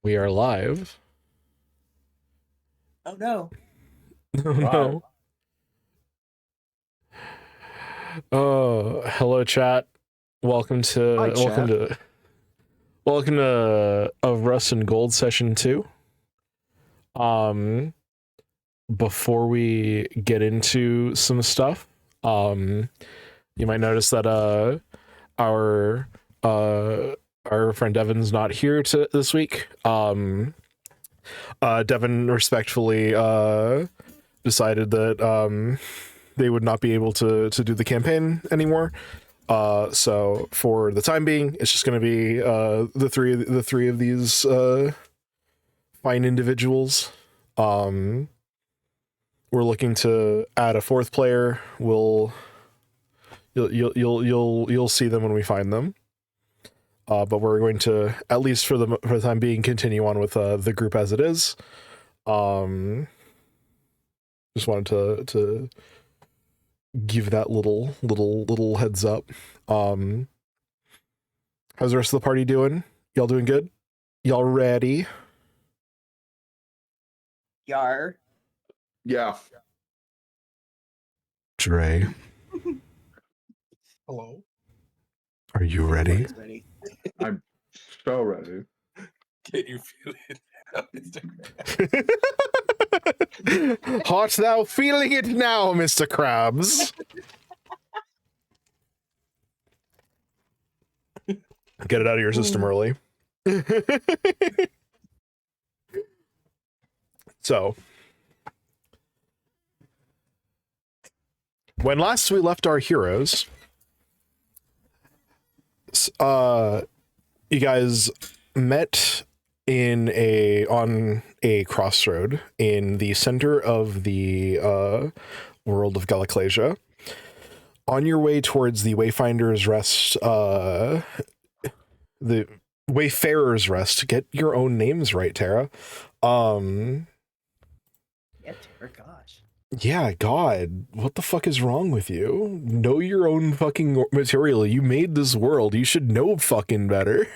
We are live. Oh no. Oh no. Oh, hello chat. Welcome to Hi, chat. welcome to Rust and Gold session 2. Before we get into some stuff, you might notice that our friend Devin's not here this week. Devin respectfully decided that they would not be able to do the campaign anymore. So for the time being, it's just going to be the three of these fine individuals. We're looking to add a fourth player. You'll see them when we find them. But we're going to, at least for the time being, continue on with the group as it is. Just wanted to give that little heads up. How's the rest of the party doing? Y'all doing good? Y'all ready? Yar. Yeah. Dre, Hello. are you ready? Ready. I'm so ready. Can you feel it now, Mr. Art thou feeling it now, Mr. Krabs? Get it out of your system early. So, when last we left our heroes, you guys met on a crossroad in the center of the world of Galaclasia. On your way towards the Wayfinder's Rest, the Wayfarer's Rest. Get your own names right, Tara. Yeah, Tara, gosh. Yeah, God, what the fuck is wrong with you? Know your own fucking material. You made this world. You should know fucking better.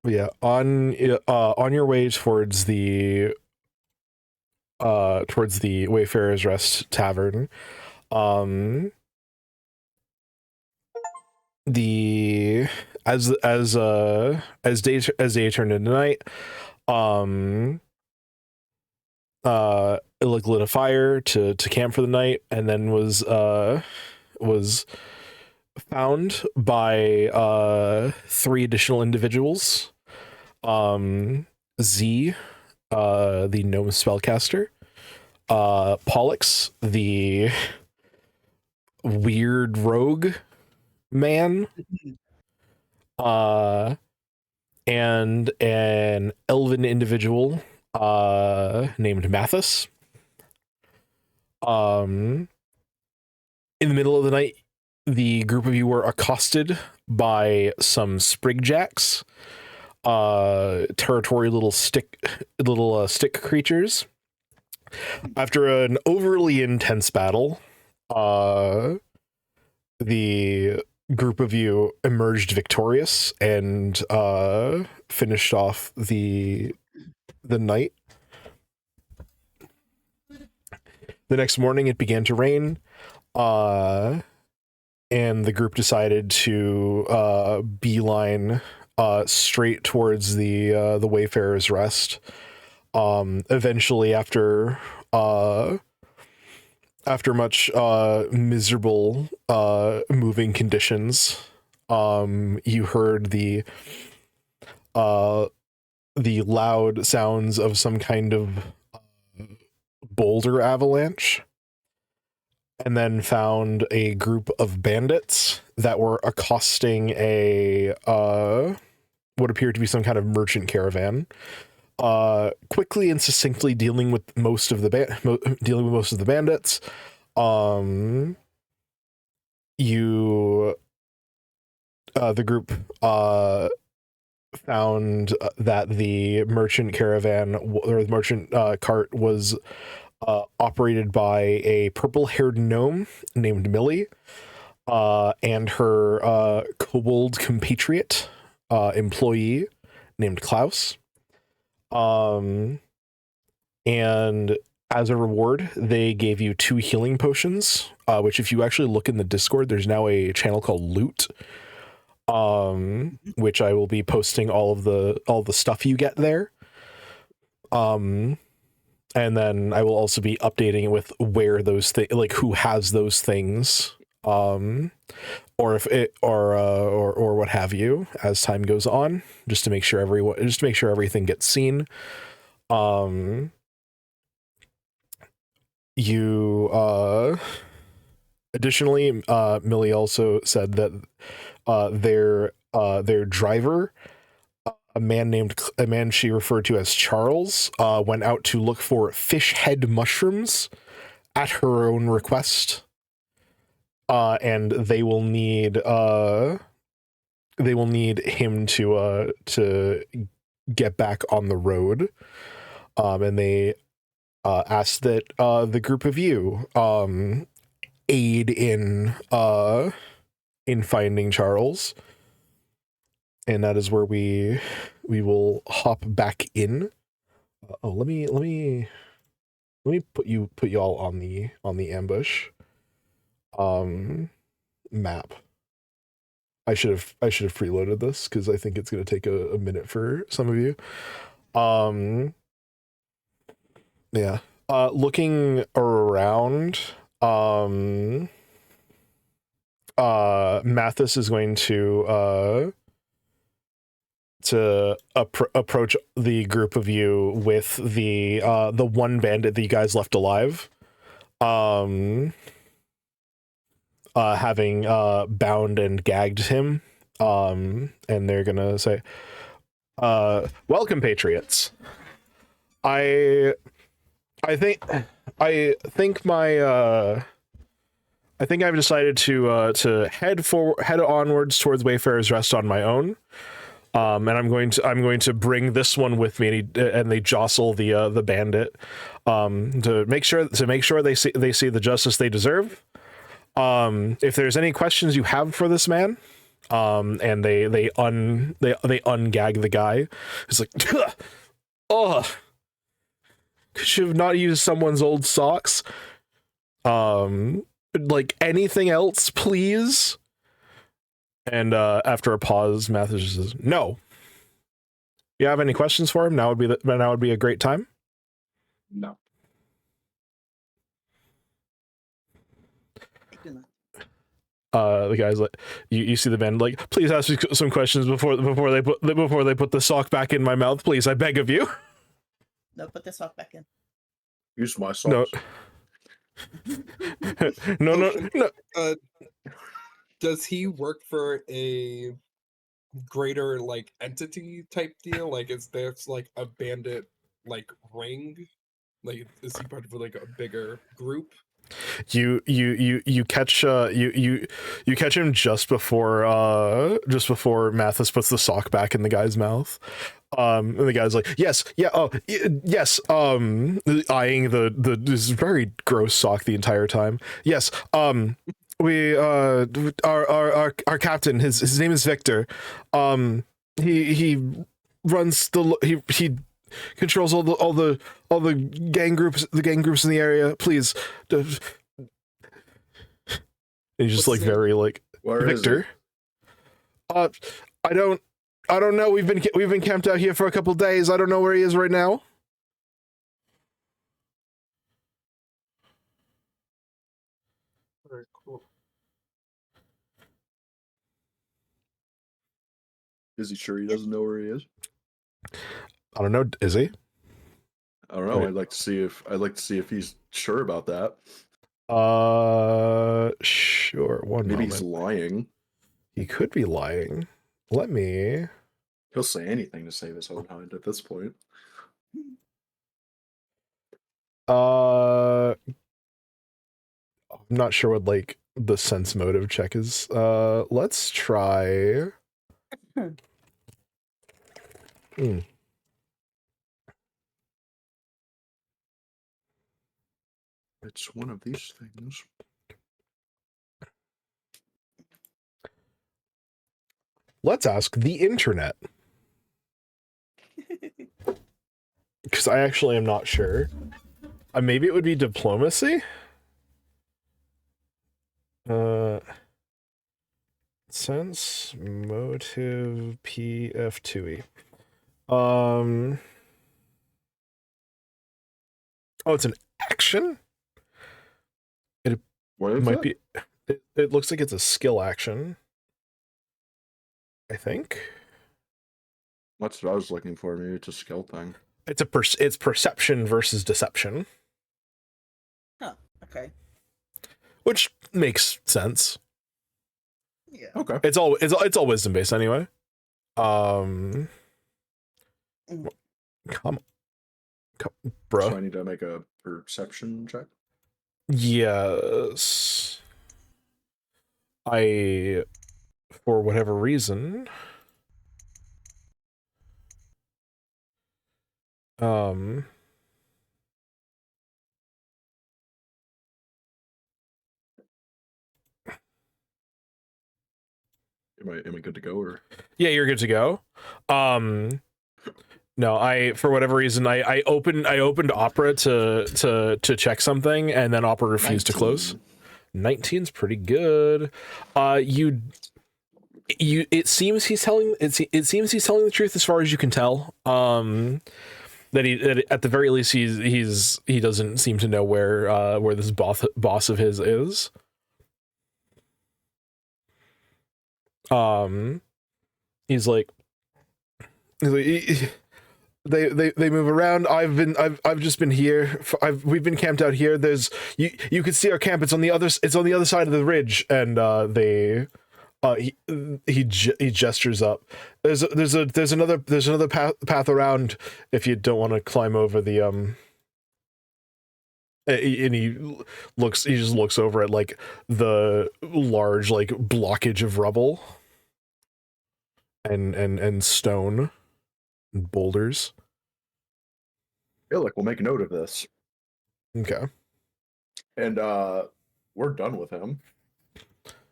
Yeah, on your way towards the Wayfarer's Rest Tavern, as day turned into night, it lit a fire to camp for the night, and then was found by 3 additional individuals. Z, the gnome spellcaster, Pollux, the weird rogue man, and an elven individual named Mathis. In the middle of the night, the group of you were accosted by some Sprigjacks, territorial little stick creatures. After an overly intense battle, the group of you emerged victorious and finished off the night. The next morning, it began to rain, and the group decided to beeline straight towards the Wayfarer's Rest. Eventually, after much miserable moving conditions, you heard the loud sounds of some kind of boulder avalanche, and then found a group of bandits that were accosting a what appeared to be some kind of merchant caravan. Quickly and succinctly dealing with most of the bandits. you the group found that the merchant caravan or the merchant cart was operated by a purple-haired gnome named Millie, and her kobold compatriot employee named Klaus. And as a reward, they gave you 2 healing potions, which if you actually look in the Discord, there's now a channel called Loot, which I will be posting all the stuff you get there. And then I will also be updating it with where those things, like who has those things, or if it or what have you, as time goes on, just to make sure everything gets seen. You additionally, Millie also said that their driver, a man she referred to as Charles, went out to look for fish head mushrooms at her own request, and they will need him to get back on the road, and they asked that the group of you aid in finding Charles, and that is where we will hop back in. Let me put you all on the ambush map. I should have preloaded this because I think it's going to take a minute for some of you. Yeah. Looking around, Mathis is going to approach the group of you with the one bandit that you guys left alive, having bound and gagged him, and they're gonna say, welcome, patriots. I think I've decided to head onwards towards Wayfarer's Rest on my own. And I'm going to bring this one with me, and they jostle the bandit, to make sure they see the justice they deserve. If there's any questions you have for this man, and they ungag the guy. It's like, oh, could you have not used someone's old socks? Like anything else, please? And after a pause, Mathis says, "No. You have any questions for him? Now would be a great time." No. The guy's like, you see the man like, please ask me some questions before they put the sock back in my mouth, please. I beg of you. No, put the sock back in. Use my socks. No. Does he work for a greater like entity type deal? Like, is there like a bandit like ring? Like, is he part of like a bigger group? You catch you catch him just before Mathis puts the sock back in the guy's mouth. And the guy's like, yes, yeah, oh, yes, eyeing this very gross sock the entire time. Yes, we our captain, his name is Victor. He runs he controls all the gang groups in the area. Please, and he's just like very like, Where Victor. I don't know. We've been camped out here for a couple days. I don't know where he is right now. Very cool. Is he sure he doesn't know where he is? I don't know. Is he? I don't know. Right. I'd like to see if he's sure about that. Sure. Maybe he's lying. He could be lying. Let me. He'll say anything to save his own hide at this point. I'm not sure what like the sense motive check is. Let's try. Hmm. It's one of these things. Let's ask the internet. Because I actually am not sure. Maybe it would be diplomacy? Sense motive PF2E. Oh, it's an action? What It is might it? be. It looks like it's a skill action. I think. That's what I was looking for. Maybe it's a skill thing. It's perception versus deception, Huh. Okay. which makes sense. Yeah. Okay. It's all wisdom based anyway. Mm. Come, So bro. I need to make a perception check. Yes. For whatever reason, Am I good to go or? yeah, you're good to go. No, for whatever reason, I opened Opera to check something, and then Opera refused to close. 19's pretty good. It seems he's telling the truth as far as you can tell. That at the very least he doesn't seem to know where this boss of his is. He's like they move around. I've just been here. We've been camped out here. There's you can see our camp. It's on the other side of the ridge, and he gestures up. There's another path around if you don't want to climb over the and he just looks over at like the large like blockage of rubble and stone and boulders. Yeah, look, we'll make note of this. Okay. And we're done with him.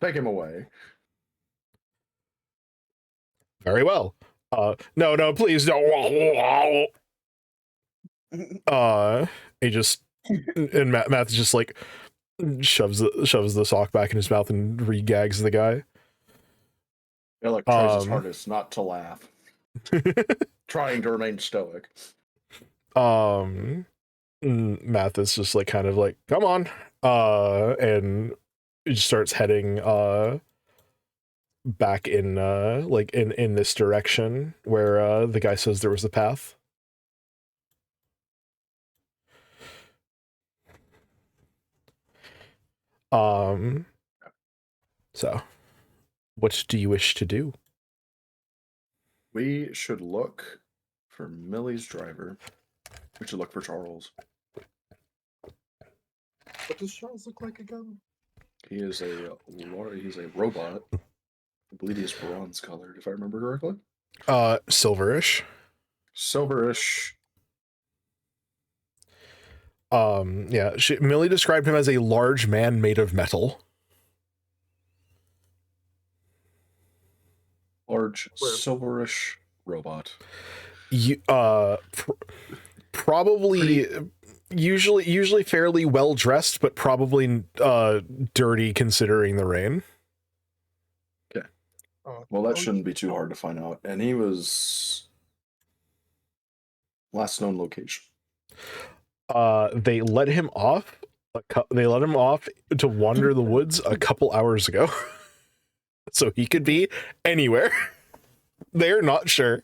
Take him away. Very well. No, please no. He just and Matt is just like shoves the sock back in his mouth and re-gags the guy. Yeah, look, tries his hardest not to laugh. Trying to remain stoic. Math is just like kind of like, come on, and he just starts heading back in like in this direction where the guy says there was a path. So what do you wish to do? We should look for Millie's driver. We should look for Charles. What does Charles look like again? He's a robot. I believe he's bronze colored, if I remember correctly. Silverish. Silverish. Yeah, Millie described him as a large man made of metal. Large silverish robot. Probably usually fairly well dressed, but probably dirty considering the rain. Okay. Well, that shouldn't be too hard to find out. And he was last known location. They let him off. They let him off to wander the woods a couple hours ago, so he could be anywhere. They're not sure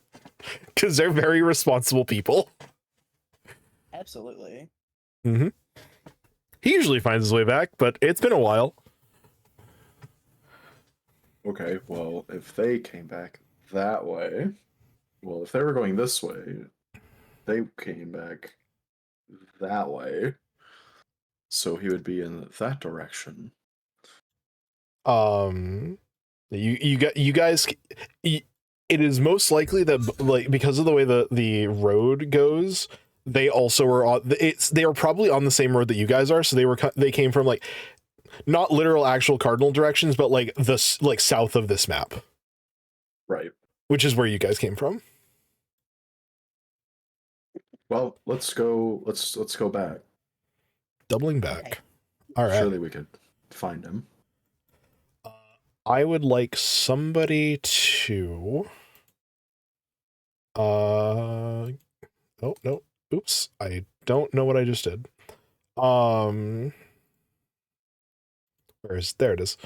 because they're very responsible people. Absolutely. Mm-hmm. He usually finds his way back, but it's been a while. Okay, well, if they came back that way, well, if they were going this way, they came back that way. So he would be in that direction. You guys, it is most likely that like because of the way the road goes, they also are on they are probably on the same road that you guys are, so they came from like not literal actual cardinal directions, but like like south of this map, Right. which is where you guys came from. Well, let's go. Let's go back. Doubling back. Okay. All right. Surely we could find him. I would like somebody to oh no. Oops. I don't know what I just did. There it is.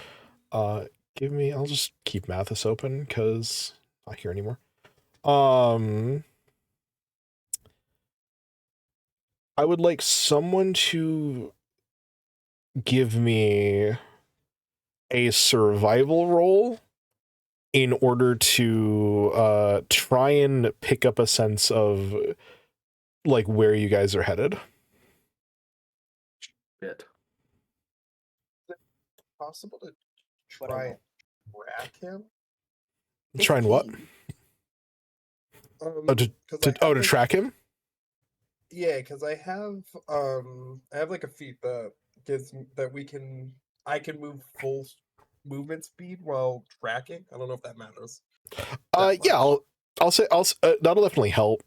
I'll just keep Mathis open because I'm not here anymore. I would like someone to give me a survival roll in order to try and pick up a sense of like where you guys are headed. Bit. Possible to What try I and track him? Try and what? 15. To track him? Yeah, because I have like a feat that I can move full movement speed while tracking. I don't know if that matters. Yeah, I'll say that'll definitely help.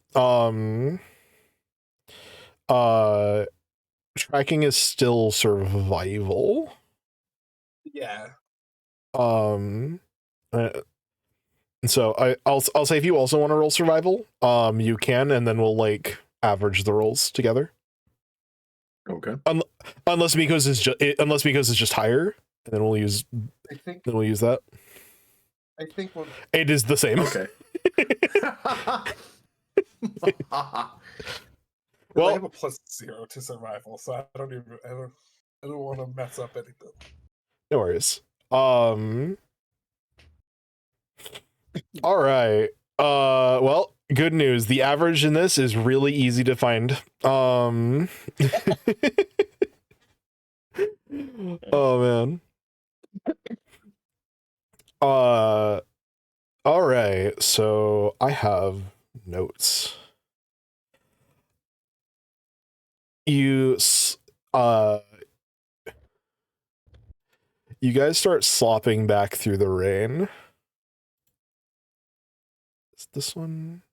Tracking is still survival. Yeah. And so I'll say if you also want to roll survival, you can, and then we'll like average the rolls together. Okay. Unless Miko's is just higher, and then we'll use that. I think It is the same. Okay. Well, I have a +0 to survival, so I don't want to mess up anything. No worries. All right. Well, good news. The average in this is really easy to find. Oh man. All right. So I have notes. You guys start slopping back through the rain. Is this one?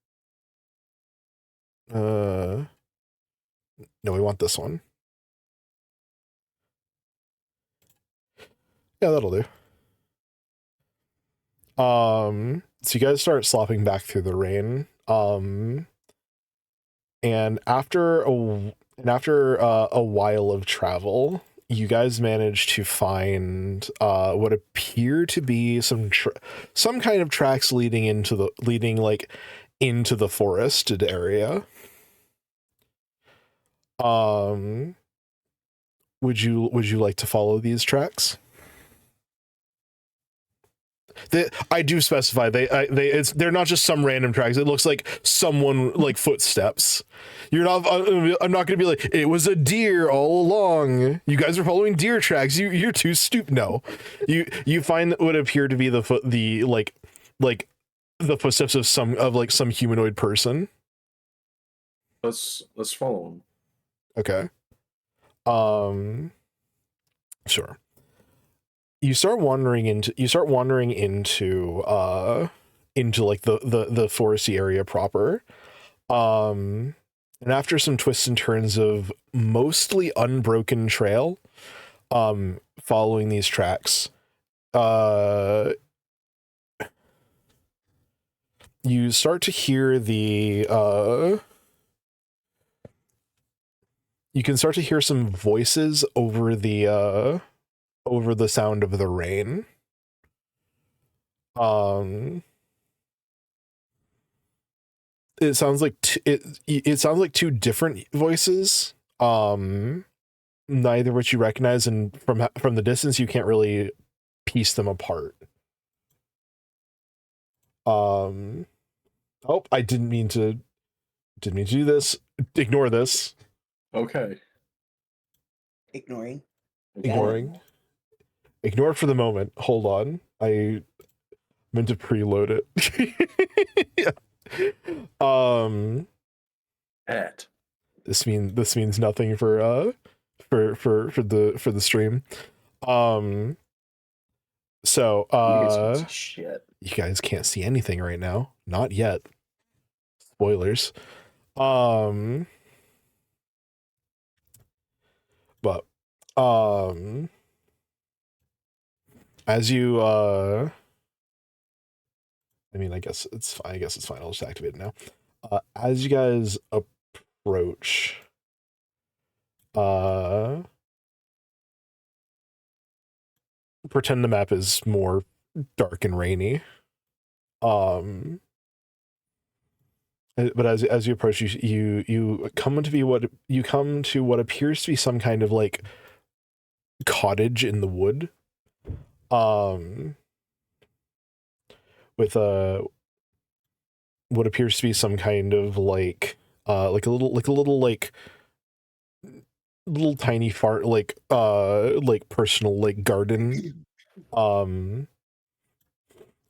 No, we want this one. Yeah, that'll do. So you guys start slopping back through the rain. And after a while of travel, you guys manage to find what appear to be some kind of tracks leading into the forested area. Would you like to follow these tracks? I do specify they're not just some random tracks. It looks like someone like footsteps. I'm not going to be like it was a deer all along. You guys are following deer tracks. You're too stupid. No, you find what appear to be the footsteps of some humanoid person. Let's follow him. Okay. Sure. You start wandering into like the foresty area proper. And after some twists and turns of mostly unbroken trail, following these tracks, you start to hear you can start to hear some voices over the sound of the rain. It sounds like it sounds like two different voices. Neither which you recognize, and from the distance you can't really piece them apart. Oh, I didn't mean to do this. Ignore this. Okay. Ignoring. Ignoring. Ignore it for the moment. Hold on. I meant to preload it. At. This means nothing for the stream. So You guys can't see shit. you guys can't see anything right now. Not yet. Spoilers. But as you I mean, I guess it's fine. I'll just activate it now. As you guys approach, pretend the map is more dark and rainy. But as you approach, you come to what appears to be some kind of like cottage in the wood. With what appears to be some kind of like a little tiny fart like personal like garden,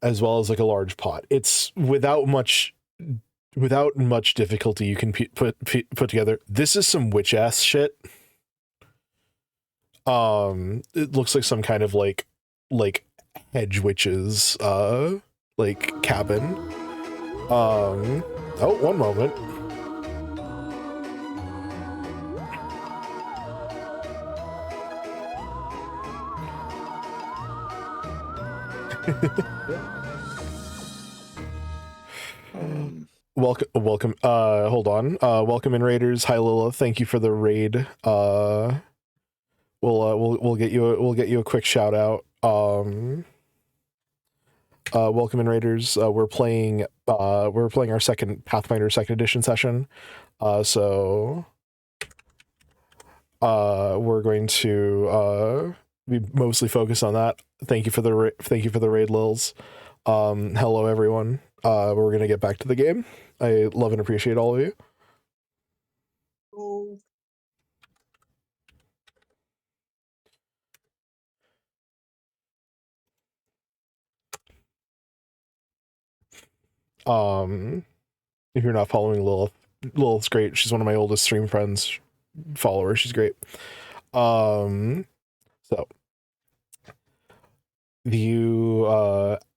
as well as like a large pot. It's without much difficulty you can put together. This is some witch ass shit. It looks like some kind of like hedge witches like cabin. Oh, one moment. Welcome. Hold on. Welcome in, Raiders. Hi, Lilith. Thank you for the raid. We'll get you a quick shout out. Welcome in, Raiders. We're playing our second Pathfinder second edition session. So we're going to be mostly focused on that. Thank you for the raid, Lils. Hello everyone. We're gonna get back to the game. I love and appreciate all of you. If you're not following Lilith's great. She's one of my oldest stream friends, followers. She's great. So you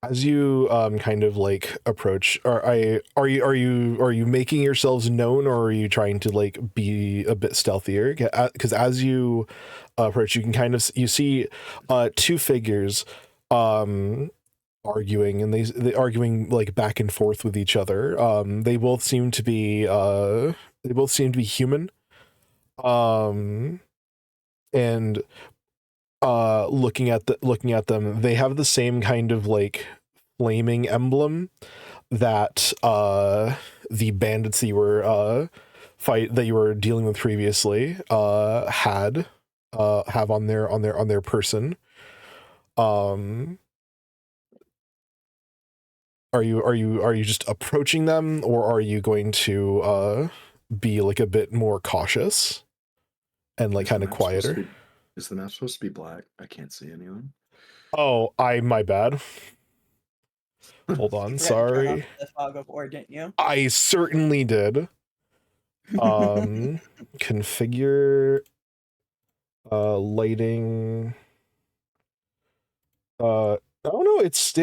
as you kind of like approach, are you making yourselves known, or are you trying to like be a bit stealthier? Because as you approach, you can kind of see two figures arguing, and they arguing like back and forth with each other. They both seem to be human. And looking at them, they have the same kind of like flaming emblem that the bandits that you were dealing with previously have on their person. Are you just approaching them, or are you going to be like a bit more cautious and like kind of quieter? Is the map supposed to be black? I can't see anyone. Oh, my bad. Hold on, sorry. The fog of war, didn't you? I certainly did. Configure lighting. Oh no, it's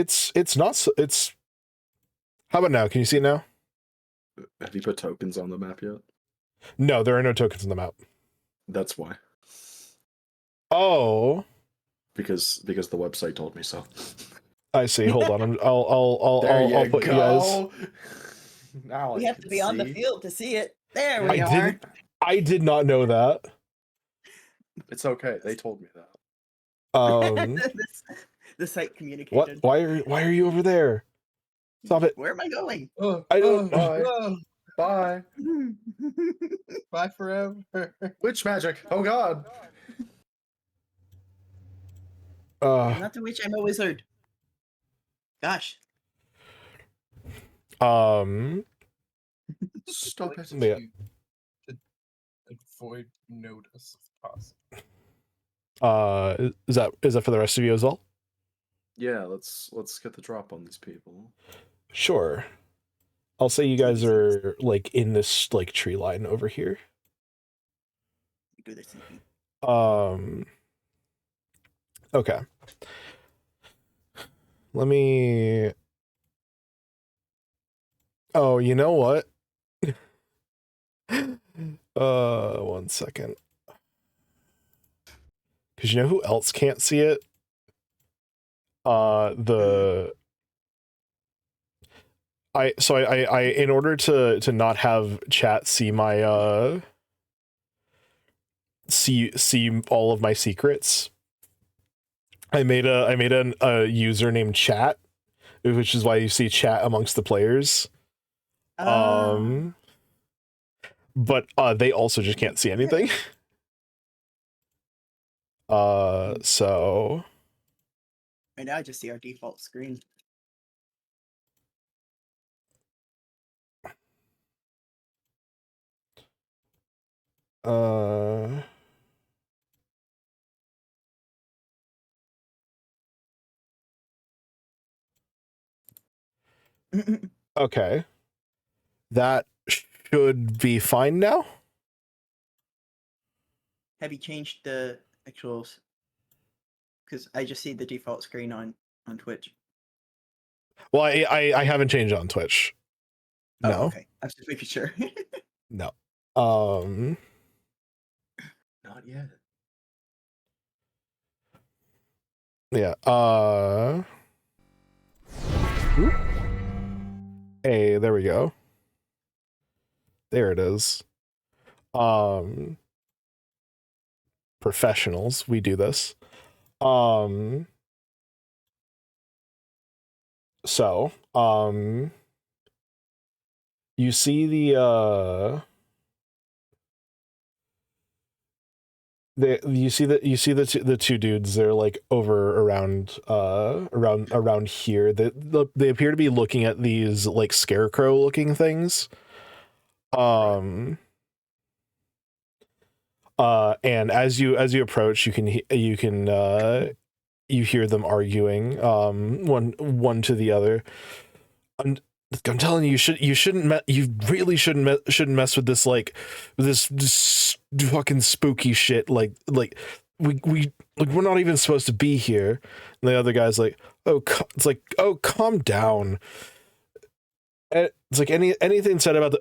not so, it's. How about now? Can you see it now? Have you put tokens on the map yet? No, there are no tokens on the map. That's why. Oh. Because the website told me so. I see. Hold on. I'll put you guys. Now we have to be on the field to see it. There we are. I did not know that. It's okay. They told me that. The site communicated. What? Why are you over there? Stop it. Where am I going? I don't. Bye. Bye forever. Witch magic. Oh God. I'm not the witch. I'm a wizard. Gosh. Stop it. Yeah. To avoid notice if possible. Is that for the rest of you as well? Yeah, let's get the drop on these people. Sure. I'll say you guys are like in this like tree line over here. Do the CP. Okay. Let me. Oh, you know what? 1 second. Because you know who else can't see it? The I in order to not have chat see my see all of my secrets, I made a user named Chat, which is why you see chat amongst the players. But they also just can't see anything. So Right now I just see our default screen. okay. That should be fine now. Have you changed the actuals? Because I just see the default screen on Twitch. Well, I haven't changed on Twitch. Oh, No. okay. I'm just making sure. No. Not yet. Yeah. Hey, there we go. There it is. Professionals, we do this. So, you see you see the two dudes. They're like over around here. They appear to be looking at these like scarecrow looking things. And as you approach, you hear them arguing, one to the other. I'm telling you, you really shouldn't mess with this, like this fucking spooky shit. Like we're not even supposed to be here. And the other guy's like, oh, calm down. It's like anything said about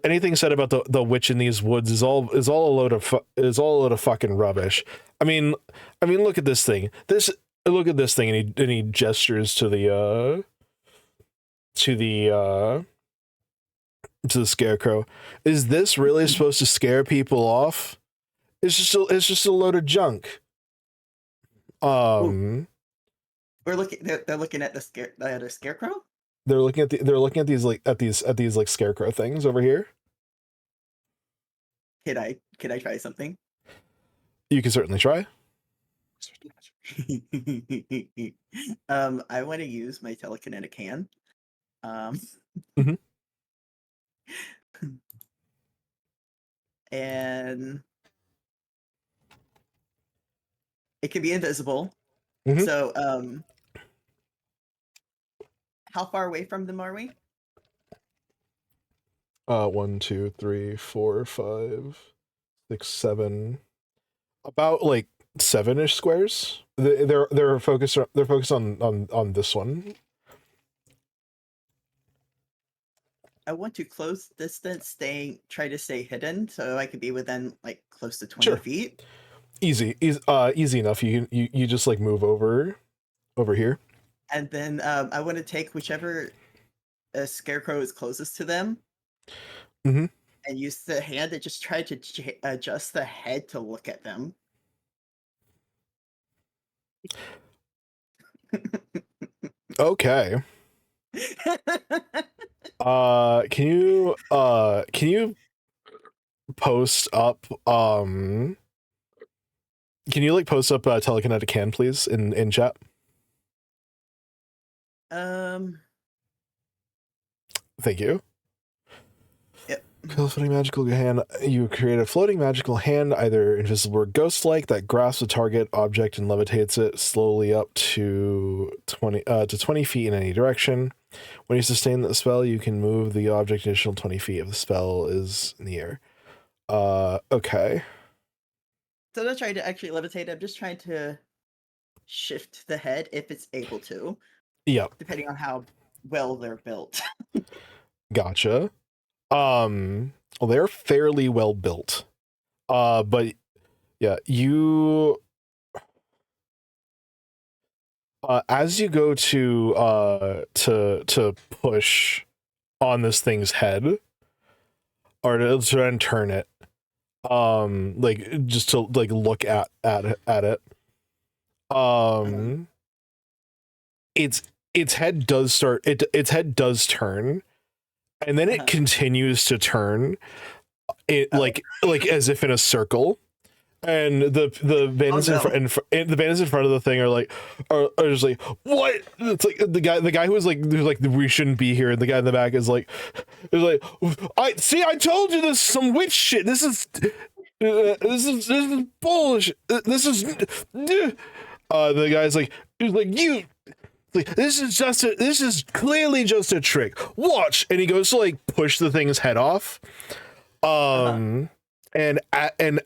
the witch in these woods is all a load of fucking rubbish. I mean, look at this thing. Look at this thing, and he gestures to the scarecrow. Is this really supposed to scare people off? It's just a load of junk. They're looking at the scarecrow. They're looking at these like scarecrow things over here. Could I try something? You can certainly try. I want to use my telekinetic hand. And it can be invisible. So, how far away from them are we? 1, 2, 3, 4, 5, 6, 7. About like 7-ish squares. They're focused on this one. I want to close distance, try to stay hidden, so I could be within like close to 20 feet. Easy enough. You just like move over here. And then I want to take whichever scarecrow is closest to them. And use the hand to just try to adjust the head to look at them. Okay. Can you post up can you like post up telekinetic hand, please, in chat? Yep. Thank you. Kill a floating magical hand. You create a floating magical hand, either invisible or ghost-like, that grasps a target object and levitates it slowly up to 20 feet in any direction. When you sustain the spell, you can move the object an additional 20 feet if the spell is in the air. Okay. So I'm not trying to actually levitate. I'm just trying to shift the head if it's able to. Yeah. Depending on how well they're built. Gotcha. Well, they're fairly well built. But yeah, you as you go to push on this thing's head, or to try and turn it, like just to like look at it, its head does start its head does turn, and then it continues to turn it like as if in a circle, and the bandits in front of the thing are just like, what? It's like the guy who's like we shouldn't be here, and the guy in the back is like I told you this is some witch shit. This is bullshit. This is the guy's like you. Like, this is clearly just a trick. Watch, and he goes to like push the thing's head off. And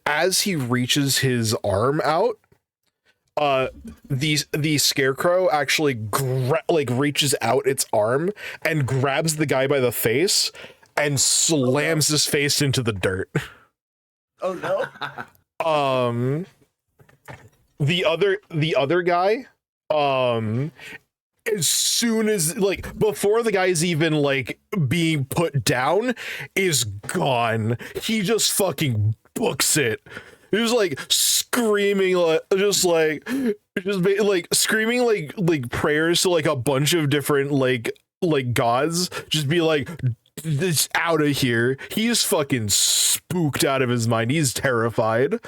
as he reaches his arm out, the scarecrow actually reaches out its arm and grabs the guy by the face and slams his face into the dirt. Oh no. The other guy, as soon as like before the guy's even like being put down, is gone. He just fucking books it. He was like screaming screaming like prayers to like a bunch of different like gods, just be like, this out of here. He's fucking spooked out of his mind. He's terrified.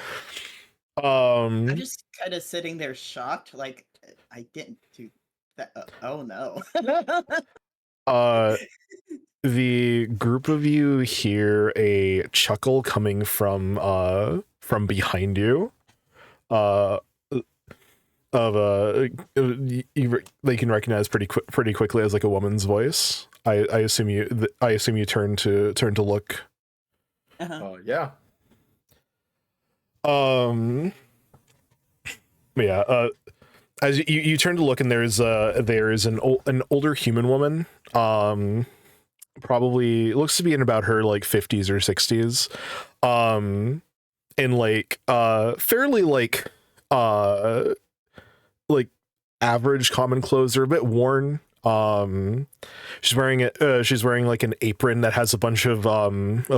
I'm just kind of sitting there shocked, like I didn't do that. Oh no. The group of you hear a chuckle coming from behind you. They can recognize pretty quickly as like a woman's voice. I assume you turn to look. Yeah. Yeah. As you turn to look, and there's an older human woman. Probably looks to be in about her like 50s or 60s. In like fairly like average common clothes. They're a bit worn. She's wearing like an apron that has a bunch of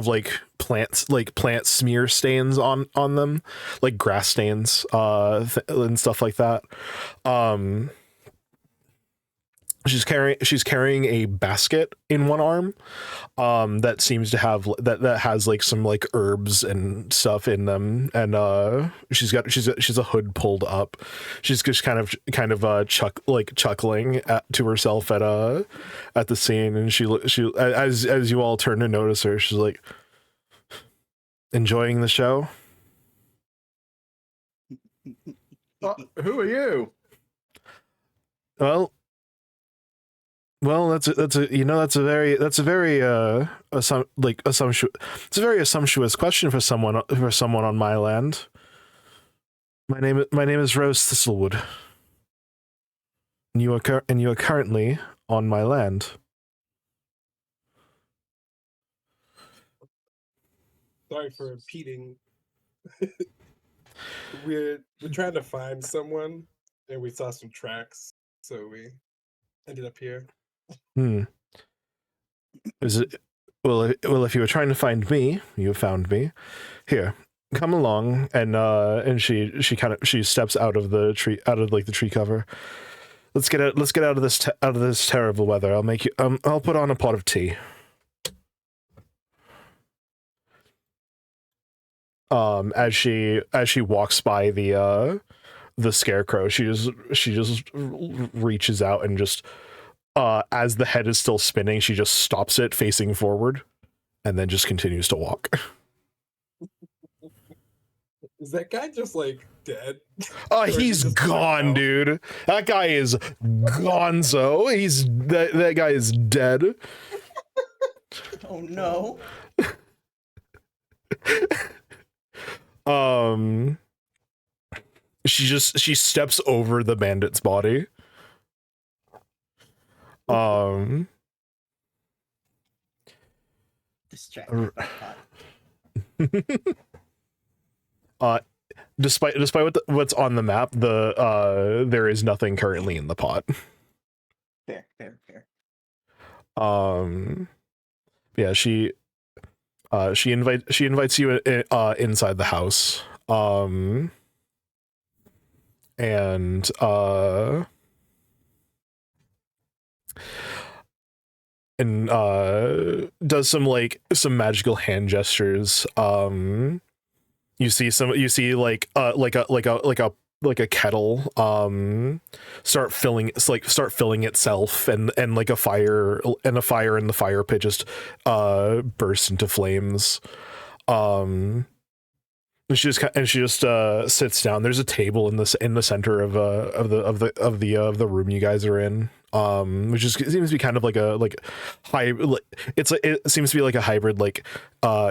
like plant smear stains on them, like grass stains and stuff like that. She's carrying a basket in one arm that seems to have that has like some like herbs and stuff in them, and she's a hood pulled up. She's just kind of chuckling to herself at the scene, and she as you all turn to notice her, she's like, enjoying the show. Who are you? Well, that's a very assumptuous question for someone on my land. My name is Rose Thistlewood, and you are currently on my land. Sorry for repeating. We're trying to find someone, and we saw some tracks, so we ended up here. Is it well? If you were trying to find me, you found me. Here, come along, and she steps out of the tree, the tree cover. Let's get out of this terrible weather. I'll make you. I'll put on a pot of tea. As she walks by the scarecrow, she just reaches out and just. As the head is still spinning, she just stops it facing forward and then just continues to walk. Is that guy just like dead? Oh, Or is he he's just gone, out? dude. That guy is gonzo. That guy is dead. Oh no. She steps over the bandit's body. Distracted by pot. Despite what's on the map, there is nothing currently in the pot. Fair. Yeah, she invites you inside the house. And does some magical hand gestures. You see like a kettle start filling itself, and like a fire in the fire pit just burst into flames. And she just sits down. There's a table in the center of the room you guys are in, which seems to be kind of like a it seems to be like a hybrid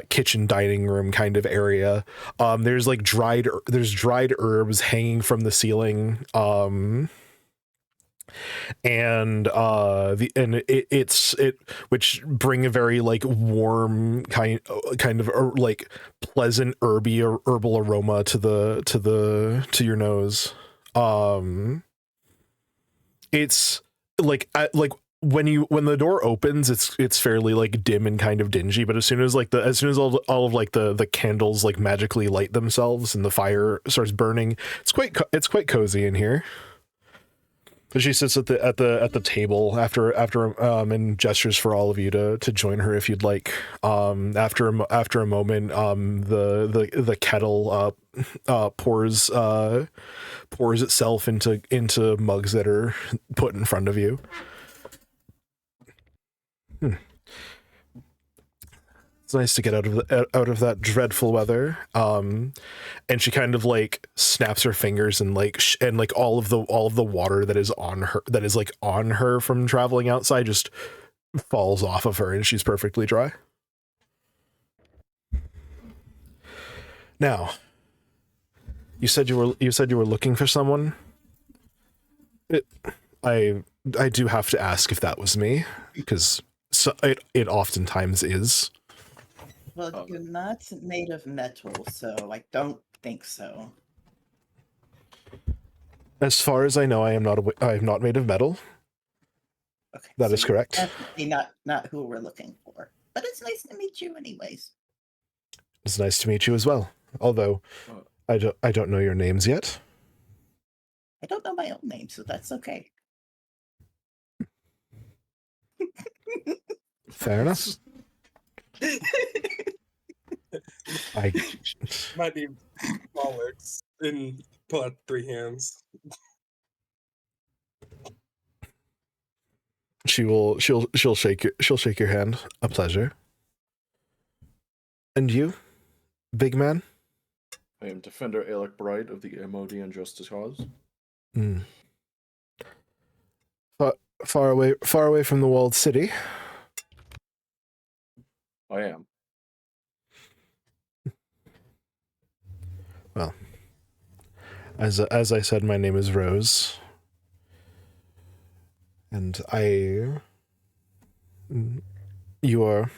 kitchen dining room kind of area. There's dried herbs hanging from the ceiling. And which bring a very warm kind of pleasant herbal aroma to your nose. It's when the door opens, it's fairly dim and kind of dingy, but as soon as all of the candles magically light themselves and the fire starts burning, it's quite cozy in here. But she sits at the table after and gestures for all of you to join her if you'd like. After a moment, the kettle pours itself into mugs that are put in front of you. It's nice to get out of that dreadful weather. And she kind of snaps her fingers and all of the water that is on her from traveling outside just falls off of her, and she's perfectly dry. Now, you said you were looking for someone. I do have to ask if that was me, because it oftentimes is. Well, you're not made of metal, so I don't think so. As far as I know, I am not made of metal. Okay, that is correct. Definitely not who we're looking for. But it's nice to meet you, anyways. It's nice to meet you as well. Although I don't know your names yet. I don't know my own name, so that's okay. Fair enough. Might be bollocks and pull out 3 hands. She'll shake your hand. A pleasure. And you, big man? I am Defender Alec Bright of the MOD and Justice Cause. Far away from the walled city. I am. Well, as I said, my name is Rose, and you are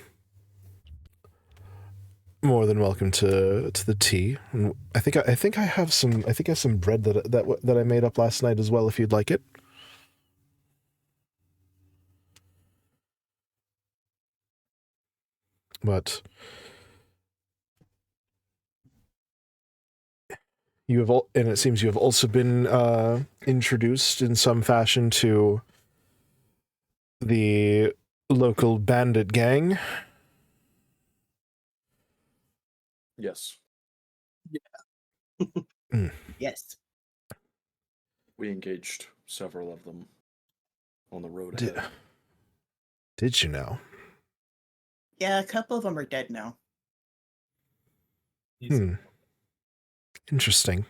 more than welcome to the tea. And I think I have some bread that I made up last night as well, if you'd like it. But and it seems you have also been introduced in some fashion to the local bandit gang. Yes. Yeah. Yes. We engaged several of them on the road ahead. Did you know? Yeah, a couple of them are dead now. Easy. Interesting.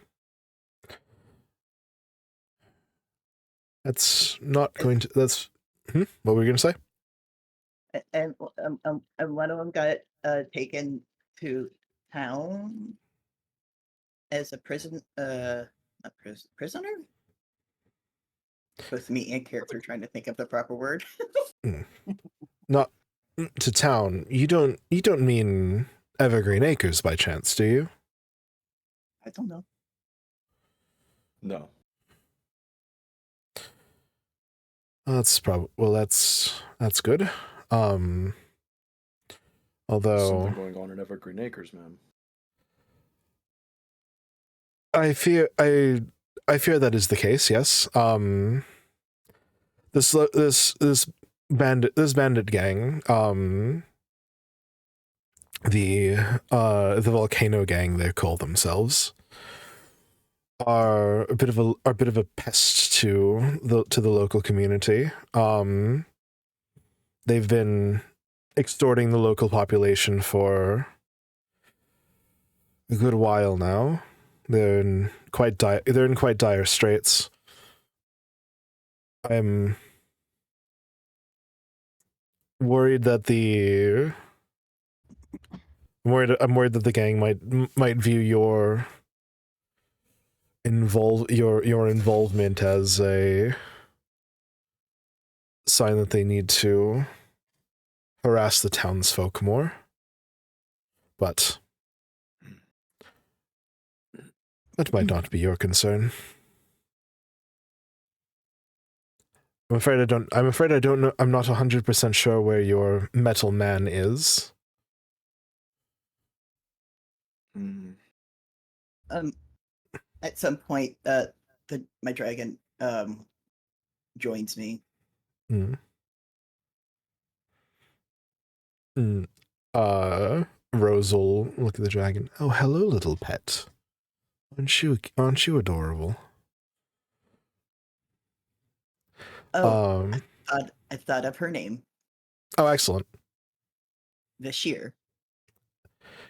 That's not going to. That's. What were you going to say? And one of them got taken to town as a prisoner. With me in character trying to think of the proper word. Not to town. You don't mean Evergreen Acres by chance, do you? I don't know. No. That's probably that's good. Although Something going on in Evergreen Acres, man. I fear that is the case. Yes. This bandit gang, the volcano gang they call themselves, are a bit of a pest to the local community. They've been extorting the local population for a good while now. They're in quite dire straits. I'm worried that I'm worried that the gang might view your involvement as a sign that they need to harass the townsfolk more. But that might not be your concern. I'm afraid I don't know. I'm not 100% sure where your metal man is. At some point, my dragon joins me. Rose will look at the dragon. Oh, hello, little pet. Aren't you adorable? Oh, I thought of her name. Oh, excellent. Vashir.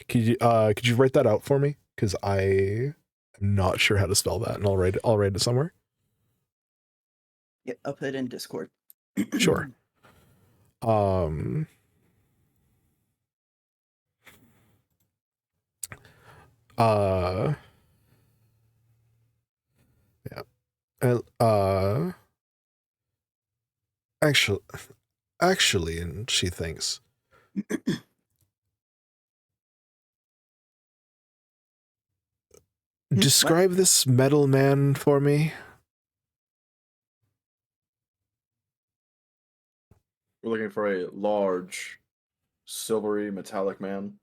Could you write that out for me? Because I am not sure how to spell that, and I'll write it somewhere. Yep, I'll put it in Discord. Sure. Yeah. Actually, and she thinks. Describe this metal man for me. We're looking for a large, silvery, metallic man.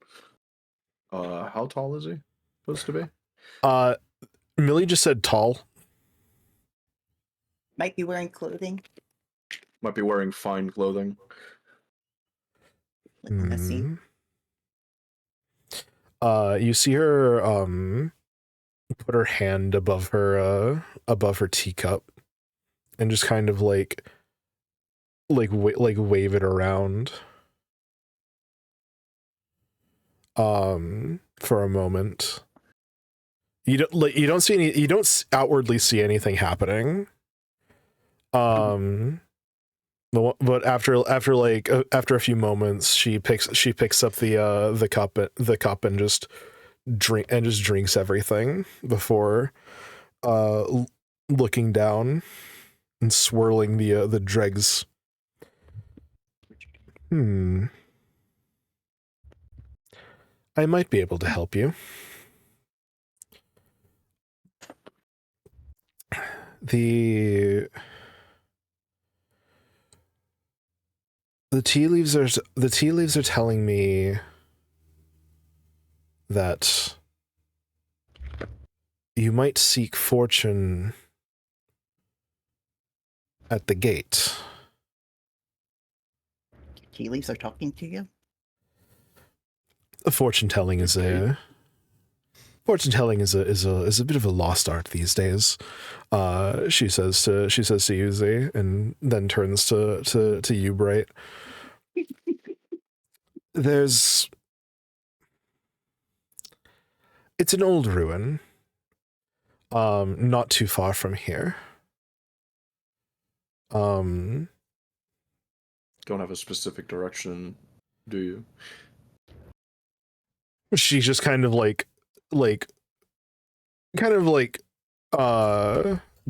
How tall is he supposed to be? Millie just said tall. Might be wearing clothing. Might be wearing fine clothing. Like messy. You see her put her hand above her teacup and just kind of like wave it around for a moment. You don't outwardly see anything happening. But after a few moments, she picks up the cup and just drinks everything before looking down and swirling the dregs. I might be able to help you. The tea leaves are telling me that you might seek fortune at the gate. Tea leaves are talking to you? Fortune telling is a bit of a lost art these days. She says to Yuzi, and then turns to you, Bright. There's... It's an old ruin. Not too far from here. Don't have a specific direction, do you? She just kind of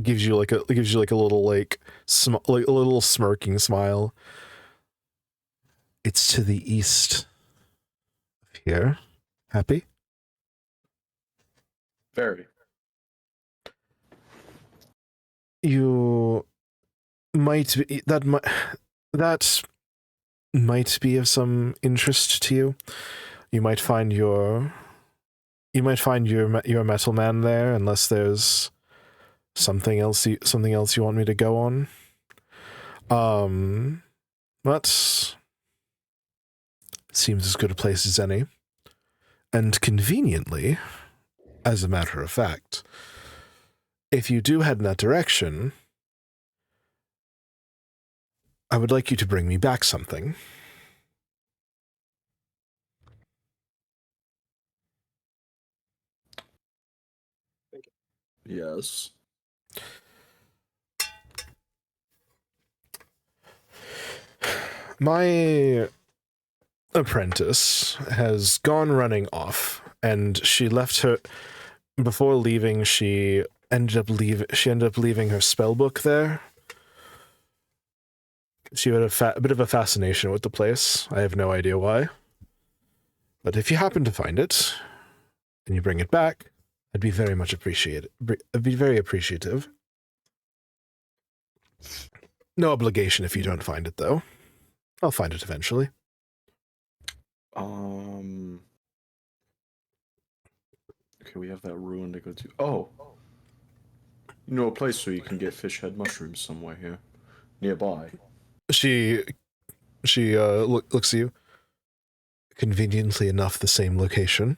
gives you like a little like a little smirking smile. It's to the east of here. Happy? Very. You might be that might be of some interest to you. You might find your metal man there, unless there's something else you want me to go on. But it seems as good a place as any. And conveniently, as a matter of fact, if you do head in that direction, I would like you to bring me back something. Yes. My apprentice has gone running off, and she left her before leaving. She ended up leaving her spell book there. She had a bit of a fascination with the place. I have no idea why. But if you happen to find it and you bring it back, I'd be very much appreciated. I'd be very appreciative. No obligation if you don't find it, though. I'll find it eventually. Okay, we have that ruin to go to. Oh! You know a place where you can get fish head mushrooms somewhere here. Nearby. She looks at you. Conveniently enough, the same location.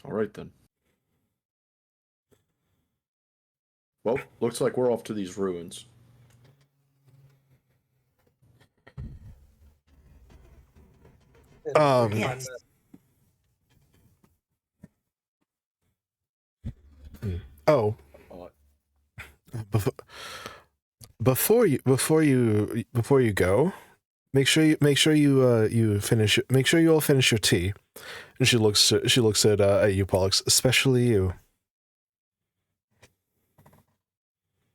Alright then. Well, looks like we're off to these ruins. Yes. Oh. Before you go, make sure you finish. Make sure you all finish your tea. And she looks at you, Pollux, especially you.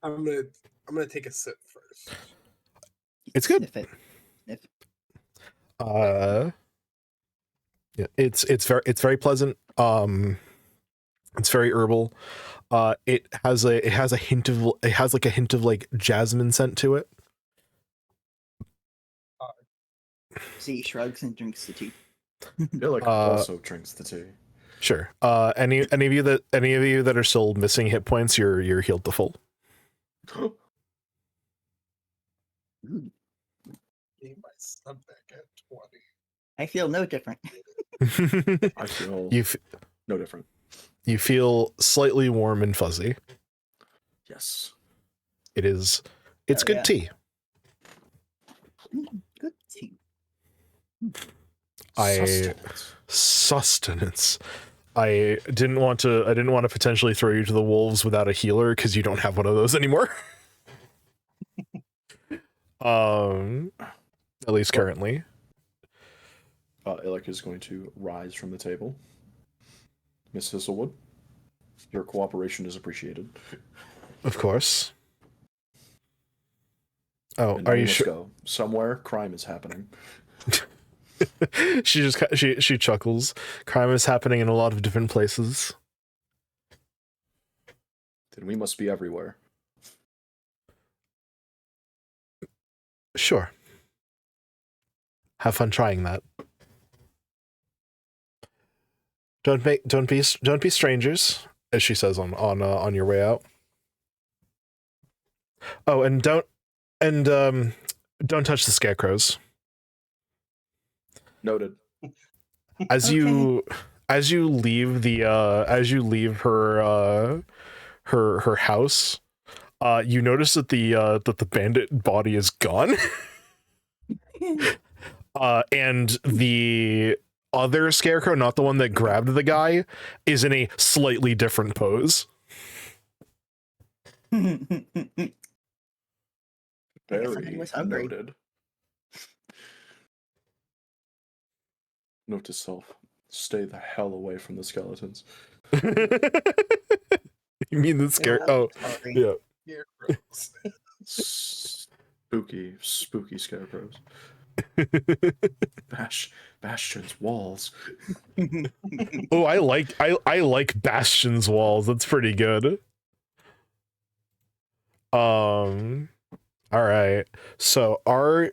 I'm gonna take a sip first. It's good. Sniff it. Yeah, it's very pleasant. It's very herbal. It has like a hint of like jasmine scent to it. Z shrugs and drinks the tea. Illic also drinks the tea. Sure. Any of you that are still missing hit points, you're healed to full. Ooh, Gave my sub back at 20. I feel no different. I feel no different. You feel slightly warm and fuzzy. Yes. It's Oh, good yeah. tea. Good tea. Sustenance. I didn't want to potentially throw you to the wolves without a healer because you don't have one of those anymore. At least currently. Illic is going to rise from the table. Miss Thistlewood, your cooperation is appreciated. Of course. Oh, And are now you must sure? go. Somewhere crime is happening. she chuckles. Crime is happening in a lot of different places. Then we must be everywhere. Sure. Have fun trying that. Don't be strangers, as she says on your way out. Oh, and don't touch the scarecrows. Noted. As you leave her house, you notice that the bandit body is gone. And the other scarecrow, not the one that grabbed the guy, is in a slightly different pose. I Very was hungry. noted. Note to self: stay the hell away from the skeletons. You mean the scare? Oh, Sorry. yeah. Scarecrows. Spooky scarecrows. Bastion's walls. Oh, I like Bastion's walls. That's pretty good. All right. So are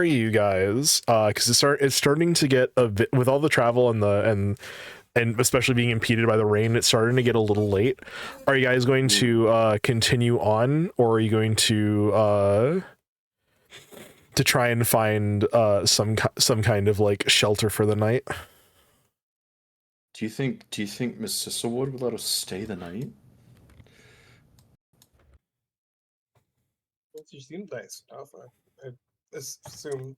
you guys because it's starting to get a bit with all the travel and especially being impeded by the rain, it's starting to get a little late. Are you guys going to continue on, or are you going to try and find some kind of like shelter for the night? Do you think Miss Sisselwood would let us stay the night? She seemed nice enough. I assume,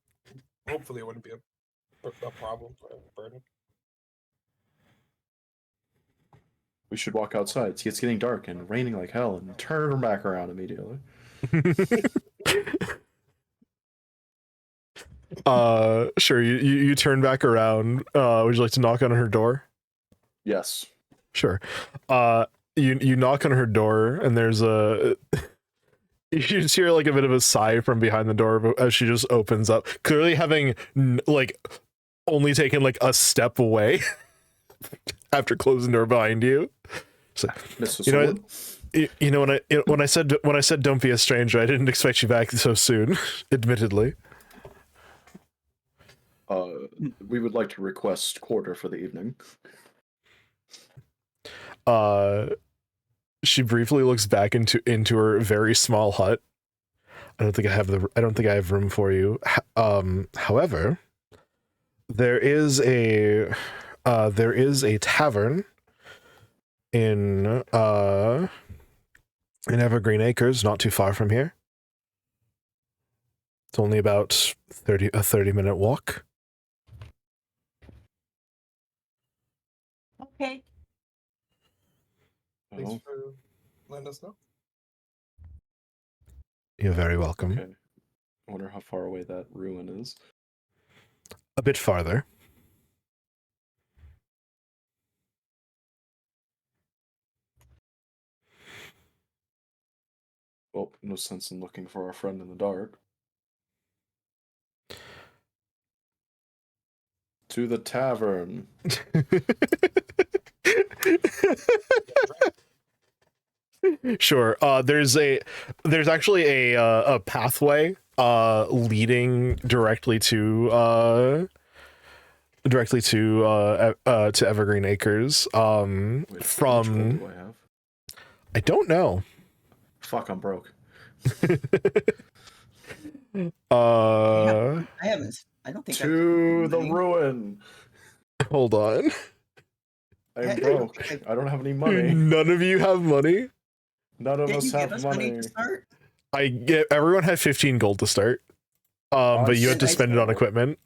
hopefully, it wouldn't be a problem for Vernon. We should walk outside. It's getting dark and raining like hell, and turn back around immediately. Sure. You turn back around. Would you like to knock on her door? Yes. Sure. You knock on her door, and there's a. You just hear like a bit of a sigh from behind the door as she just opens up, clearly having like only taken like a step away after closing the door behind you. So, you know, when I said don't be a stranger, I didn't expect you back so soon. Admittedly. We would like to request quarter for the evening. She briefly looks back into her very small hut. I don't think I have room for you. However, there is a tavern in Evergreen Acres, not too far from here. It's only about a 30-minute walk. Okay. Thanks for letting us know. You're very welcome. Okay. I wonder how far away that ruin is. A bit farther. Well, no sense in looking for our friend in the dark. To the tavern. Sure. There's actually a pathway leading directly to Evergreen Acres. Wait, how much gold From do I have? I don't know. Fuck, I'm broke. I haven't. I don't think To the money. ruin. Hold on. I'm broke. I don't have any money. None of you have money. None of Didn't us you give have us money. to start? Everyone had 15 gold to start. But you had to spend it on equipment.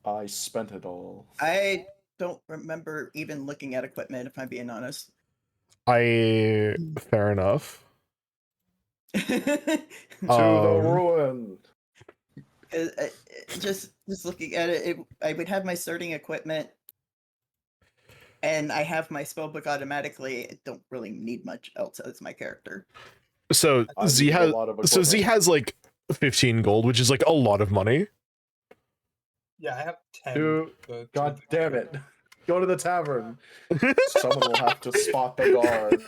I spent it all. I don't remember even looking at equipment, if I'm being honest. Fair enough. To the ruin. Just looking at it, I would have my starting equipment, and I have my spellbook automatically. I don't really need much else as my character. So Z has like 15 gold, which is like a lot of money. Yeah, I have 10. God damn it. Go to the tavern. Someone will have to spot the guard.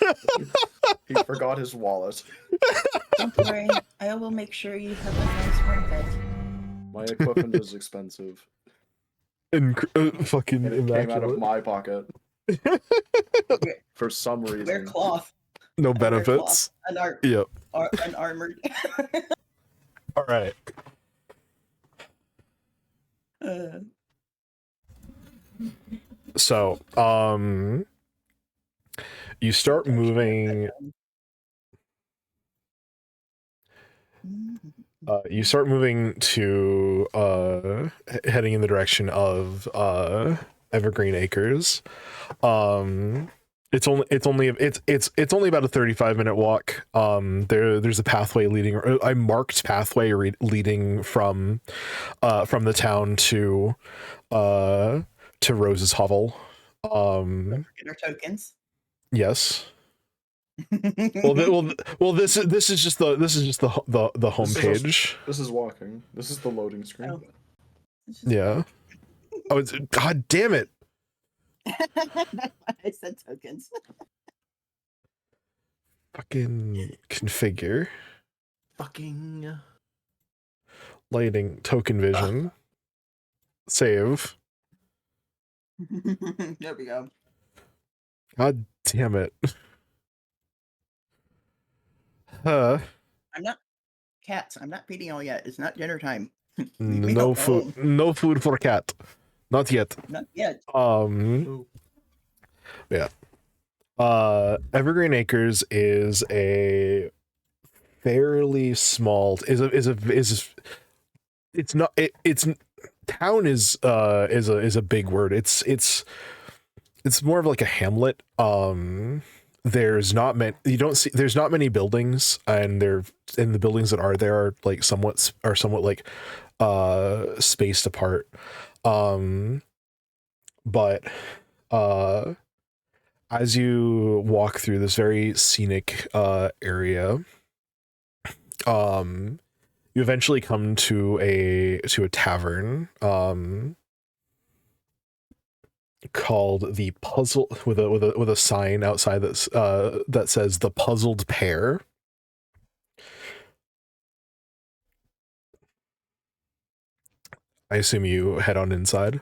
He forgot his wallet. Don't worry, I will make sure you have a nice warm bed. My equipment is expensive. Fucking And it came out of immaculate. my pocket. For some reason. Wear cloth. No benefits. Yep. An armored. All right. So, you start moving. You start moving to heading in the direction of Evergreen Acres. It's only about a 35-minute walk. There's a pathway leading, a marked pathway leading from the town to Rose's hovel. Don't forget our tokens. Yes. Well, this is just the homepage. This is walking. This is the loading screen. Oh. Yeah. Oh, God damn it! I said tokens. Fucking configure. Fucking Lighting, token vision. Save. There we go. God damn it. I'm not cats. I'm not feeding all yet. It's not dinner time. No food. No food for cat. Not yet. Not yet. Yeah. Evergreen Acres is a fairly small. It's not. It's town is a big word. It's more of like a hamlet. There's not many. You don't see. There's not many buildings, and the buildings that are there are like somewhat like spaced apart. But as you walk through this very scenic area, you eventually come to a tavern called the Puzzle, with a sign outside that says the Puzzled Pair. I assume you head on inside.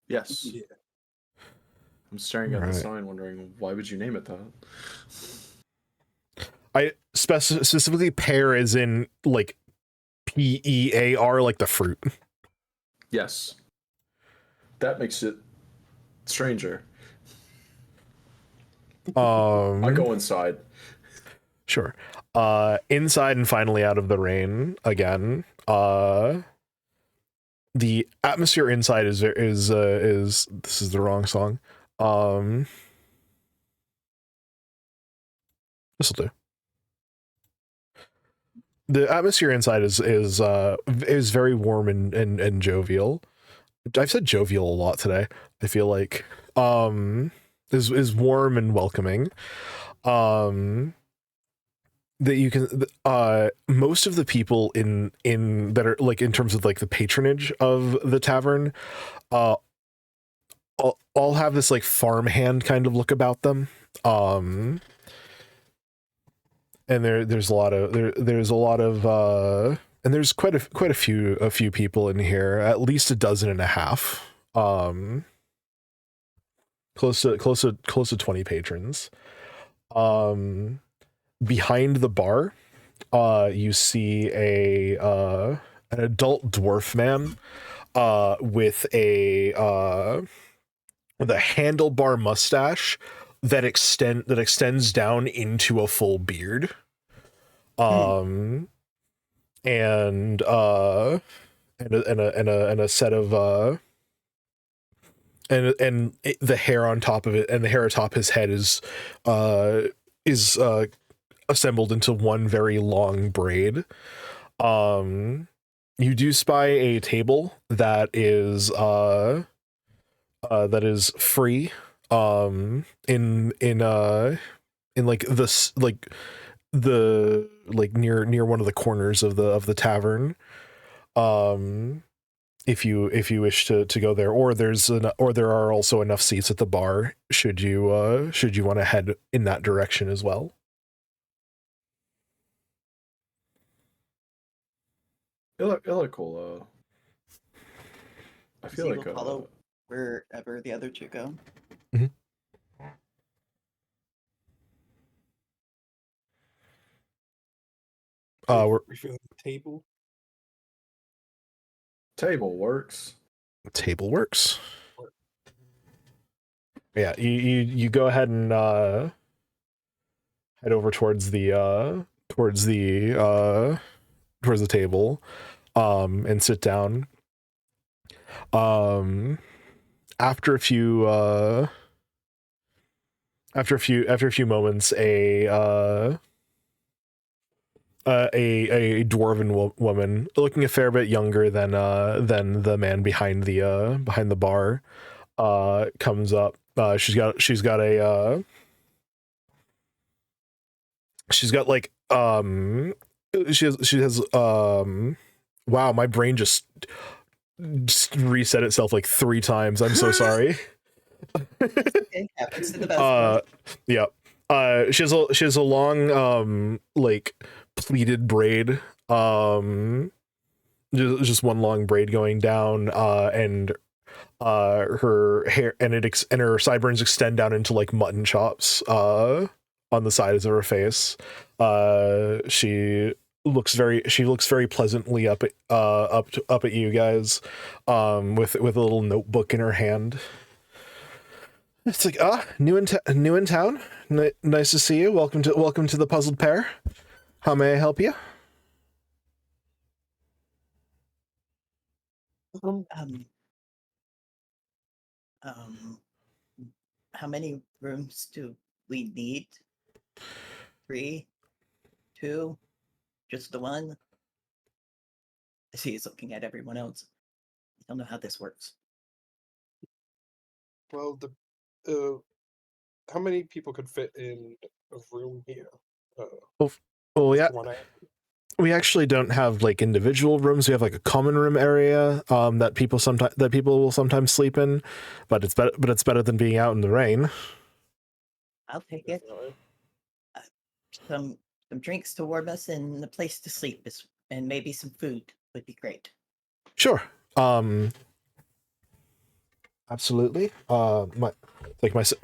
yes. Yeah. I'm staring at the Right. sign, wondering why would you name it that? I specifically pear as in like PEAR, like the fruit. Yes. That makes it stranger. I go inside. Sure. Inside and finally out of the rain again. The atmosphere inside is this is the wrong song. This'll do. The atmosphere inside is very warm and jovial. I've said jovial a lot today. I feel like is warm and welcoming. That you can most of the people in that are like in terms of like the patronage of the tavern all have this like farmhand kind of look about them. And there's a lot of and there's quite a few people in here, at least a dozen and a half. Close to 20 patrons. Behind the bar, you see an adult dwarf man with a handlebar mustache that extends down into a full beard. And a set of and the hair on top of it, and the hair atop his head is assembled into one very long braid. You do spy a table that is free in like this near one of the corners of the tavern. If you wish to go there, or there are also enough seats at the bar should you want to head in that direction as well. Illical, I feel like we'll follow wherever the other two go. Mm-hmm. We're refilling the table. Table works. Table works. Yeah, you go ahead and head over towards the table, and sit down. After a few moments, a dwarven woman, looking a fair bit younger than the man behind the bar, comes up. She's got like she has wow, my brain just reset itself like 3 times. I'm so sorry. Okay, happens to the best of us. Yeah. She has a long like pleated braid, just one long braid going down, and her hair and her sideburns extend down into like mutton chops on the sides of her face. She looks very pleasantly up at you guys, with a little notebook in her hand. It's like, new in town. Nice to see you. Welcome to the Puzzled Pair. How may I help you? How many rooms do we need? 3, 2, just the one? I see he's looking at everyone else. I don't know how this works. Well, how many people could fit in a room here? Well, yeah. One We actually don't have like individual rooms. We have like a common room area that people will sometimes sleep in, but it's better than being out in the rain. I'll take it. Some drinks to warm us and a place to sleep and maybe some food would be great. Sure. Absolutely. My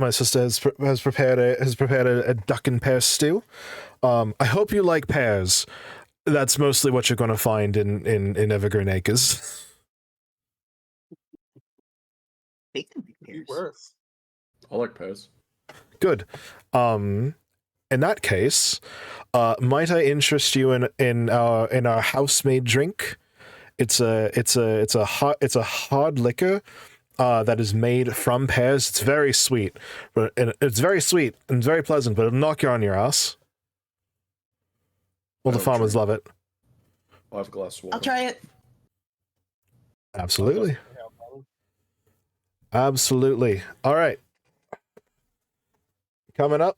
sister has prepared a duck and pear stew. I hope you like pears. That's mostly what you're going to find in Evergreen Acres. They can be pears. worse. I like pears. Good. In that case, might I interest you in our house-made drink? It's a hard liquor that is made from pears. It's very sweet, and very pleasant, but it'll knock you on your ass. Well, the farmers love it. I'll have a glass of water. I'll try it. Absolutely. Absolutely. All right. Coming up.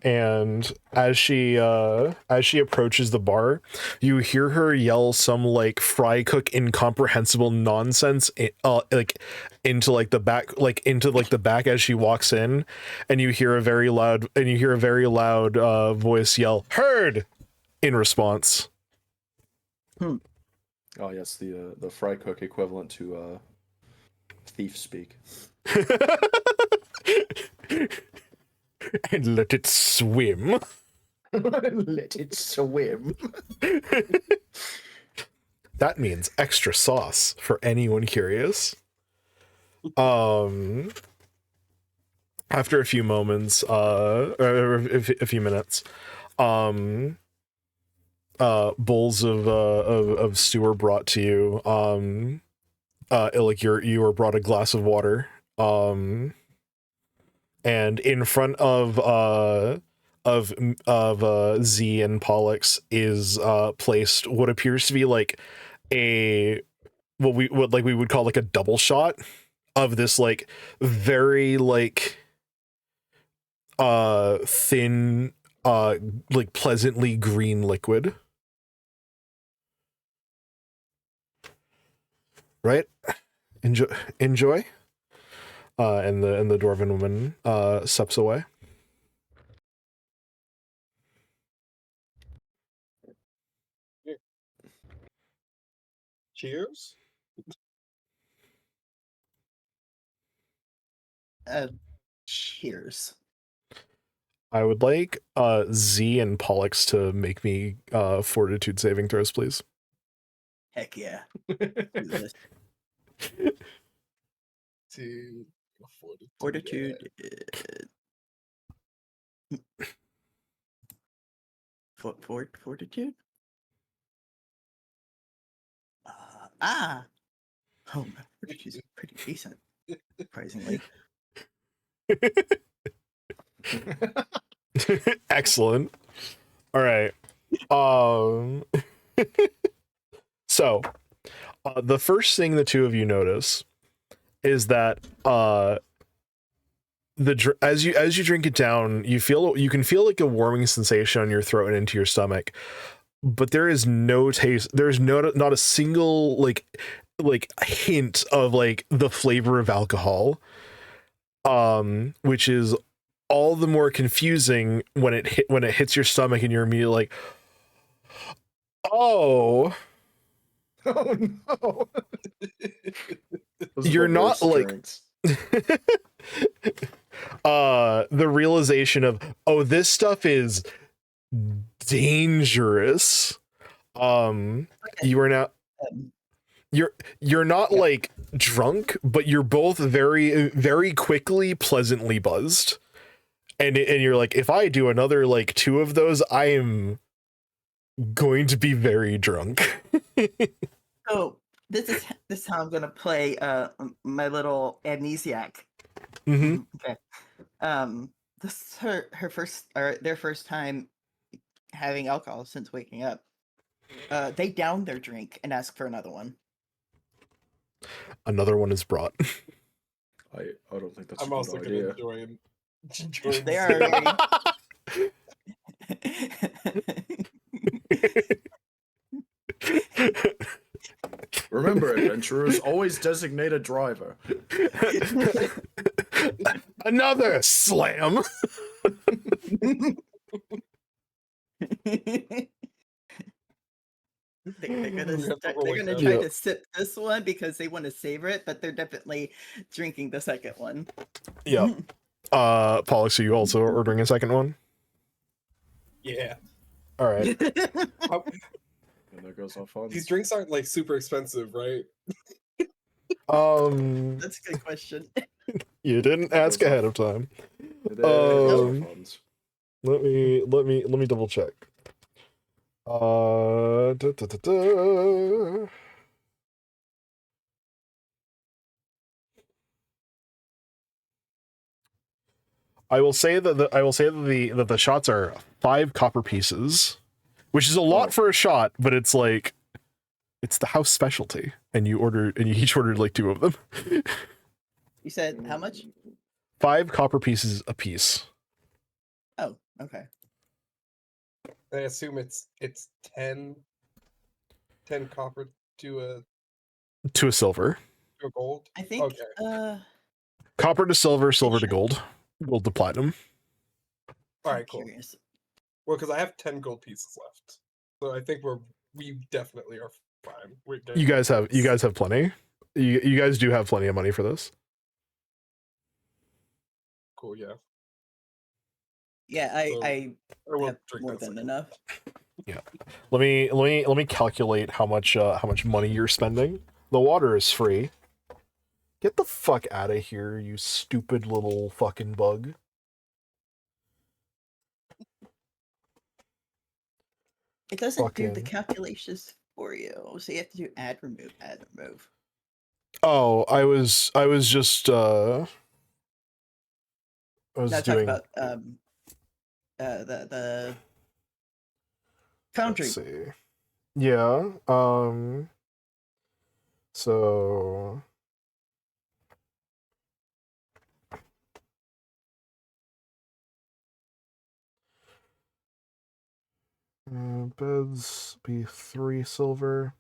And as she approaches the bar, you hear her yell some like fry cook incomprehensible nonsense like into the back as she walks in, and you hear a very loud voice yell "Heard!" in response. Oh yes, the fry cook equivalent to thief speak. And let it swim. Let it swim. That means extra sauce for anyone curious. After a few moments, or a few minutes, bowls of stew are brought to you. Like you were brought a glass of water. And in front of Z and Pollux is placed what appears to be like what we would call like a double shot of this like very like thin like pleasantly green liquid. Right? Enjoy. And the dwarven woman steps away. Cheers. Cheers. I would like Z and Pollux to make me fortitude saving throws, please. Heck yeah. To Fortitude. Fortitude. Oh, my fortitude's pretty decent, surprisingly. Excellent. All right. So, the first thing the two of you notice is that as you drink it down, you can feel like a warming sensation on your throat and into your stomach, but there is no taste. There's not a single like hint of like the flavor of alcohol, which is all the more confusing when it hits your stomach and you're immediately like, oh. Oh no! Those are You're the not worst like drinks. the realization of, oh, this stuff is dangerous. You are now Um, you're not Yeah. like drunk, but you're both very very quickly pleasantly buzzed. And you're like, if I do another like 2 of those, I am going to be very drunk. so this is how I'm gonna play my little amnesiac. Mm-hmm. Okay. This is her first or their first time having alcohol since waking up. They down their drink and ask for another one. Another one is brought. I don't think that's I'm a also good gonna idea. enjoy They are very. Remember, adventurers always designate a driver. Another slam. They're gonna We have to they're roll gonna again. try Yeah. to sip this one because they want to savor it, but they're definitely drinking the second one. Yeah. Pollux, are you also ordering a second one? Yeah. All right. How- And there goes our funds. these drinks aren't like super expensive, right? That's a good question. You didn't ask ahead of time. There goes our Um, funds. Let me double check. Da, da, da, da. I will say that the shots are 5 copper pieces, which is a lot Oh. for a shot, but it's like it's the house specialty, and you each ordered like 2 of them. You said how much? 5 copper pieces a piece. Oh, okay. I assume it's 10 copper to a Silver. gold. I think. Okay. Copper to silver, silver to gold, gold to platinum. All I'm right, cool. curious. Well, because I have 10 gold pieces left, so I think we definitely are fine. You guys have plenty. You guys do have plenty of money for this. Cool. Yeah. Yeah, So, I will have drink more this than again. enough. Let me calculate how much money you're spending. The water is free. Get the fuck out of here, you stupid little fucking bug. It doesn't do the Fucking- calculations for you, so you have to do add, remove, add, remove. Oh, I was just I was Now talk doing. about the foundry. Let's see. Yeah. So. Beds be 3 silver.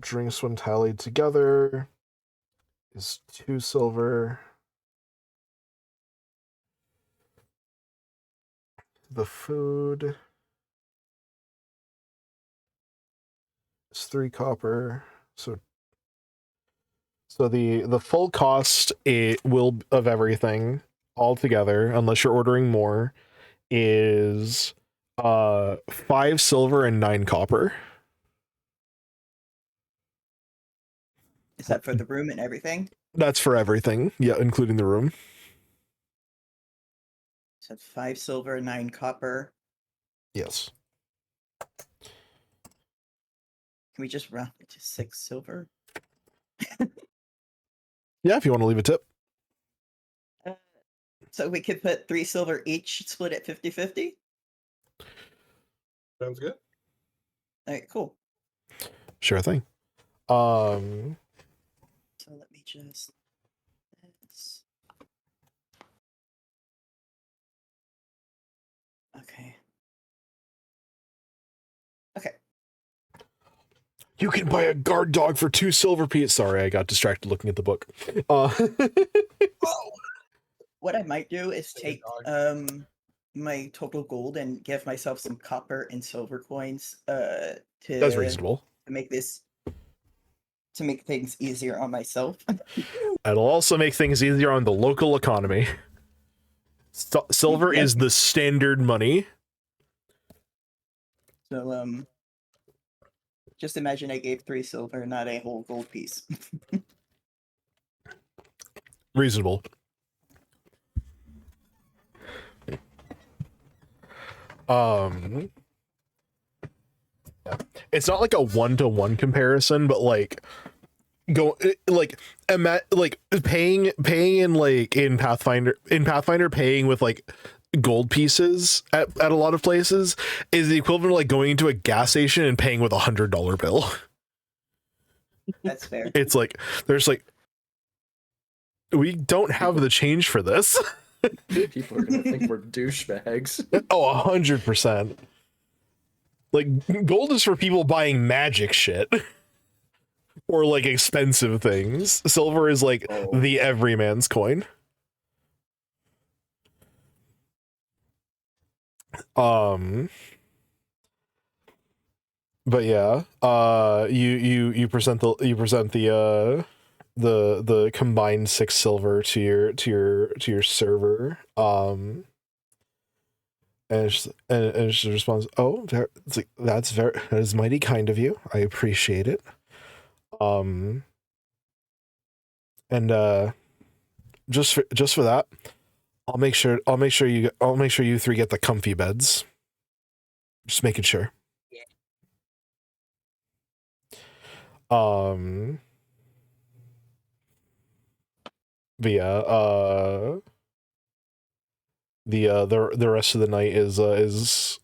Drinks when tallied together is 2 silver. The food is 3 copper. So the full cost of everything all together, unless you're ordering more, is 5 silver and 9 copper. Is that for the room and everything? That's for everything, yeah, including the room. So 5 silver, 9 copper. Yes. Can we just round it to 6 silver? Yeah, if you want to leave a tip. So we could put 3 silver each, split it 50-50? Sounds good. Alright, cool. Sure thing. So let me just... this. Okay. Okay. You can buy a guard dog for 2 silver pieces. Sorry, I got distracted looking at the book. What I might do is Take take a my total gold and give myself some copper and silver coins That's to reasonable. make this to make things easier on myself. It'll also make things easier on the local economy. Silver Yeah. is the standard money. So just imagine I gave 3 silver, not a whole gold piece. Reasonable. Yeah. It's not like a 1-to-1 comparison, but like paying in Pathfinder paying with like gold pieces at a lot of places is the equivalent of like going into a gas station and paying with $100 bill. That's fair. It's like there's like we don't have the change for this. People are gonna think we're douchebags. Oh, 100%. Like gold is for people buying magic shit or like expensive things. Silver is like the everyman's coin. But yeah, you present the combined 6 silver to your server. And she responds, "Oh, it's like that is mighty kind of you. I appreciate it." And just for that, I'll make sure you 3 get the comfy beds. Just making sure. But yeah, the rest of the night is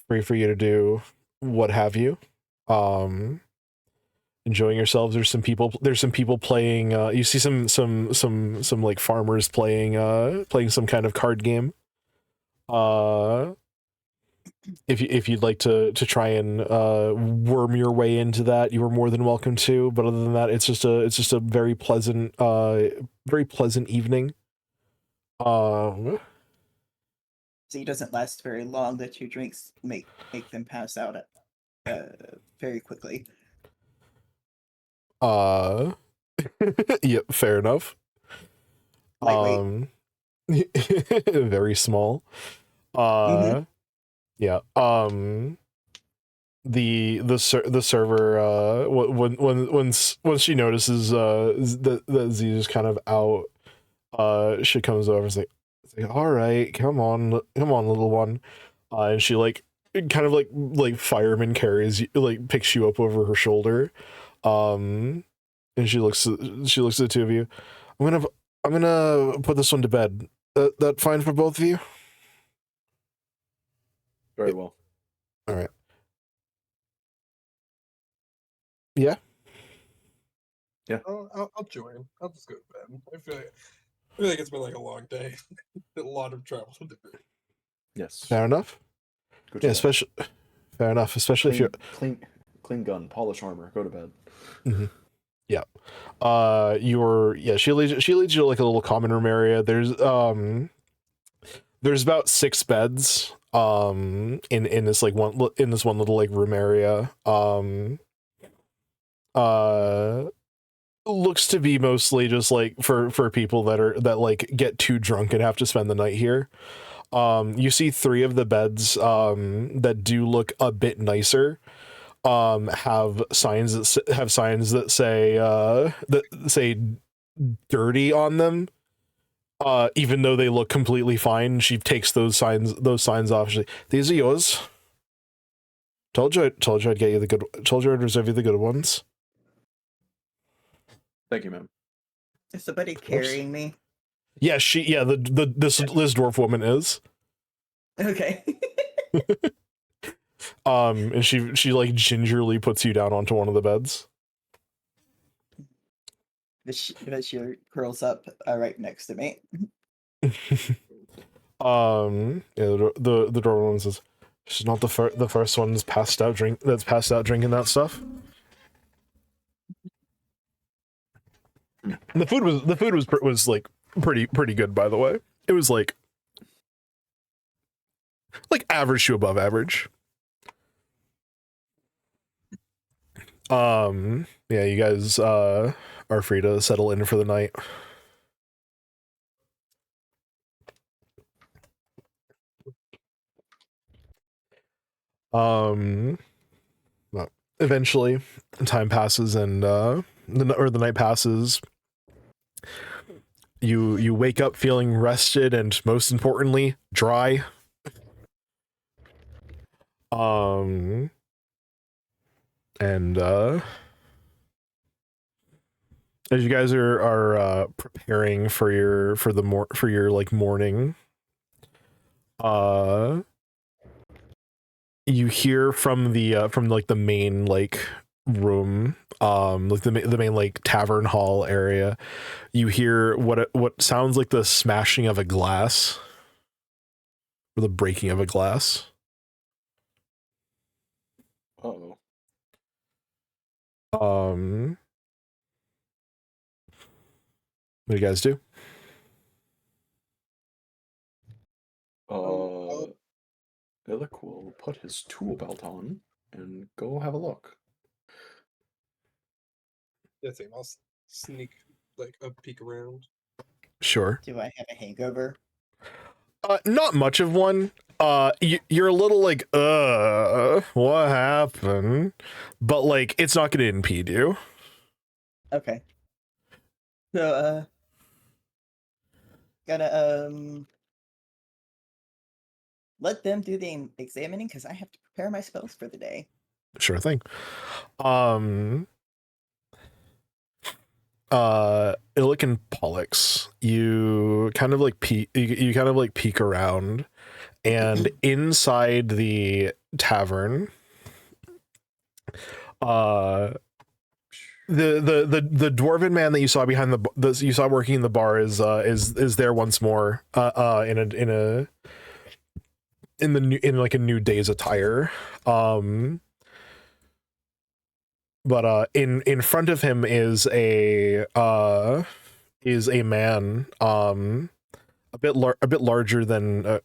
free for you to do what have you. Enjoying yourselves. There's some people playing. You see some like farmers playing some kind of card game. If you'd like to try and worm your way into that, you are more than welcome to. But other than that, it's just a very pleasant evening. See, it doesn't last very long. The 2 drinks make them pass out very quickly. Yep, fair enough. Lightweight. Very small. Yeah. The server once she notices that Z is kind of out, she comes over and is like, all right, come on, little one. And she like kind of like fireman carries you, like picks you up over her shoulder. And she looks at the 2 of you. I'm gonna put this one to bed. That fine for both of you? Very well. All right. Yeah. I'll join. I'll just go to bed. I feel like it's been like a long day. A lot of travel to do. Yes. Fair enough. Go to Yeah, bed. fair enough. Especially if you're clean gun, polish armor. Go to bed. Mm-hmm. Yeah. She leads you to like a little common room area. There's about 6 beds in this one little like room area. Looks to be mostly just like for people that like get too drunk and have to spend the night here. You see 3 of the beds that do look a bit nicer have signs that say dirty on them, even though they look completely fine. She takes those signs off. She's like, these are yours. Told you I'd get you the good. Told you I'd reserve you the good ones. Thank you, ma'am. Is somebody course. carrying me? Yeah, this dwarf woman is. Okay. And she like gingerly puts you down onto one of the beds. But she curls up right next to me. Yeah, the dwarf woman says, she's not the first one that's passed out drinking that stuff. And the food was like pretty good, by the way. It was like average to above average. Yeah, you guys are free to settle in for the night. Well, eventually time passes and the night passes. You wake up feeling rested and, most importantly, dry. And as you guys are preparing for your like morning, you hear from the main like room, like the main like tavern hall area, you hear what sounds like the smashing of a glass or the breaking of a glass. Uh-oh. What do you guys do? Illic will put his tool belt on and go have a look. Yeah, same. I'll sneak like a peek around. Sure. Do I have a hangover? Not much of one. You're a little like, what happened? But like, it's not going to impede you. Okay. So, gonna let them do the examining because I have to prepare my spells for the day. Sure thing. Illic and Pollux, you kind of like peek around, and inside the tavern, the dwarven man that you saw behind you saw working in the bar is there once more, in like a new day's attire. But in front of him is a man, a bit larger than the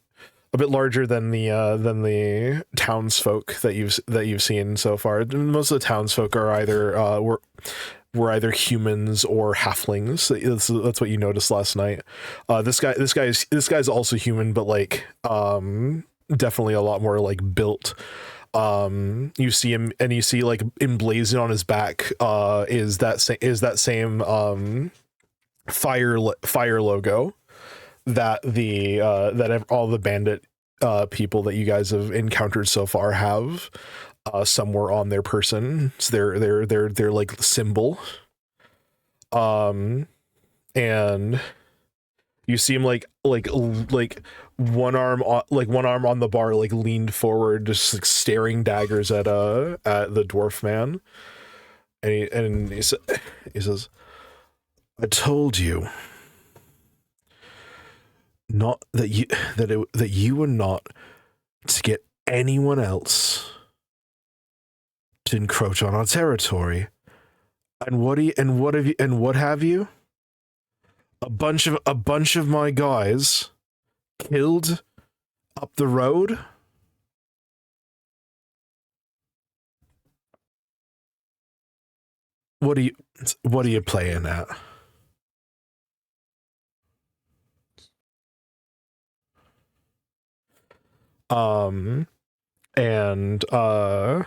townsfolk that you've seen so far. Most of the townsfolk are either were either humans or halflings. That's what you noticed last night. This guy's also human, but like definitely a lot more like built. You see him, and you see like emblazoned on his back is that same fire logo that all the bandit people that you guys have encountered so far have somewhere on their person. It's their like symbol. And you see him like one arm on the bar, like leaned forward, just like staring daggers at the dwarf man, and he says, "I told you not that you were not to get anyone else to encroach on our territory. And what have you? A bunch of my guys killed up the road? What are you playing at?" And the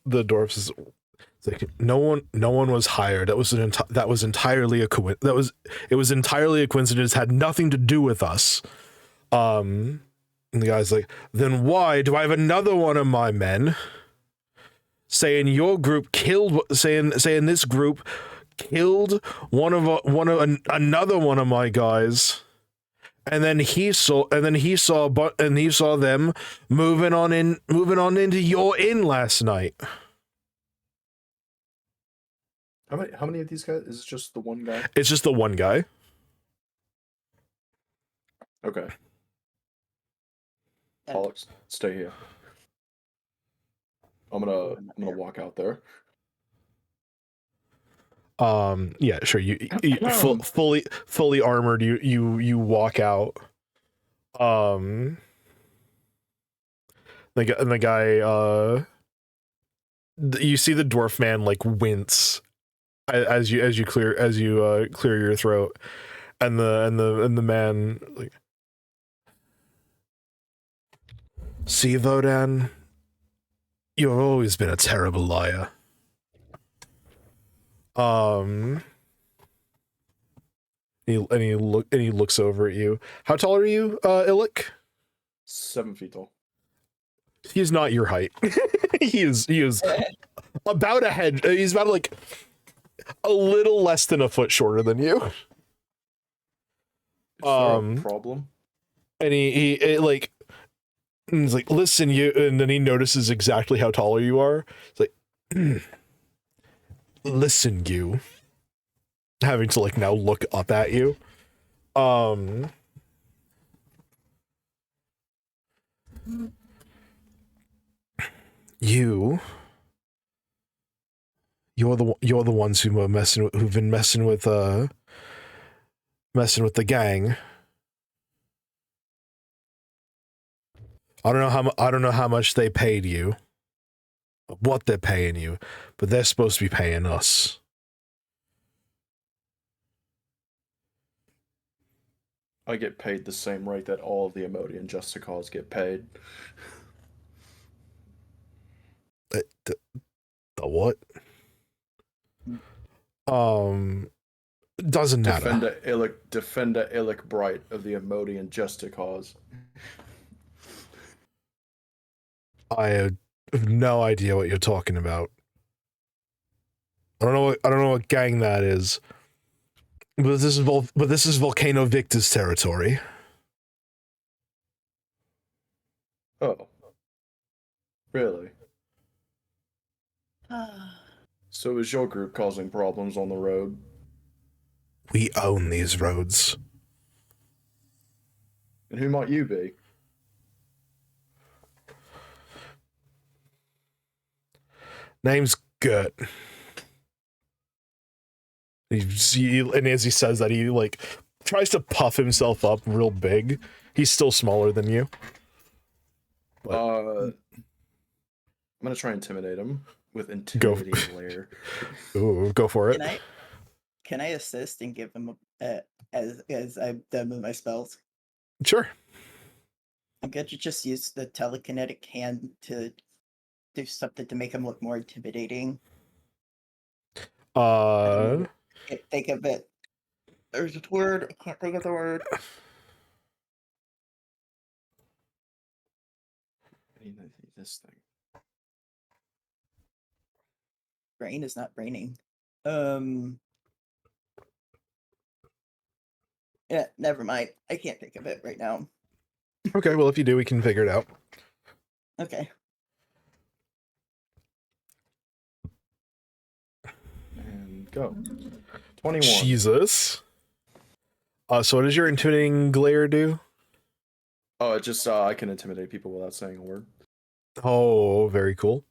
dwarf says, like, no one was hired. It was entirely a coincidence. Had nothing to do with us. And the guy's like, then why do I have another one of my men saying your group killed, saying this group killed another one of my guys, and then he saw them moving on into your inn last night. How many of these guys? Is it just the one guy? It's just the one guy. Okay. And Alex, stay here. I'm gonna walk out there. Yeah, sure. You fully armored. You walk out. The guy. You see the dwarf man like wince as you clear your throat, and the man like, see, Vodan, you've always been a terrible liar. He looks over at you. How tall are you, Illic? 7 feet tall. He's not your height. he is about a head. He's about like a little less than a foot shorter than you. Is there a problem? And he's like, listen, you. And then he notices exactly how tall you are. It's like, listen, you. Having to like now look up at you. You're the ones who've been messing with the gang. I don't know how much they paid you, what they're paying you, but they're supposed to be paying us. I get paid the same rate that all of the Emodian Justicars get paid. The what? Doesn't matter. Defender Illic Bright of the Emodian Justicars. I have no idea what you're talking about. I don't know what gang that is. But this is Volcano Victor's territory. Oh. Really? So is your group causing problems on the road? We own these roads. And who might you be? Name's Gert. And as he says that, he like tries to puff himself up real big. He's still smaller than you. But I'm gonna try and intimidate him with intimidating glare. Ooh, go for it. Can I assist and give him as I'm done with my spells? Sure. I'm going to just use the telekinetic hand to do something to make him look more intimidating. Think of it. There's a word. I can't think of the word. This thing. Brain is not braining. Yeah, never mind. I can't think of it right now. Okay, well, if you do, we can figure it out. Okay. And go. 21. Jesus. So what does your intimidating glare do? Oh, it just I can intimidate people without saying a word. Oh, very cool.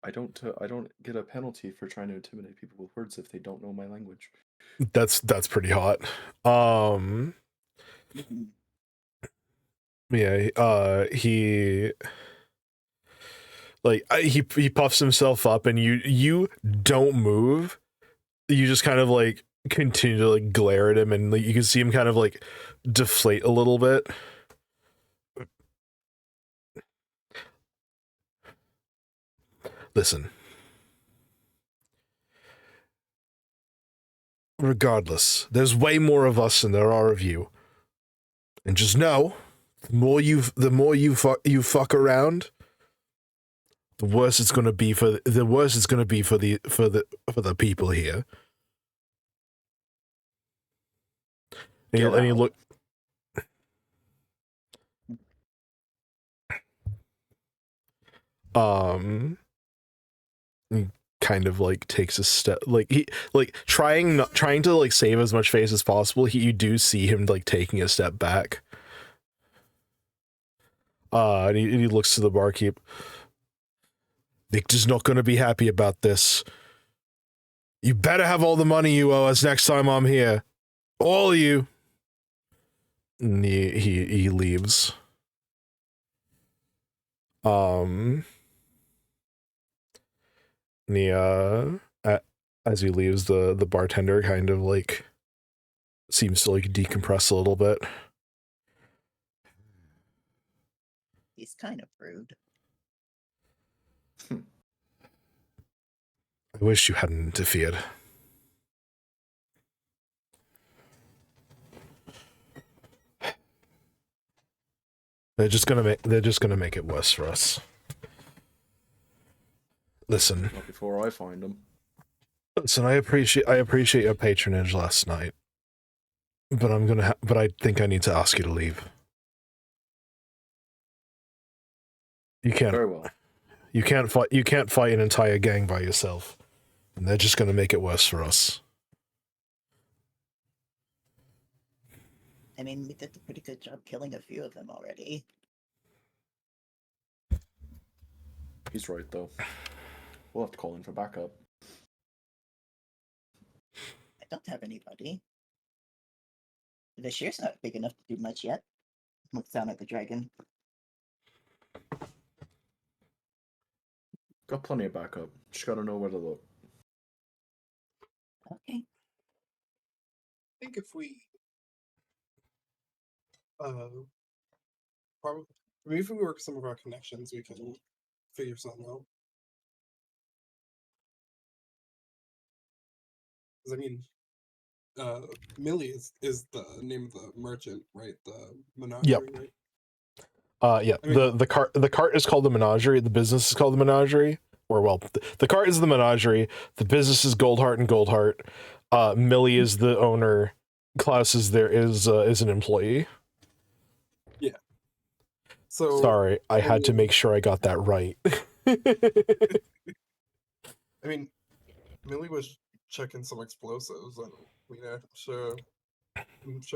I don't get a penalty for trying to intimidate people with words if they don't know my language. That's pretty hot. Yeah, he puffs himself up, and you don't move. You just kind of like continue to like glare at him, and like, you can see him kind of like deflate a little bit. Listen. Regardless, there's way more of us than there are of you. And just know, the more you fuck around, the worse it's gonna be for the people here. And you look. He kind of like takes a step, like he like trying to like save as much face as possible. You do see him like taking a step back. And he looks to the barkeep. Victor's not going to be happy about this. You better have all the money you owe us next time I'm here. All of you. And he leaves. And he, as he leaves, the bartender kind of like seems to like decompress a little bit. He's kind of rude. I wish you hadn't interfered. They're just gonna make it worse for us. Listen. Not before I find them. Listen, I appreciate your patronage last night. But but I think I need to ask you to leave. You can't. Very well. You can't fight an entire gang by yourself. And they're just gonna make it worse for us. I mean, we did a pretty good job killing a few of them already. He's right, though. We'll have to call in for backup. I don't have anybody. The shear's not big enough to do much yet. Looks down at the dragon. Got plenty of backup. Just gotta know where to look. Okay. I think if we probably maybe if we work some of our connections, we can figure something out. Because I mean, Millie is the name of the merchant, right? The menagerie, Yep. right? Yeah. I mean, the cart is called the Menagerie. The business is called the Menagerie. Or well, the cart is the Menagerie. The business is Goldheart and Goldheart. Millie is the owner. Klaus is an employee. Yeah. So Sorry, I had to make sure I got that right. I mean, Millie was checking some explosives, and I'm sure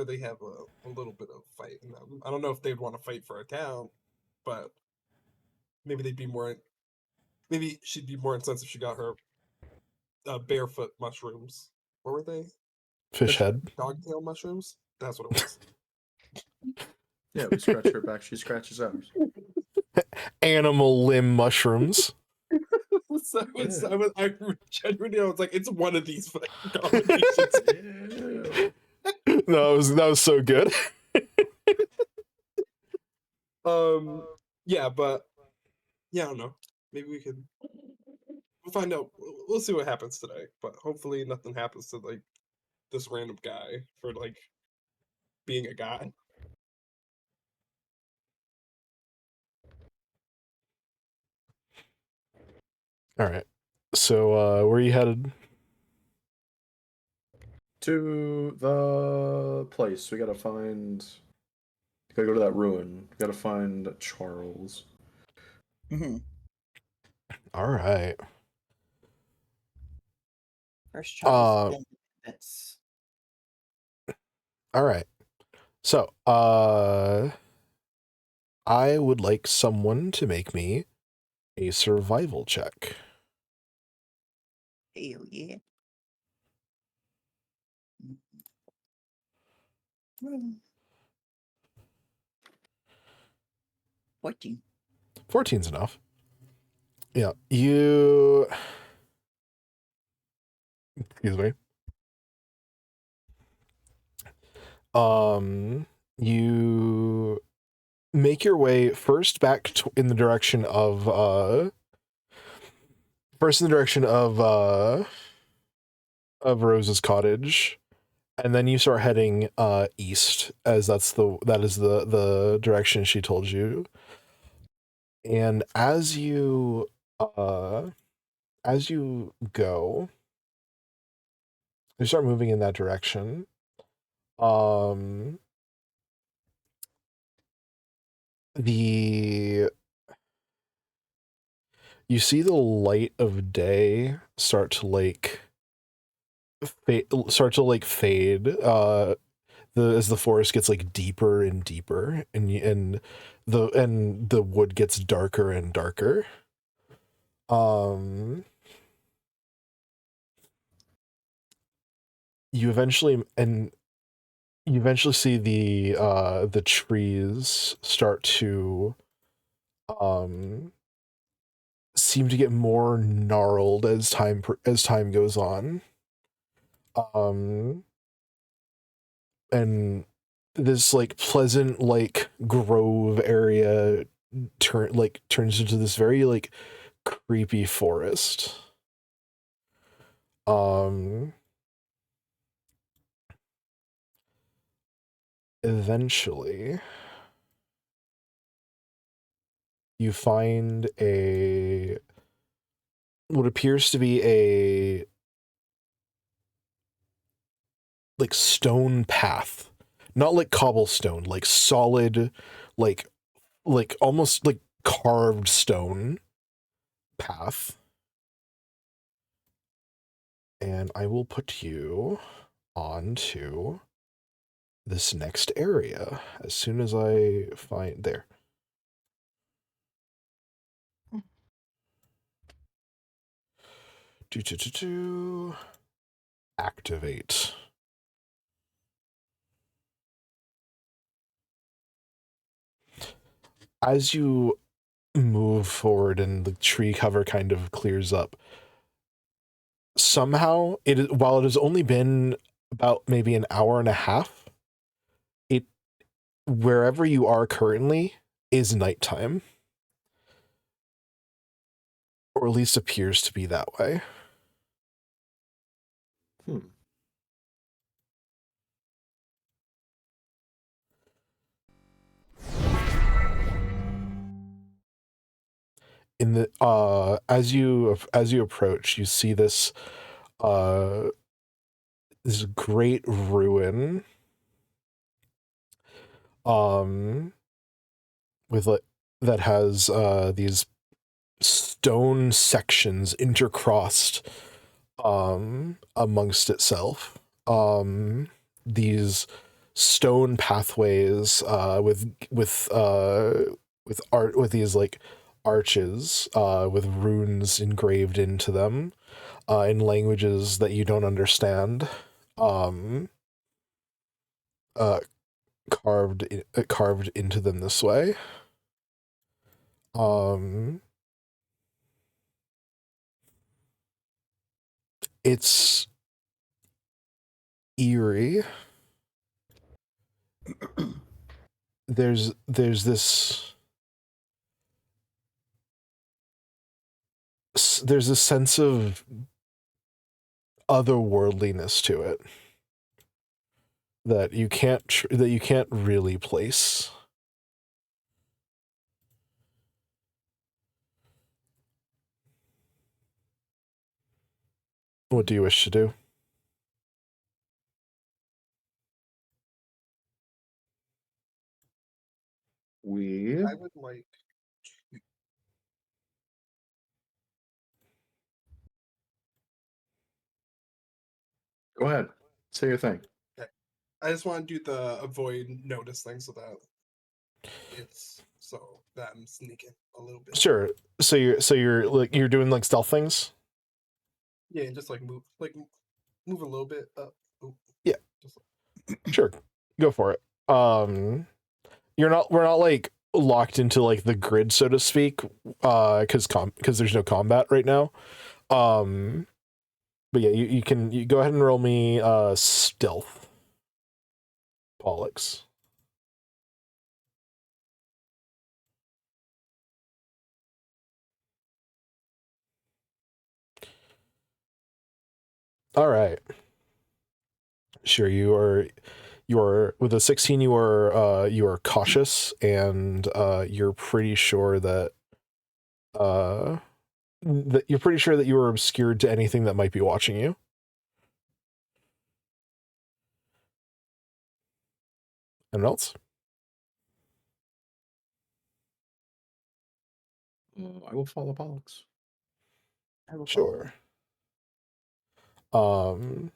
they have a little bit of fight in them. I don't know if they'd want to fight for a town, but maybe maybe she'd be more incensed if she got her barefoot mushrooms. What were they? Fish head. Dogtail mushrooms? That's what it was. Yeah, we scratch her back, she scratches ours. Animal limb mushrooms. I genuinely, I was like, it's one of these fucking combinations. That was so good. Yeah, but yeah, I don't know. Maybe we'll find out. We'll see what happens today. But hopefully nothing happens to like this random guy for like being a guy. All right. So where are you headed? To the place. We gotta go to that ruin. We gotta find Charles. Mm-hmm. All right. First Charles. Then that's All right. So, I would like someone to make me a survival check. hell yeah. Mm. 14. 14's enough. Yeah, you... Excuse me. You make your way first back in the direction of Rose's cottage, and then you start heading east, as that is the direction she told you. And as you go, you start moving in that direction. The you see the light of day start to fade as the forest gets like deeper and deeper, and the wood gets darker and darker. You eventually see the trees start to seem to get more gnarled as time goes on. And this like pleasant like grove area turns into this very like creepy forest. Eventually you find what appears to be a like stone path, not like cobblestone, like solid, like almost like carved stone path. And I will put you onto this next area as soon as I find there. Activate. As you move forward and the tree cover kind of clears up, somehow while it has only been about maybe an hour and a half, wherever you are currently is nighttime, or at least appears to be that way. In the as you approach, you see this this great ruin with like that has these stone sections intercrossed amongst itself. These stone pathways with these like arches with runes engraved into them in languages that you don't understand, carved into them this way. It's eerie. There's this sense of otherworldliness to it that you can't really place. What do you wish to do? I would like. Go ahead. Say your thing. Okay. I just want to do the avoid notice thing so that I'm sneaking a little bit. Sure. So you're like you're doing like stealth things? Yeah, and just move a little bit up. Oh, yeah. Sure. Go for it. We're not like locked into like the grid, so to speak, because there's no combat right now. But yeah, you can go ahead and roll me stealth, Pollux. All right. Sure, you are with a 16. You are cautious, and you're pretty sure that you are obscured to anything that might be watching you. Anyone else? I will follow Pollux. I will follow Sure. them.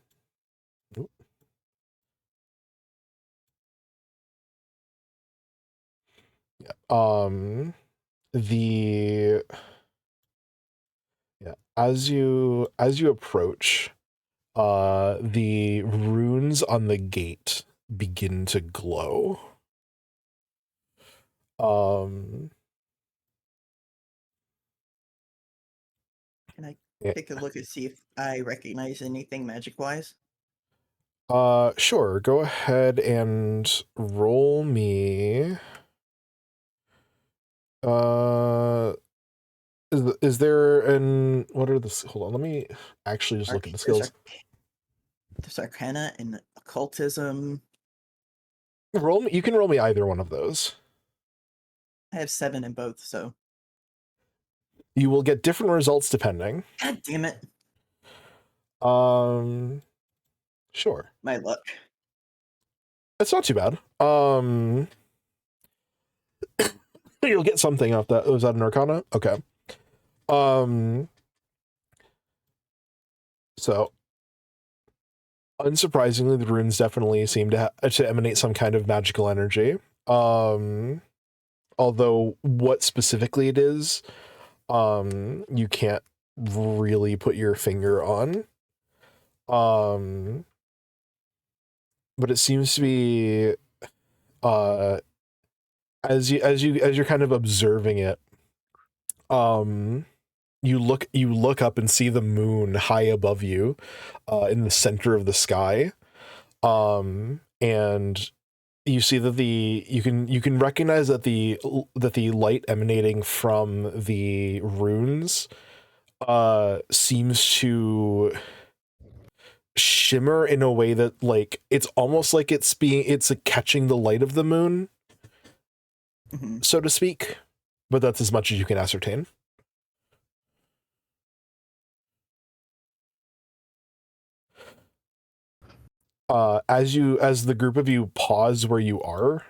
Oop. Yeah. The yeah. As you approach, the runes on the gate begin to glow. Can I Yeah. take a look and see if I recognize anything magic-wise? Sure. Go ahead and roll me. Is there an what are the hold on? Let me actually just look at the skills. There's Arcana and Occultism. Roll me. You can roll me either one of those. I have 7 in both, so You will get different results depending. God damn it. Sure. My luck. It's not too bad. You'll get something off that. Was that an Arcana? Okay. So, unsurprisingly, the runes definitely seem to emanate some kind of magical energy. Although what specifically it is, you can't really put your finger on. But it seems to be, as you're kind of observing it, you look up and see the moon high above you, in the center of the sky, and you see that you can recognize that the light emanating from the runes seems to shimmer in a way that, like, it's almost like it's catching the light of the moon, so to speak, but that's as much as you can ascertain. As the group of you pause where you are,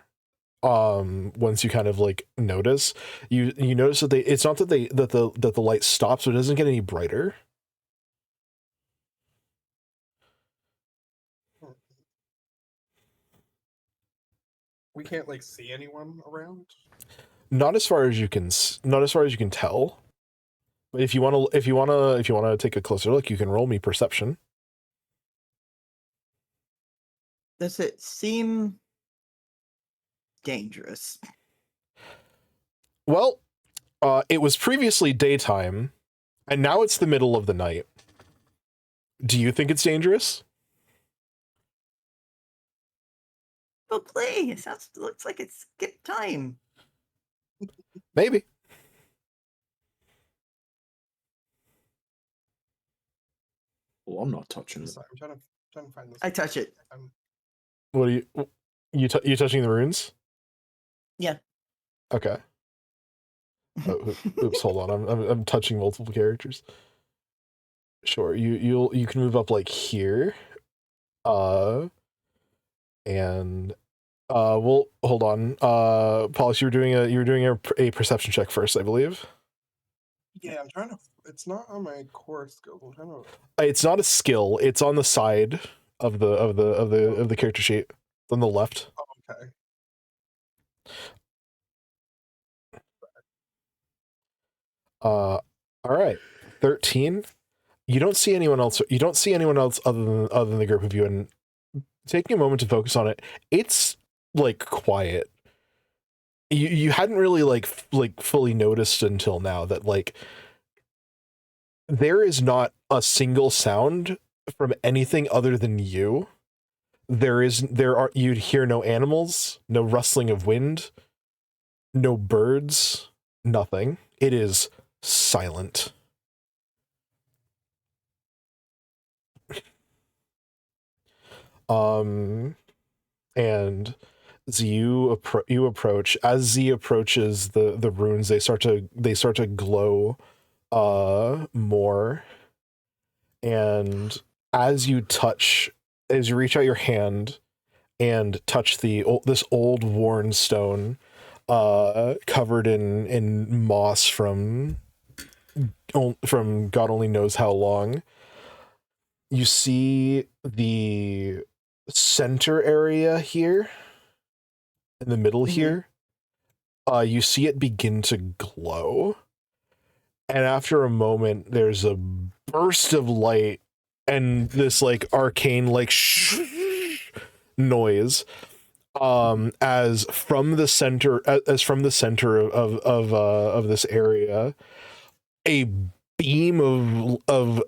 once you kind of like notice, you notice that it's not that the light stops, but it doesn't get any brighter. We can't like see anyone around. Not as far as you can tell. But if you want to take a closer look, you can roll me perception. Does it seem dangerous? Well, it was previously daytime, and now it's the middle of the night. Do you think it's dangerous? But play. Looks like it's skip time. Maybe. Well, I'm not touching it. Sorry, I'm trying to find this. I touch it. What are you touching the runes? Yeah. Okay. Oh, oops, hold on. I'm touching multiple characters. Sure. You can move up like here. And well, hold on. Paulus, you were doing a perception check first, I believe. Yeah, I'm trying to. It's not on my core skills. I'm trying to. It's not a skill. It's on the side of the character sheet on the left. Oh, okay. All right. 13. You don't see anyone else. You don't see anyone else other than the group of you. And taking a moment to focus on it, it's like quiet. You hadn't really like fully noticed until now that like there is not a single sound from anything other than you. You'd hear no animals, no rustling of wind, no birds, nothing. It is silent. And as you approach, as Z approaches the runes, they start to glow more. And as you reach out your hand and touch this old worn stone, covered in moss from God only knows how long, you see the center area here in the middle here. You see it begin to glow, and after a moment there's a burst of light and this like arcane like noise, as from the center of this area, a beam of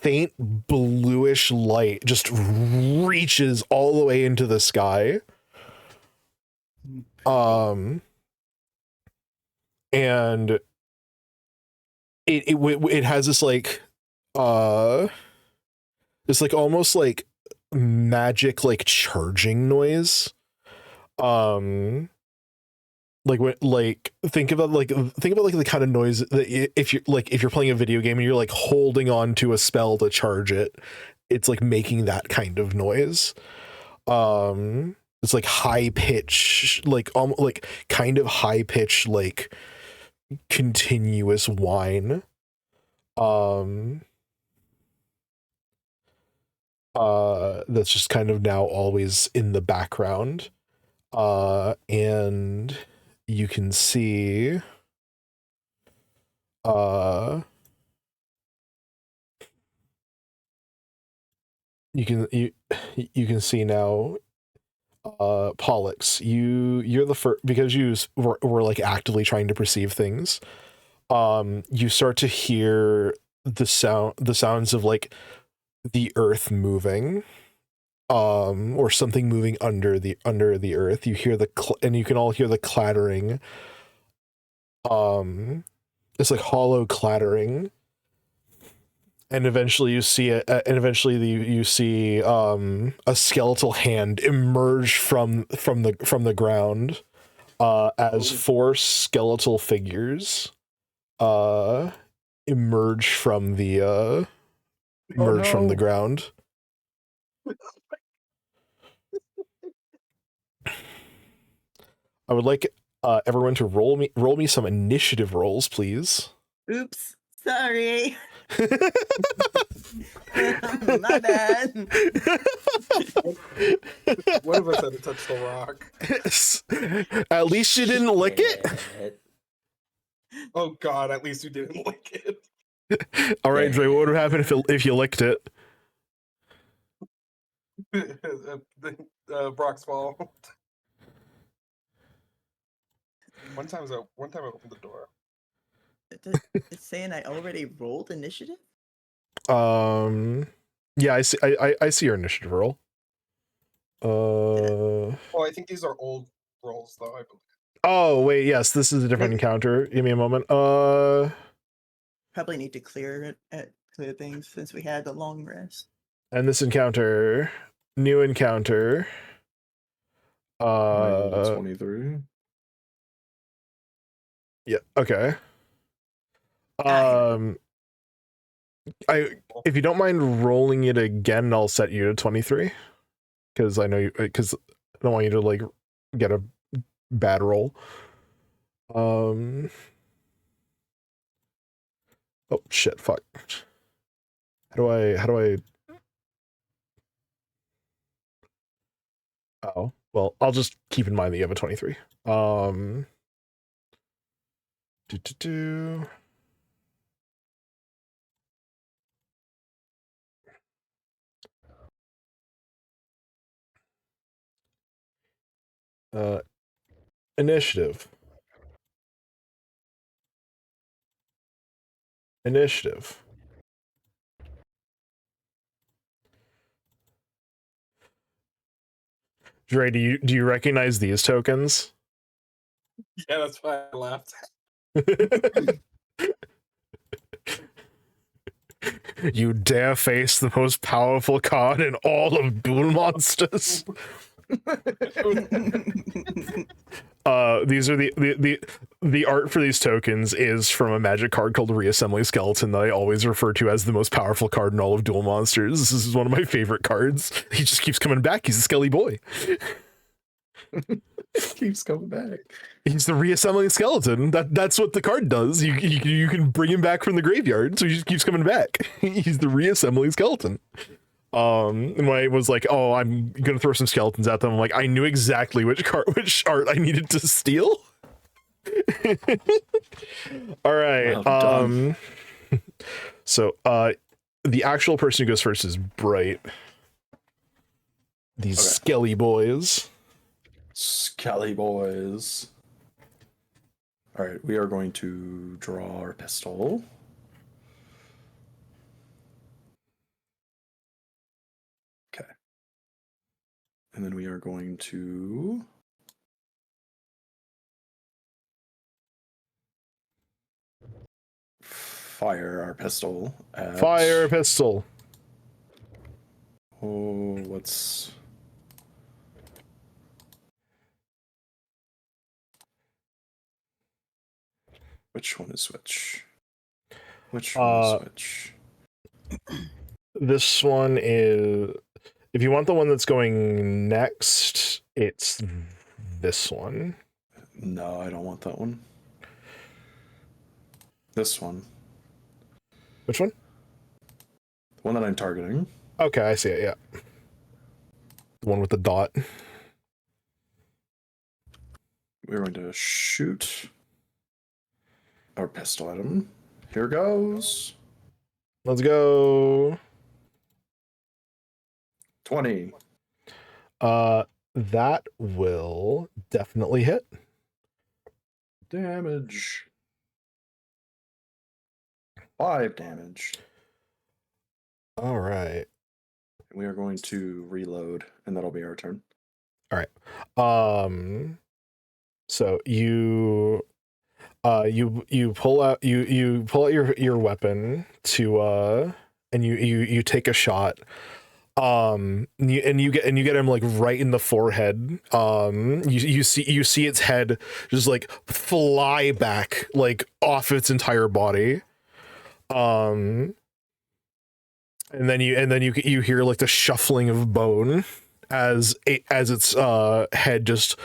faint bluish light just reaches all the way into the sky. And it has this like almost like magic like charging noise. Like when think about the kind of noise that if you're playing a video game and you're like holding on to a spell to charge it, it's like making that kind of noise. It's like high pitch, like like kind of high pitch, like continuous whine. That's just kind of now always in the background. And you can see you can see now, Pollux, you're the first, because you were like actively trying to perceive things. You start to hear the sounds of like the earth moving, or something moving under the earth. You hear and you can all hear the clattering. It's like hollow clattering, and eventually you see you see a skeletal hand emerge from the ground, as four skeletal figures emerge from the ground. I would like everyone to roll me some initiative rolls, please. Oops, sorry. My bad. One of us had to touch the rock. At least you didn't lick it. Oh God! At least you didn't lick it. All right, Dre. What would happen if you licked it? Brock's fault. One time I opened the door. It's saying I already rolled initiative. Yeah, I see. I see your initiative roll. Oh, I think these are old rolls, though. I believe. Oh wait, yes, this is a different encounter. Give me a moment. Probably need to clear things since we had the long rest. And this encounter, new encounter. 23. Yeah. Okay. If you don't mind rolling it again, I'll set you to 23, because I don't want you to like get a bad roll. Oh shit! Fuck. How do I? Oh well, I'll just keep in mind that you have a 23. Initiative. Dre, do you recognize these tokens? Yeah, that's why I laughed. You dare face the most powerful card in all of Duel Monsters? These are the art for these tokens is from a magic card called Reassembly Skeleton that I always refer to as the most powerful card in all of Duel Monsters. This is one of my favorite cards. He just keeps coming back. He's a skelly boy. Keeps coming back. He's the reassembling skeleton. That's what the card does. You can bring him back from the graveyard, so he just keeps coming back. He's the reassembling skeleton. And when I was like, oh, I'm gonna throw some skeletons at them, I'm like, I knew exactly which art I needed to steal. All right. Well done. So the actual person who goes first is Bright. These Okay. skelly boys. Skelly boys. All right, we are going to draw our pistol. Okay. And then we are going to fire our pistol at... Fire pistol. Oh, what's... Which one is which? Which one is which? This one is, if you want the one that's going next, it's this one. No, I don't want that one. This one. Which one? The one that I'm targeting. Okay, I see it, yeah. The one with the dot. We're going to shoot our pistol at him. Here goes. Let's go. 20. That will definitely hit. Damage. 5 damage. All right. We are going to reload, and that'll be our turn. All right. So you pull out your weapon to and you take a shot. You get him like right in the forehead. You see its head just like fly back like off its entire body. And then you hear like the shuffling of bone as its head just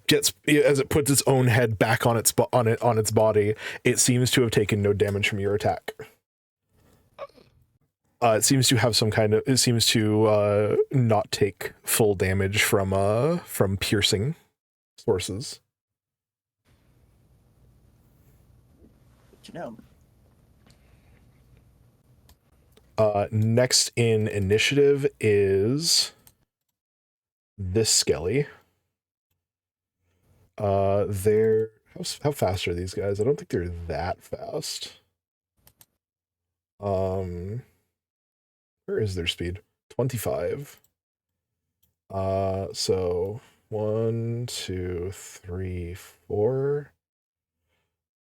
gets, as it puts its own head back on its body. It seems to have taken no damage from your attack. It seems to have some kind of, it seems to not take full damage from piercing sources. Good to know. Next in initiative is this skelly. They're how fast are these guys? I don't think they're that fast. Where is their speed? 25. So 1, 2, 3, 4.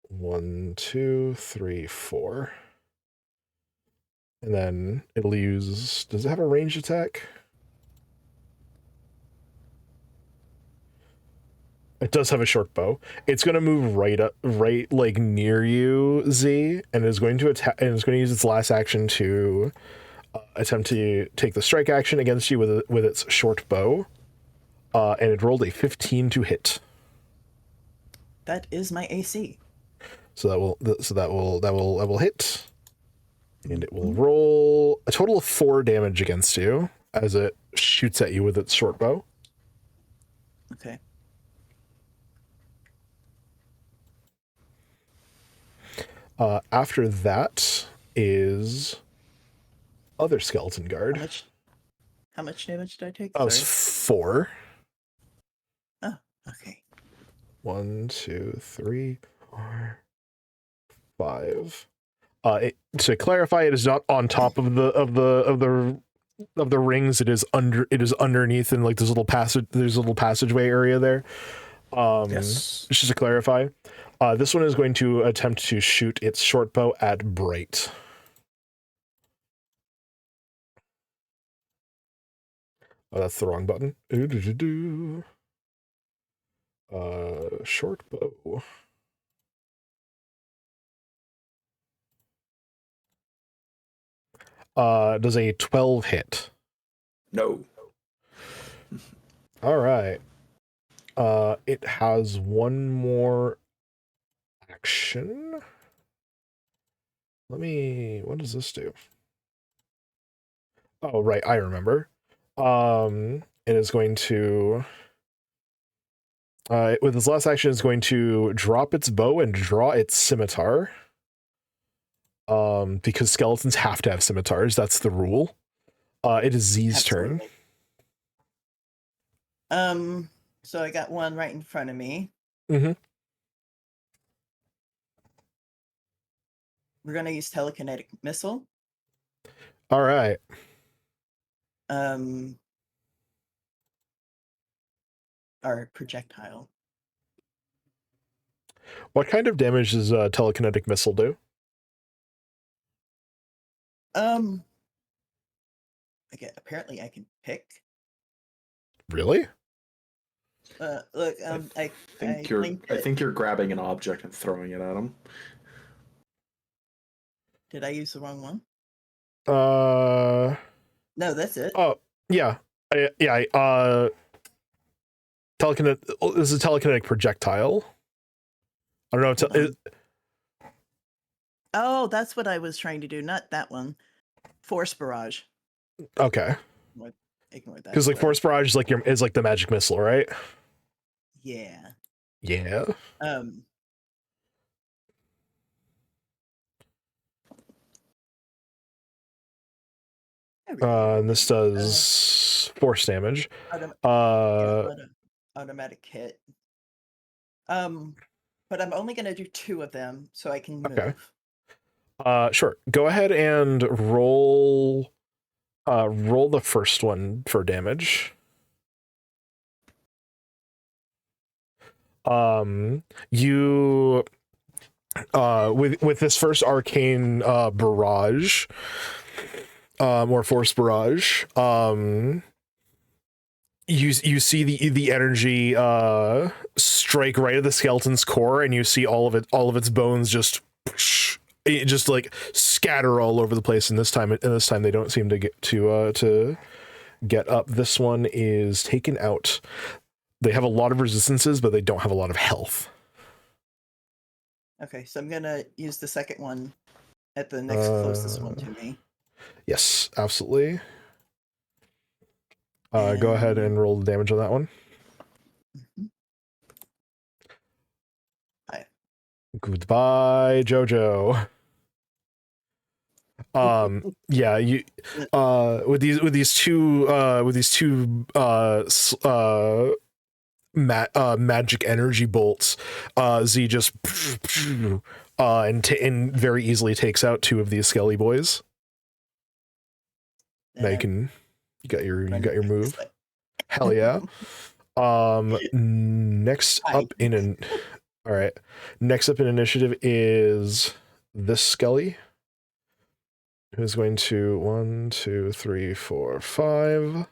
1, 2, 3, 4. And then it'll use, does it have a ranged attack? It does have a short bow. It's going to move right like near you, Z, and is going to attack, and it's going to use its last action to attempt to take the strike action against you with its short bow. And it rolled a 15 to hit. That is my AC. So that will hit. And it will roll a total of 4 damage against you as it shoots at you with its short bow. Okay. After that is other skeleton guard. How much damage did I take? That was Sorry. 4. Oh, okay. 1, 2, 3, 4, 5. To clarify, it is not on top of the rings. It is underneath in like this little passage. There's a little passageway area there. Yes. Just to clarify. This one is going to attempt to shoot its short bow at Bright. Oh, that's the wrong button. Short bow. Does a 12 hit? No. All right. It has one more action. What does this do? Oh, right, I remember. It is going to, with its last action, it's going to drop its bow and draw its scimitar. Because skeletons have to have scimitars, that's the rule. It is Z's turn. Absolutely. So I got one right in front of me. Mm-hmm. We're gonna use telekinetic missile. All right. Our projectile. What kind of damage does a telekinetic missile do? Again, apparently I can pick. Really? Look, I think you're grabbing an object and throwing it at him. Did I use the wrong one? No, that's it. Oh, yeah. Telekinetic. This is a telekinetic projectile. I don't know. Oh, that's what I was trying to do. Not that one. Force barrage. Okay. Ignore that. Because like force barrage is like the magic missile, right? Yeah. Yeah. And this does force damage. Automatic hit. But I'm only gonna do 2 of them so I can move. Okay. Sure. Go ahead and roll the first one for damage. You with this first arcane barrage, or force barrage, you see the energy strike right at the skeleton's core, and you see all of its bones just like scatter all over the place. And this time they don't seem to get up. This one is taken out. They have a lot of resistances, but they don't have a lot of health. Okay, so I'm gonna use the second one at the next closest one to me. Yes, absolutely. Go ahead and roll the damage on that one. Mm-hmm. Hi. Goodbye, Jojo. Yeah, you with these two magic energy bolts, Z just and very easily takes out 2 of these skelly boys. Now you got your move. Hell yeah. Next up in initiative is this skelly, who's going to 1, 2, 3, 4, 5.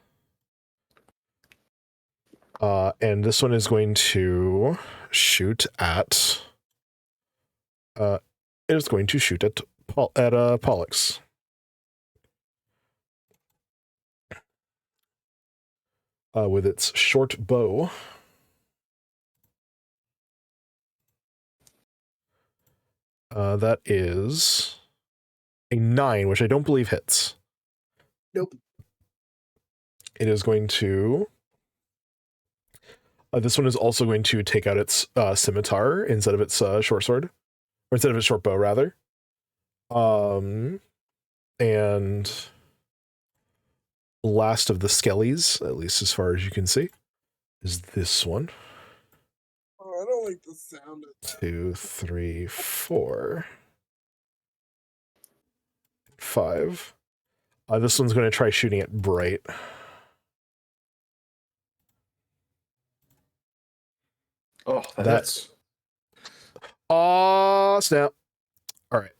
And this one is going to shoot at. It is going to shoot at Pollux. With its short bow. That is a 9, which I don't believe hits. Nope. It is going to. This one is also going to take out its scimitar instead of its short sword, or instead of its short bow, rather. And last of the skellies, at least as far as you can see, is this one. Oh, I don't like the sound of that. 2, 3, 4, 5. This one's going to try shooting at Bright. Oh, that's Snap. All right.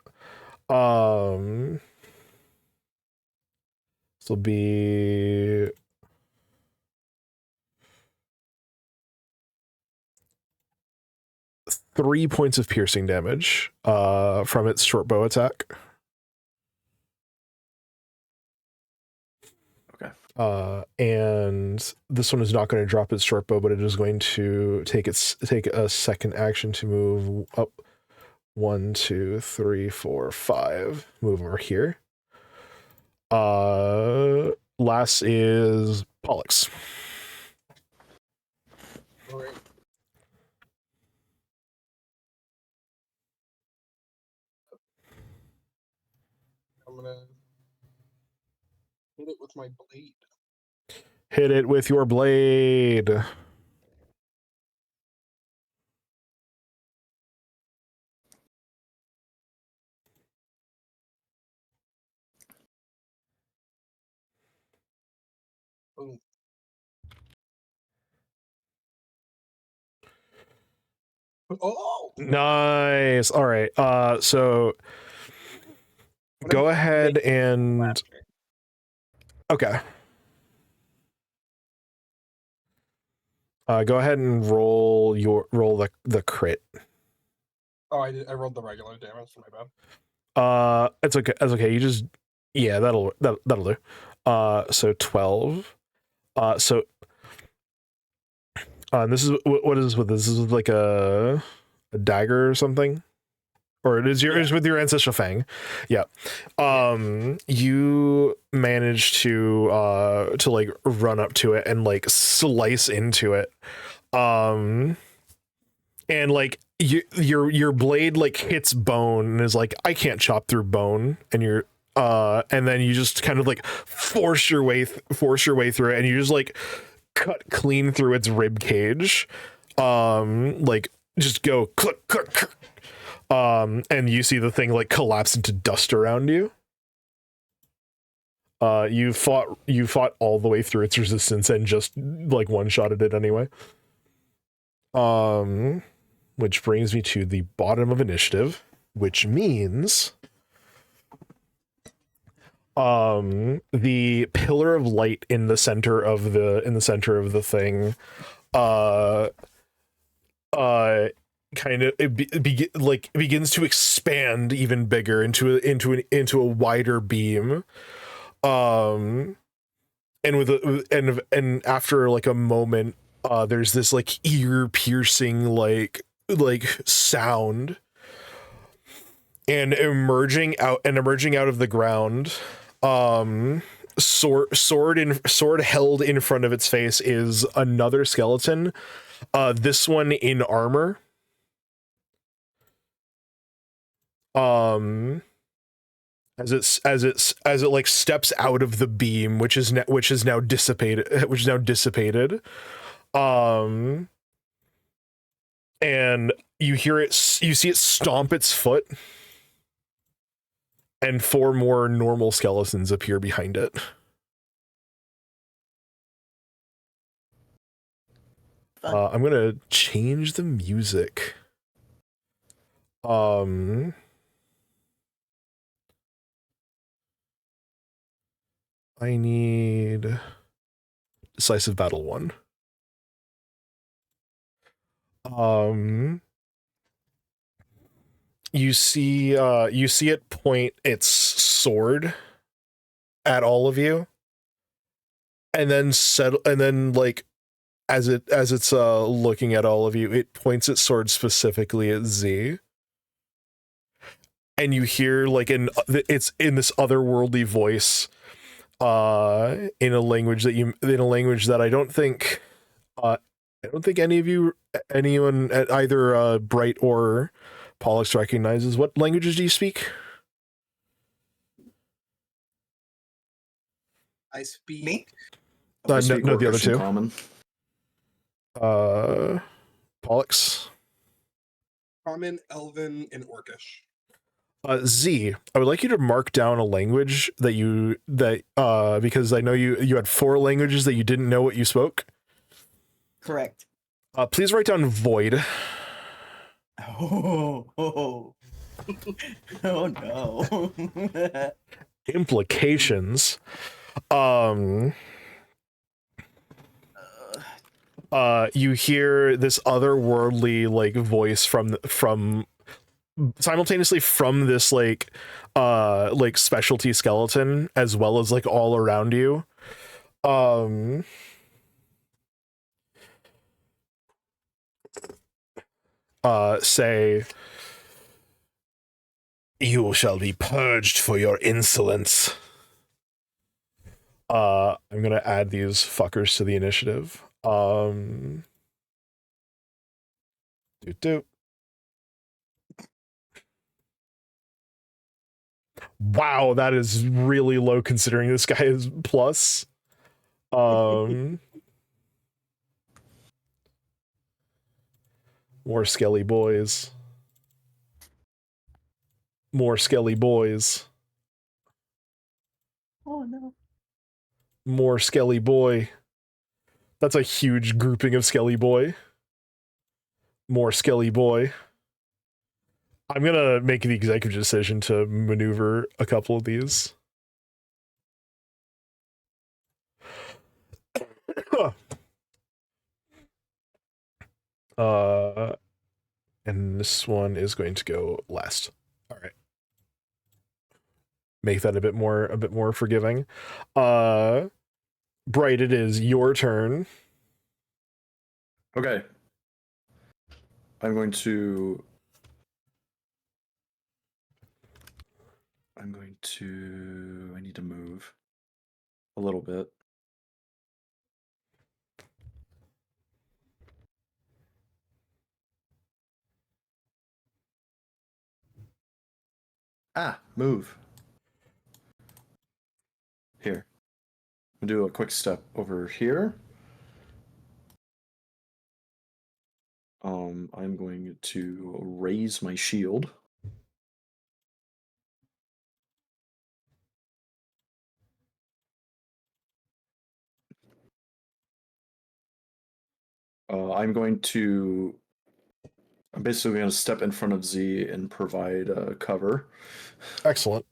This will be 3 points of piercing damage from its short bow attack. Okay. And this one is not going to drop its short bow, but it is going to take a second action to move up 1, 2, 3, 4, 5. Move over here. Last is Pollux. All right. I'm gonna hit it with my blade. Hit it with your blade. Boom. Oh! Nice. All right. So I'm go gonna ahead make and laughter. okay. Go ahead and roll the crit. Oh, I rolled the regular damage. My bad. It's okay. That's okay. You just that'll do. So 12. So and this is what is this with? This is with like a dagger or something, or it is is with your ancestral fang. Yeah. You manage to like run up to it and like slice into it. And like your blade like hits bone and is like, I can't chop through bone, and you're and then you just kind of like force your way through it, and you just like cut clean through its rib cage. Like just go click click click. And you see the thing like collapse into dust around you. You fought all the way through its resistance and just like one-shotted it anyway. Which brings me to the bottom of initiative, which means the pillar of light in the center of the thing kind of begins to expand even bigger into a wider beam. And and after like a moment, there's this like ear piercing like sound, and emerging out of the ground, sword held in front of its face is another skeleton, this one in armor. As it like steps out of the beam, which is now dissipated, and you see it stomp its foot, and 4 more normal skeletons appear behind it. I'm gonna change the music. I need Decisive Battle 1. You see it point its sword at all of you, and then like as it's looking at all of you, it points its sword specifically at Z. And you hear like it's in this otherworldly voice, in a language that I don't think anyone at either Bright or Pollux recognizes. What languages do you speak? I speak. Me? I speak no, the other Orcish and two. Common. Pollux. Common, Elven, and Orcish. Z, I would like you to mark down a language because I know you had 4 languages that you didn't know what you spoke. Correct. Please write down Void. Oh, oh, oh no. Implications. You hear this otherworldly like voice from simultaneously from this like specialty skeleton as well as like all around you. Say, you shall be purged for your insolence. I'm gonna add these fuckers to the initiative. Wow, that is really low considering this guy is plus. More skelly boys. More skelly boys. Oh no. More skelly boy. That's a huge grouping of skelly boy. More skelly boy. I'm gonna make the executive decision to maneuver a couple of these. And this one is going to go last. All right. Make that a bit more forgiving. Bright, it is your turn. Okay. I'm going to I need to move a little bit. Move. Here. I'm gonna do a quick step over here. I'm going to raise my shield. I'm basically going to step in front of Z and provide cover. Excellent.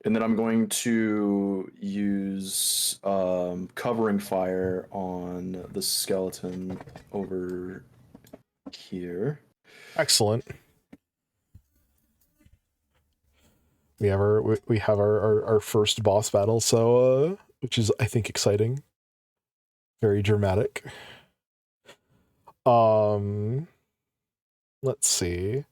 And then I'm going to use covering fire on the skeleton over here. Excellent. We have our first boss battle, so which is I think exciting. Very dramatic. Let's see.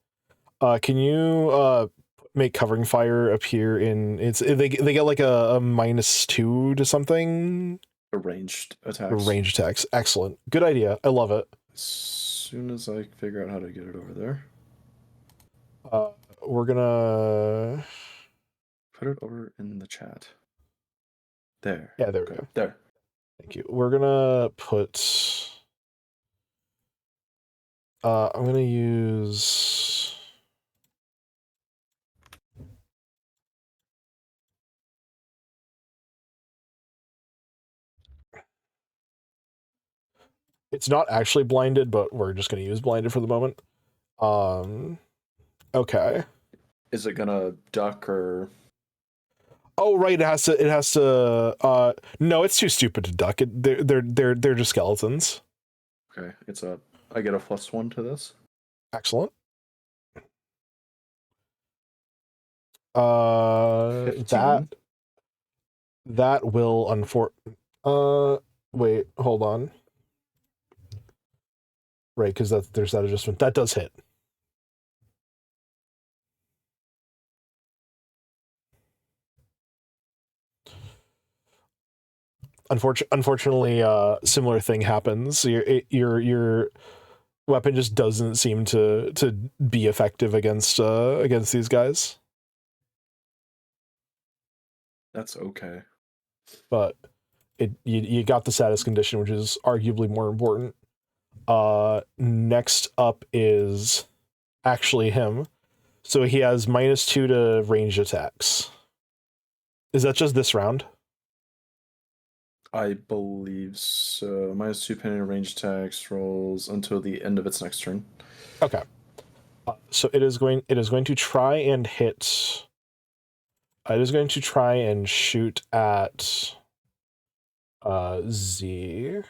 Can you make covering fire appear in they get like a -2 to something? Ranged attacks. Range attacks. Excellent. Good idea. I love it. As soon as I figure out how to get it over there. We're gonna Put it over in the chat. There. Yeah, there we go. There. Thank you. We're gonna put I'm gonna use it's not actually blinded, but we're just gonna use blinded for the moment. Okay. Is it gonna duck or? Oh right, it has to no, it's too stupid to duck. They're just skeletons. Okay, I get a +1 to this. Excellent. 15. that will wait, hold on. Right, because there's that adjustment. That does hit. Unfortunately, similar thing happens. Your weapon just doesn't seem to be effective against these guys. That's okay. But you got the status condition, which is arguably more important. Next up is actually him. So he has -2 to range attacks. Is that just this round? I believe so. -2 penny range attacks rolls until the end of its next turn. Okay. So it is going to try and hit. It is going to try and shoot at Z.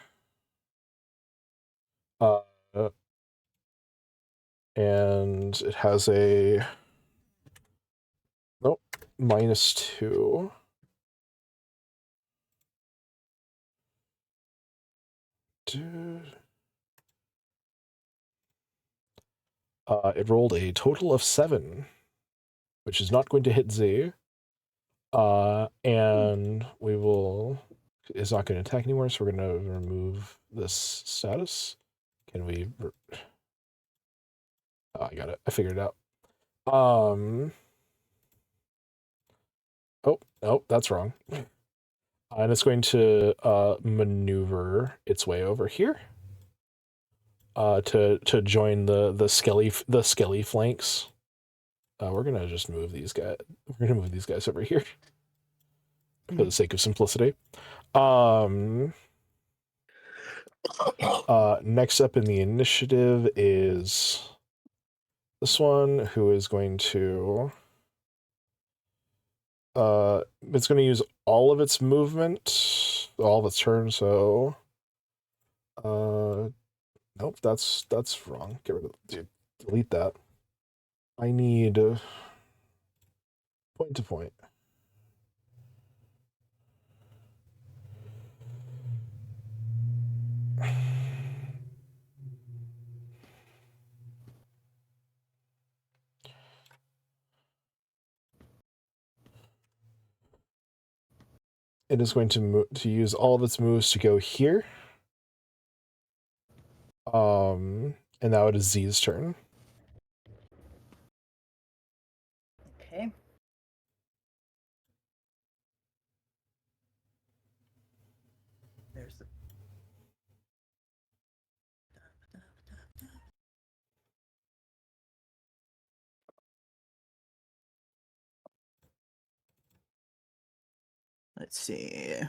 And it has a nope -2. Dude. It rolled a total of 7, which is not going to hit Z. And we will. It's not going to attack anymore, so we're going to remove this status. Can we? Oh, I got it. I figured it out. Oh, nope, that's wrong. And it's going to maneuver its way over here. To join the skelly flanks. We're gonna just move these guys. We're gonna move these guys over here for the sake of simplicity. Next up in the initiative is this one, who is going to it's going to use all of its movement, all of its turn. So nope, that's wrong. Get rid of dude. Delete that. I need point to point. It is going to use all of its moves to go here. And now it is Z's turn. Okay. There's the. Let's see.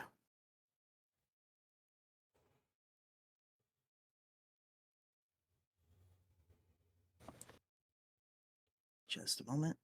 Just a moment.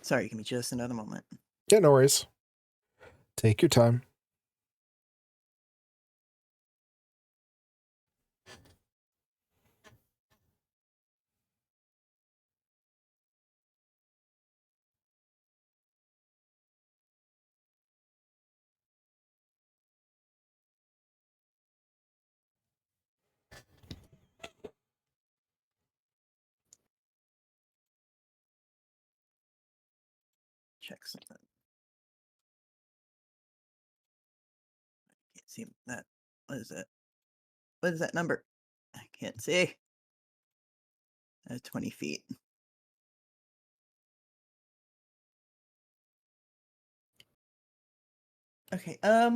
Sorry, give me just another moment. Yeah, no worries. Take your time. Check something. Can't see that. What is it? What is that number? I can't see. 20 feet. Okay. I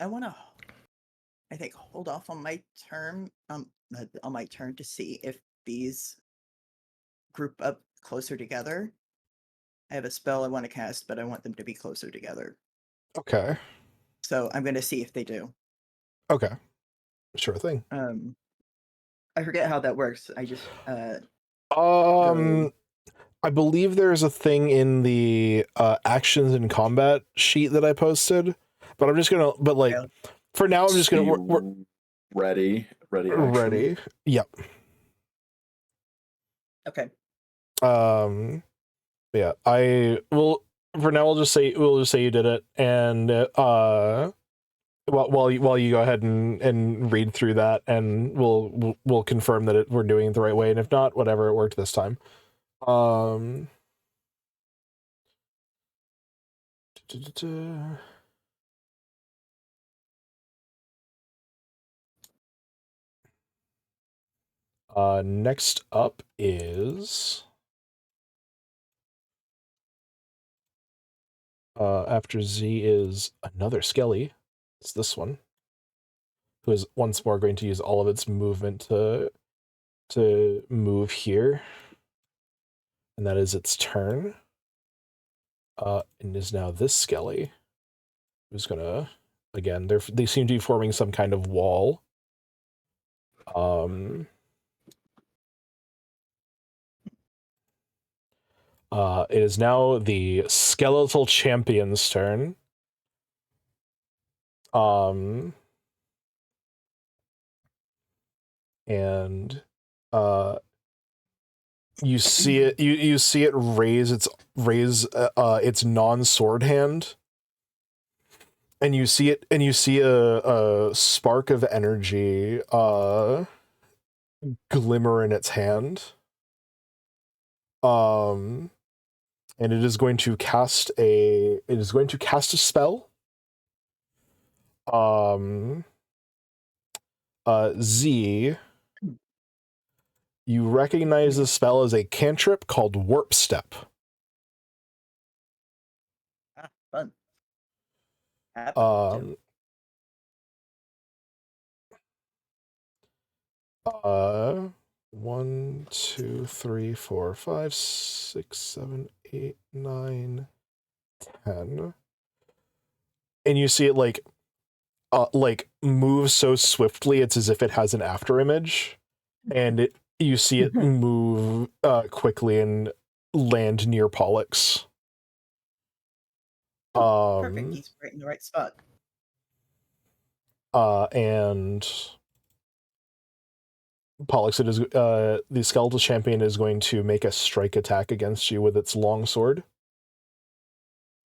want to. I think hold off on my turn. On my turn to see if these group up closer together. I have a spell I want to cast, but I want them to be closer together. Okay. So I'm going to see if they do. Okay. Sure thing. I forget how that works. I just I believe there's a thing in the actions and combat sheet that I posted, but I'm just gonna. But like, for now, I'm just gonna. We're ready. Action. ready. Yep. Okay. Yeah. I will. For now, we'll just say you did it, and while you go ahead and read through that, and we'll confirm that we're doing it the right way, and if not, whatever, it worked this time. Next up is after Z is another Skelly. It's this one, who is once more going to use all of its movement to move here, and that is its turn. And is now this Skelly, who's gonna, again, they seem to be forming some kind of wall. It is now the skeletal champion's turn. And you see it you see it raise its non-sword hand, and you see a spark of energy glimmer in its hand. And it is going to cast a spell. Z, you recognize the spell as a cantrip called Warp Step. Ah, fun. Happens to. 1, 2, 3, 4, 5, 6, 7, 8, 9, 10. And you see it like move so swiftly it's as if it has an after image, and you see it move quickly and land near Pollux. Perfect. He's right in the right spot. And Pollux, it is the skeletal champion is going to make a strike attack against you with its long sword.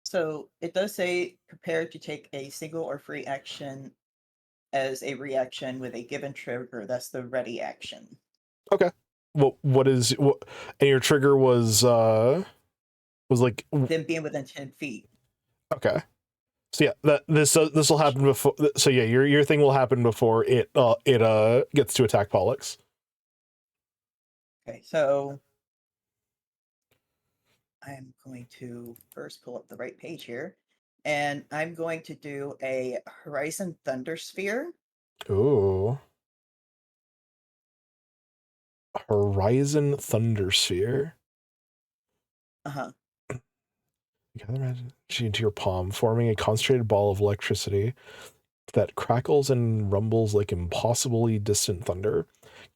So it does say prepare to take a single or free action as a reaction with a given trigger. That's the ready action. Okay. And your trigger was like Them being within 10 feet. Okay. So yeah, this will happen before. So yeah, your thing will happen before it gets to attack Pollux. Okay, so I'm going to first pull up the right page here, and I'm going to do a Horizon Thunder Sphere. Ooh. Horizon Thunder Sphere. Uh-huh. Gather energy into your palm, forming a concentrated ball of electricity that crackles and rumbles like impossibly distant thunder.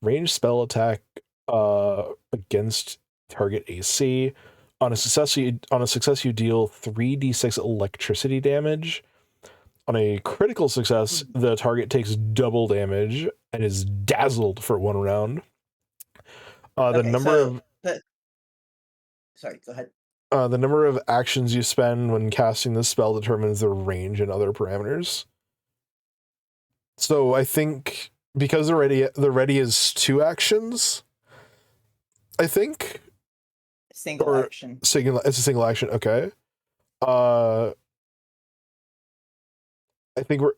Ranged spell attack against target AC. On a success, you deal 3d6 electricity damage. On a critical success, the target takes double damage and is dazzled for 1 round. The number of actions you spend when casting this spell determines the range and other parameters. So I think because the ready is 2 actions, I think. Action. It's a single action. Okay. I think we're.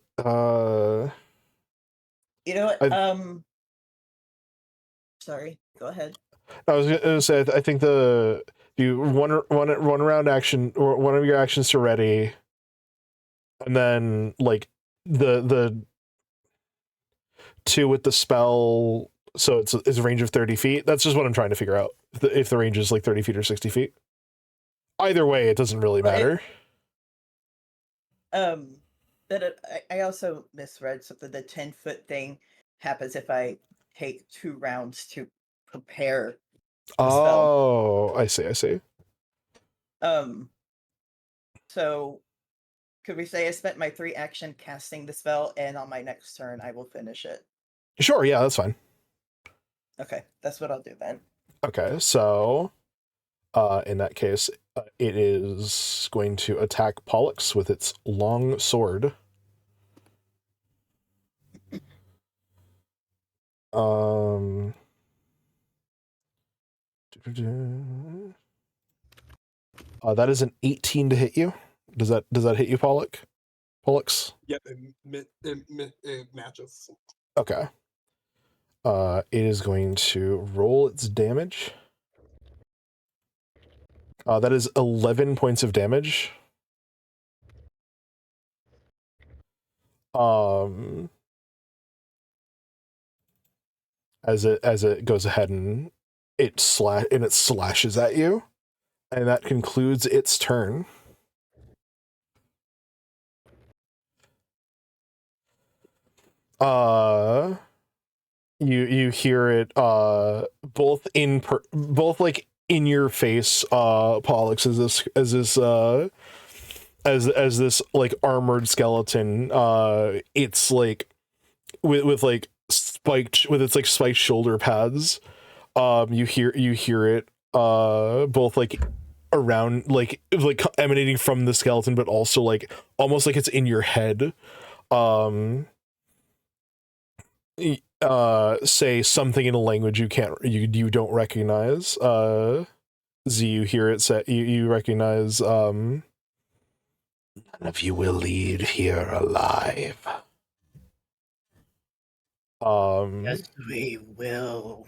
You know what? Sorry. Go ahead. I was gonna say I think you one round action or one of your actions to ready, and then like the 2 with the spell. So it's a range of 30 feet. That's just what I'm trying to figure out. If the range is like 30 feet or 60 feet. Either way, it doesn't really matter. But I also misread something. The 10-foot thing happens if I take 2 rounds to prepare the spell. I see. So could we say I spent my 3 action casting the spell, and on my next turn I will finish it? Sure, yeah, that's fine. Okay, that's what I'll do then. Okay, so in that case, it is going to attack Pollux with its long sword. That is an 18 to hit you. Does that hit you, Pollux? Yeah, it matches. Okay. It is going to roll its damage. That is 11 points of damage. As it goes ahead and it slashes at you, and that concludes its turn. You hear it both like in your face, Pollux, as this like armored skeleton, it's like with like spiked with its like spiked shoulder pads. You hear it both like around like emanating from the skeleton, but also like almost like it's in your head. Say something in a language you don't recognize. Z, you hear it say, you recognize, none of you will leave here alive. Yes, we will.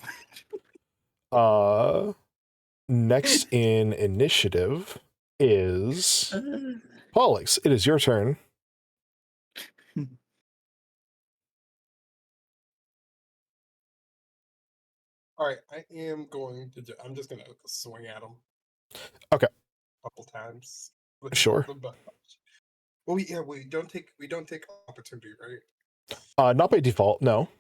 Next in initiative is Pollux. It is your turn. All right, I am going to. I'm just gonna swing at him. Okay. A couple times. Sure. Well, we don't take opportunity, right? Not by default, no.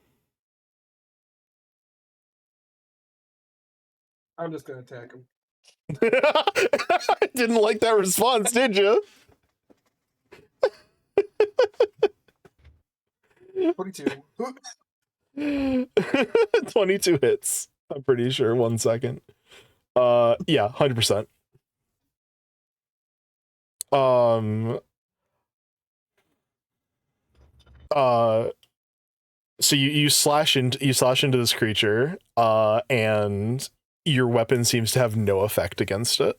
I'm just gonna attack him. Didn't like that response, did you? 22. 22 hits. I'm pretty sure. 1 second. Yeah, 100%. So you slash into this creature, and your weapon seems to have no effect against it.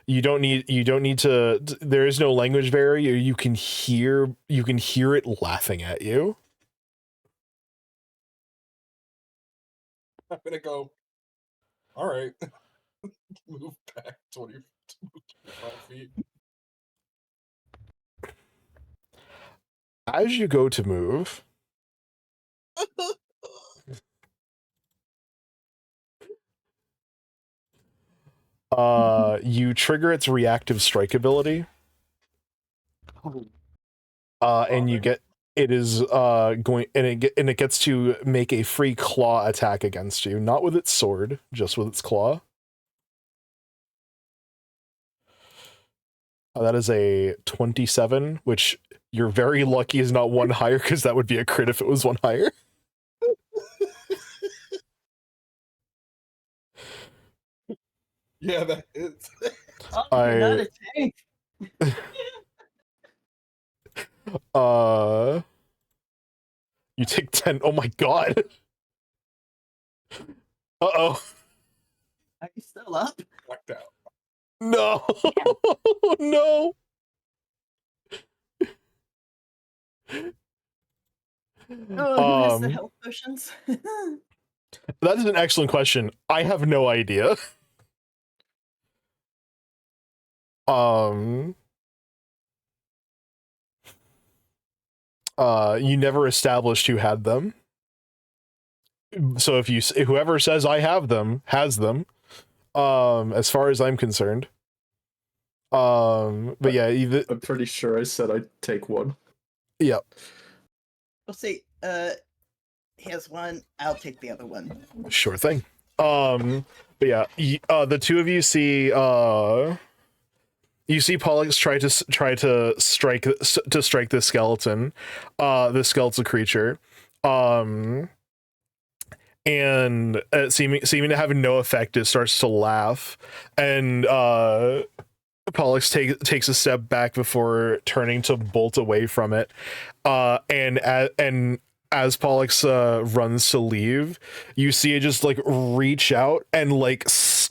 You don't need to, there is no language barrier. You can hear it laughing at you. I'm gonna go. All right. Move back 25 feet. As you go to move, you trigger its reactive strike ability. And you get, it is going, and it gets to make a free claw attack against you, not with its sword, just with its claw. That is a 27, which you're very lucky is not one higher, because that would be a crit if it was one higher. Yeah, that is. Oh, you're not a tank. You take 10. Oh my god. Uh-oh. Are you still up? Knocked out. No. No. Oh, who has the health potions? That is an excellent question. I have no idea. You never established who had them. So if whoever says I have them has them. As far as I'm concerned. But yeah, I'm pretty sure I said I'd take one. Yep. We'll see. He has one. I'll take the other one. Sure thing. But yeah, the two of you see Pollux try to strike the skeleton, the skeletal creature, and seeming to have no effect, it starts to laugh, and Pollux takes a step back before turning to bolt away from it, and as Pollux runs to leave, you see it just like reach out and like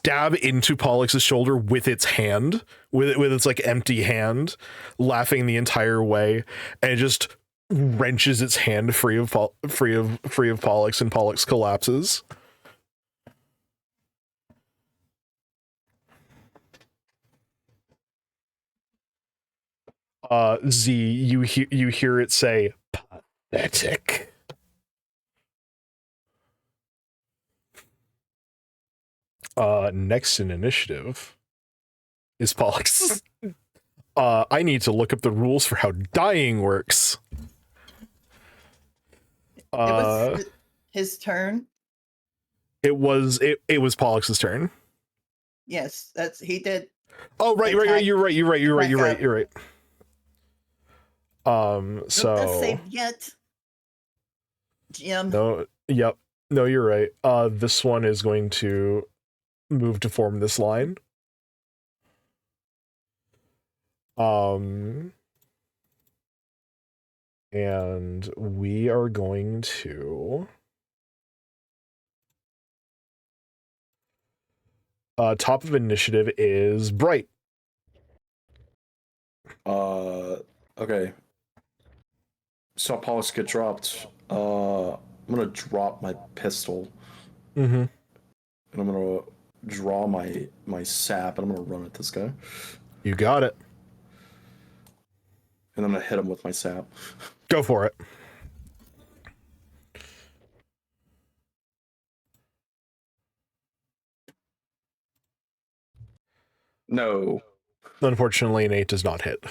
stab into Pollux's shoulder with its hand, with its like empty hand, laughing the entire way, and it just wrenches its hand free of Pollux, and Pollux collapses. Z, you hear it say, "Pathetic." Next in initiative is Pollux. I need to look up the rules for how dying works. It was his turn. It was Pollux's turn. Yes, he did. Oh, right. You're right. So Not saved yet. Jim. no, yep. No, you're right. This one is going to move to form this line. And we are going to top of initiative is Bright. Okay. So Paulus get dropped. I'm gonna drop my pistol. Mm-hmm. And I'm gonna draw my sap, and I'm gonna run at this guy. You got it. And I'm gonna hit him with my sap. Go for it. No. Unfortunately, an 8 does not hit.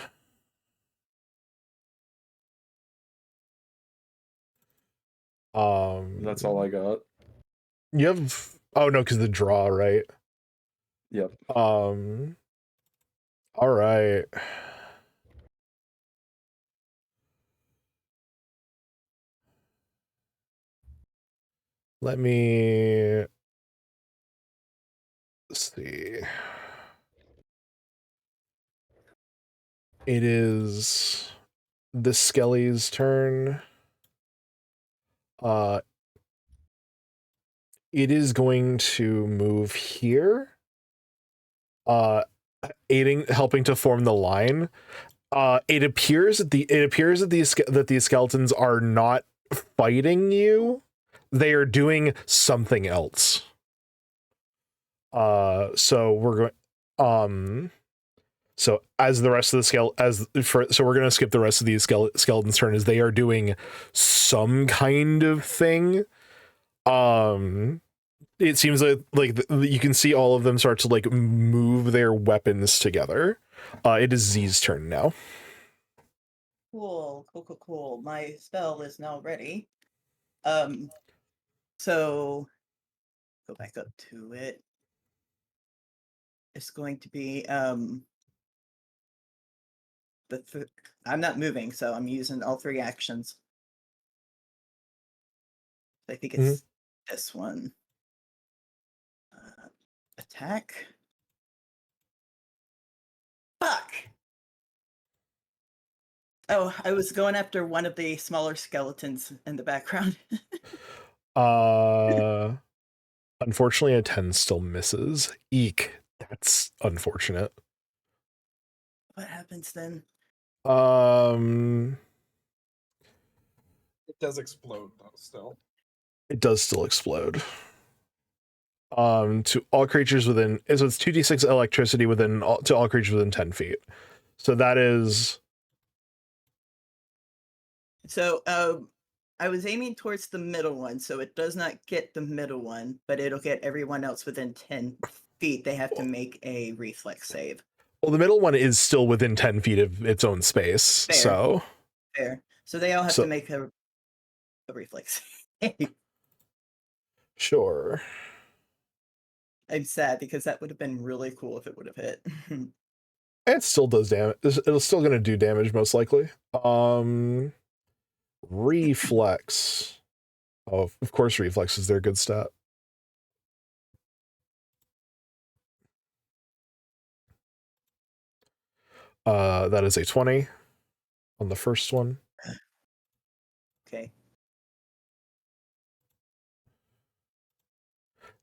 That's all I got. You have... Oh, no, because the draw, right? Yep. All right. Let me see. It is the Skelly's turn. It is going to move here. Helping to form the line. It appears that these skeletons are not fighting you. They are doing something else. So we're going. So as the rest of the so we're gonna skip the rest of these skeletons' turn as they are doing some kind of thing. It seems like you can see all of them start to like move their weapons together. It is Z's turn now. Cool. My spell is now ready. So go back up to it. It's going to be I'm not moving, so I'm using all 3 actions. I think it's this one. Attack. Fuck. Oh, I was going after one of the smaller skeletons in the background. Unfortunately, a 10 still misses. Eek. That's unfortunate. What happens then? It does explode though. Still, it does still explode. To all creatures within, so it's 2d6 electricity to all creatures within 10 feet. So that is. So I was aiming towards the middle one, so it does not get the middle one, but it'll get everyone else within 10 feet. They have to make a reflex save. Well, the middle one is still within 10 feet of its own space. Fair. So So they all have to make a reflex save. Sure. I'm sad because that would have been really cool if it would have hit. It still does damage. It's still going to do damage most likely. Reflex. Oh, of course, reflex is their good stat. That is a 20 on the first one. Okay.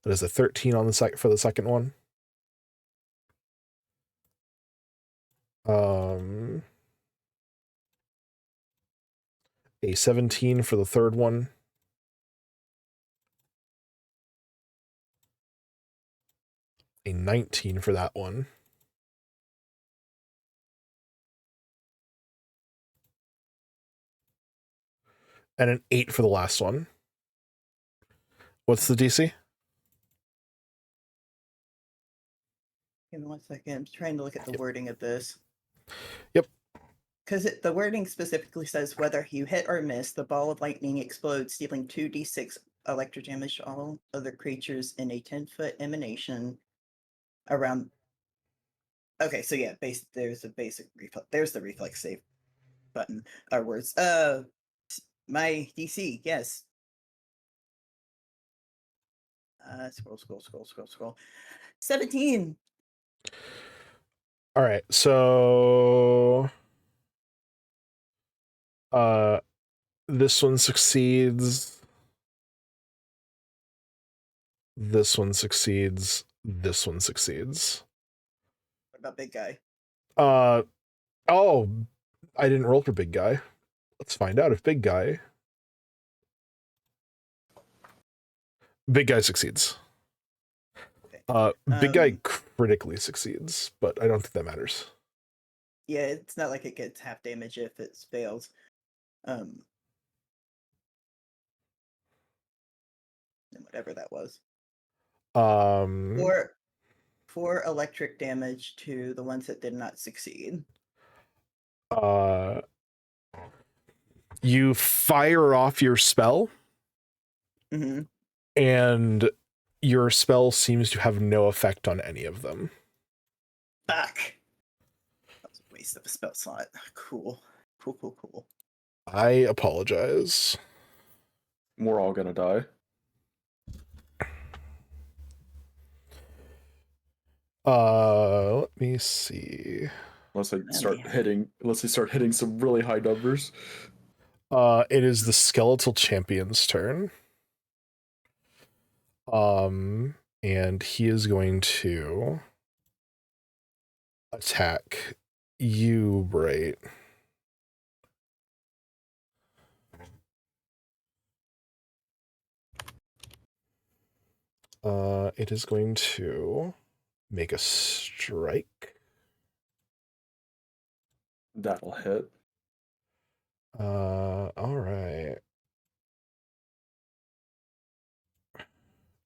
That is a 13 on the for the second one. A 17 for the third one. A 19 for that one. And an 8 for the last one. What's the DC? Give me 1 second. I'm trying to look at the wording of this. Yep. Because the wording specifically says whether you hit or miss, the ball of lightning explodes, dealing 2d6 electric damage to all other creatures in a 10-foot emanation around. Okay, so yeah, there's a basic reflex. There's the reflex save button or words. My DC, yes. Scroll. 17. All right, so this one succeeds. This one succeeds. This one succeeds. What about big guy? Oh, I didn't roll for big guy. Let's find out if big guy succeeds. Okay. Big guy critically succeeds, but I don't think that matters. Yeah, it's not like it gets half damage if it fails. And whatever that was. Four electric damage to the ones that did not succeed. You fire off your spell, and your spell seems to have no effect on any of them. Fuck. That was a waste of a spell slot. Cool. I apologize. We're all gonna die. Let me see. Unless they start hitting some really high numbers. It is the skeletal champion's turn. And he is going to attack you, Bright. It is going to make a strike. That'll hit. All right.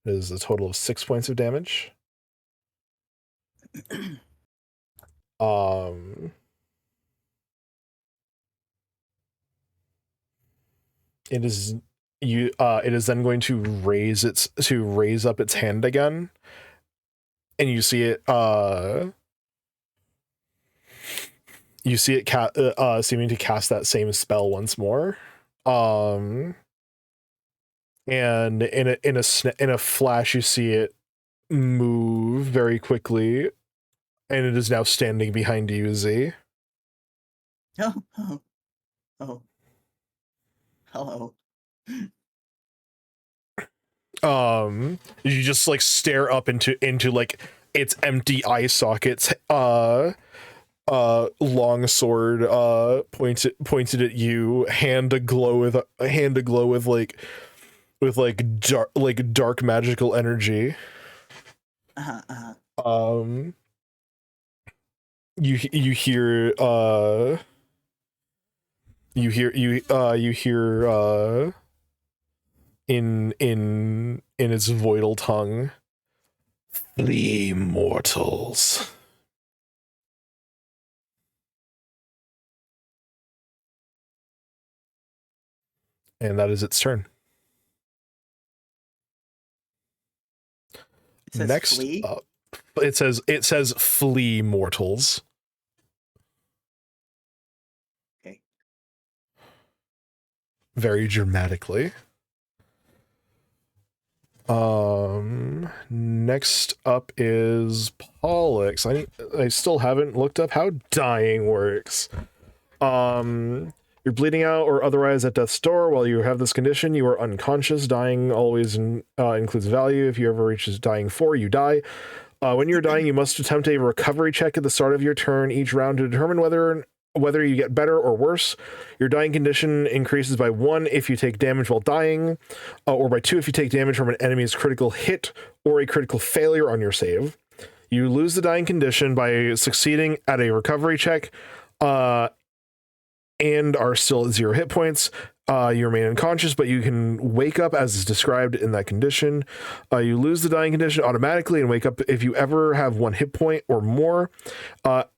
It is a total of 6 points of damage. It is then going to raise up its hand again, and you see it seeming to cast that same spell once more. And in a flash, you see it move very quickly, and it is now standing behind you, Z. Oh. Hello. You just like stare up into like its empty eye sockets. Long sword pointed at you, hand aglow with dark magical energy. You hear in its voidal tongue, "Flee, mortals." And that is its turn. It says Next flee? up, it says "Flee, mortals." Okay. Very dramatically. Next up is Pollux. I still haven't looked up how dying works. You're bleeding out or otherwise at death's door. While you have this condition, you are unconscious. Dying always includes value. If you ever reaches dying 4, you die. When you're dying, you must attempt a recovery check at the start of your turn each round to determine whether whether you get better or worse. Your dying condition increases by 1 if you take damage while dying, or by 2 if you take damage from an enemy's critical hit or a critical failure on your save. You lose the dying condition by succeeding at a recovery check, and are still at 0 hit points. You remain unconscious, but you can wake up as is described in that condition. You lose the dying condition automatically and wake up if you ever have 1 hit point or more.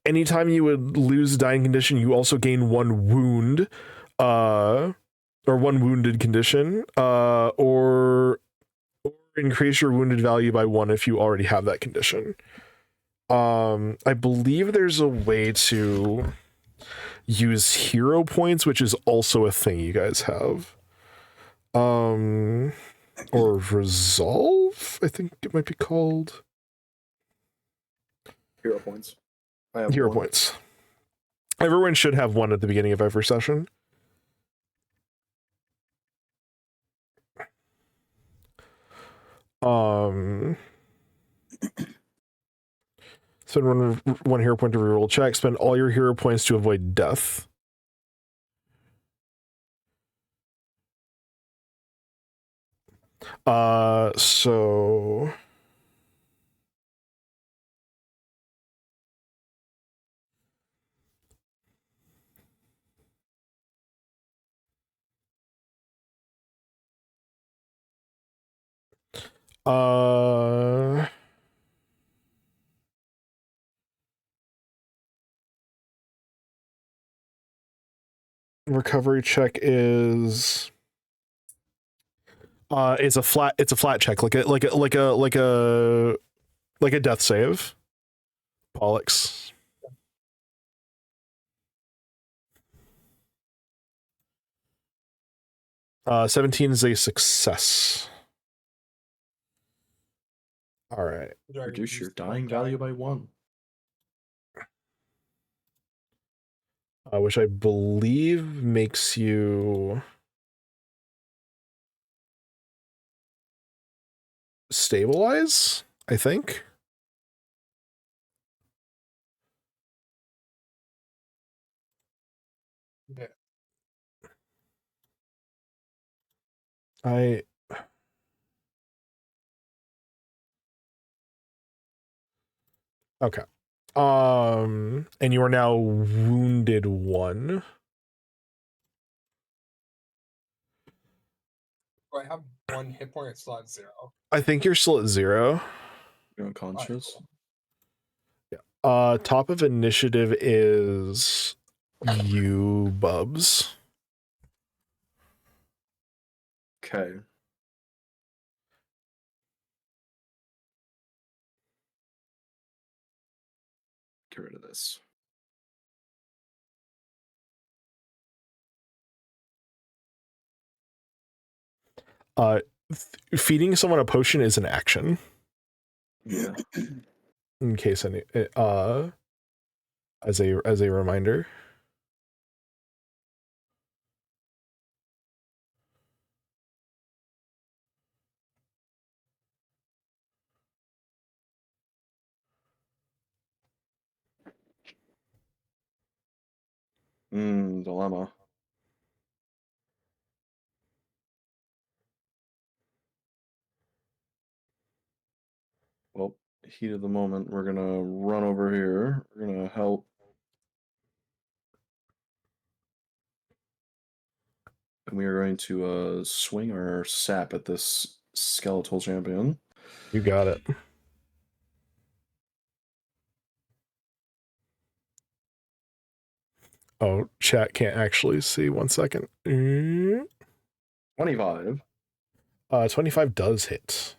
Anytime you would lose the dying condition, you also gain 1 wound, or 1 wounded condition, or increase your wounded value by 1 if you already have that condition. I believe there's a way to use hero points, which is also a thing you guys have. Or resolve, I think it might be called. Hero points. I have Hero 1. points. Everyone should have 1 at the beginning of every session. Spend one hero point to reroll check. Spend all your hero points to avoid death. So recovery check is it's a flat check, like a death save. Pollux. Uh, 17 is a success. All right. Reduce your dying value by 1. Which I believe makes you stabilize, I think. Yeah. Okay. And you are now wounded 1. I have 1 hit point. It's not 0. I think you're still at 0. You're unconscious. Top of initiative is you, Bubs. Okay. Get rid of this. Feeding someone a potion is an action. Yeah. In case any as a reminder. Dilemma. Well, heat of the moment, we're gonna run over here. We're gonna help. And we are going to swing our sap at this skeletal champion. You got it. Oh, chat can't actually see. 1 second. 25. 25 does hit.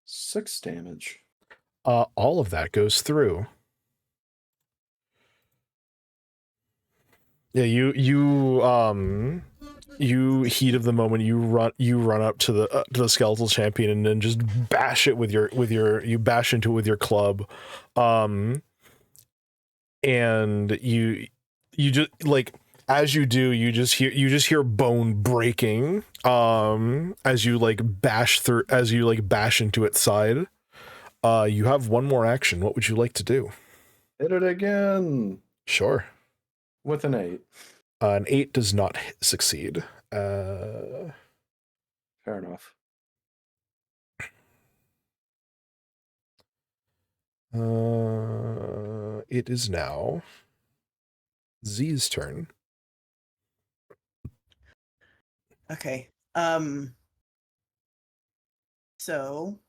6 damage. All of that goes through. Yeah, you heat of the moment, you run up to the skeletal champion and then just bash it with your you bash into it with your club. And you just, like, as you do, you just hear bone breaking as you bash into its side. You have 1 more action. What would you like to do? Hit it again Sure. with an 8. An 8 does not succeed. Fair enough. It is now Z's turn. Okay. So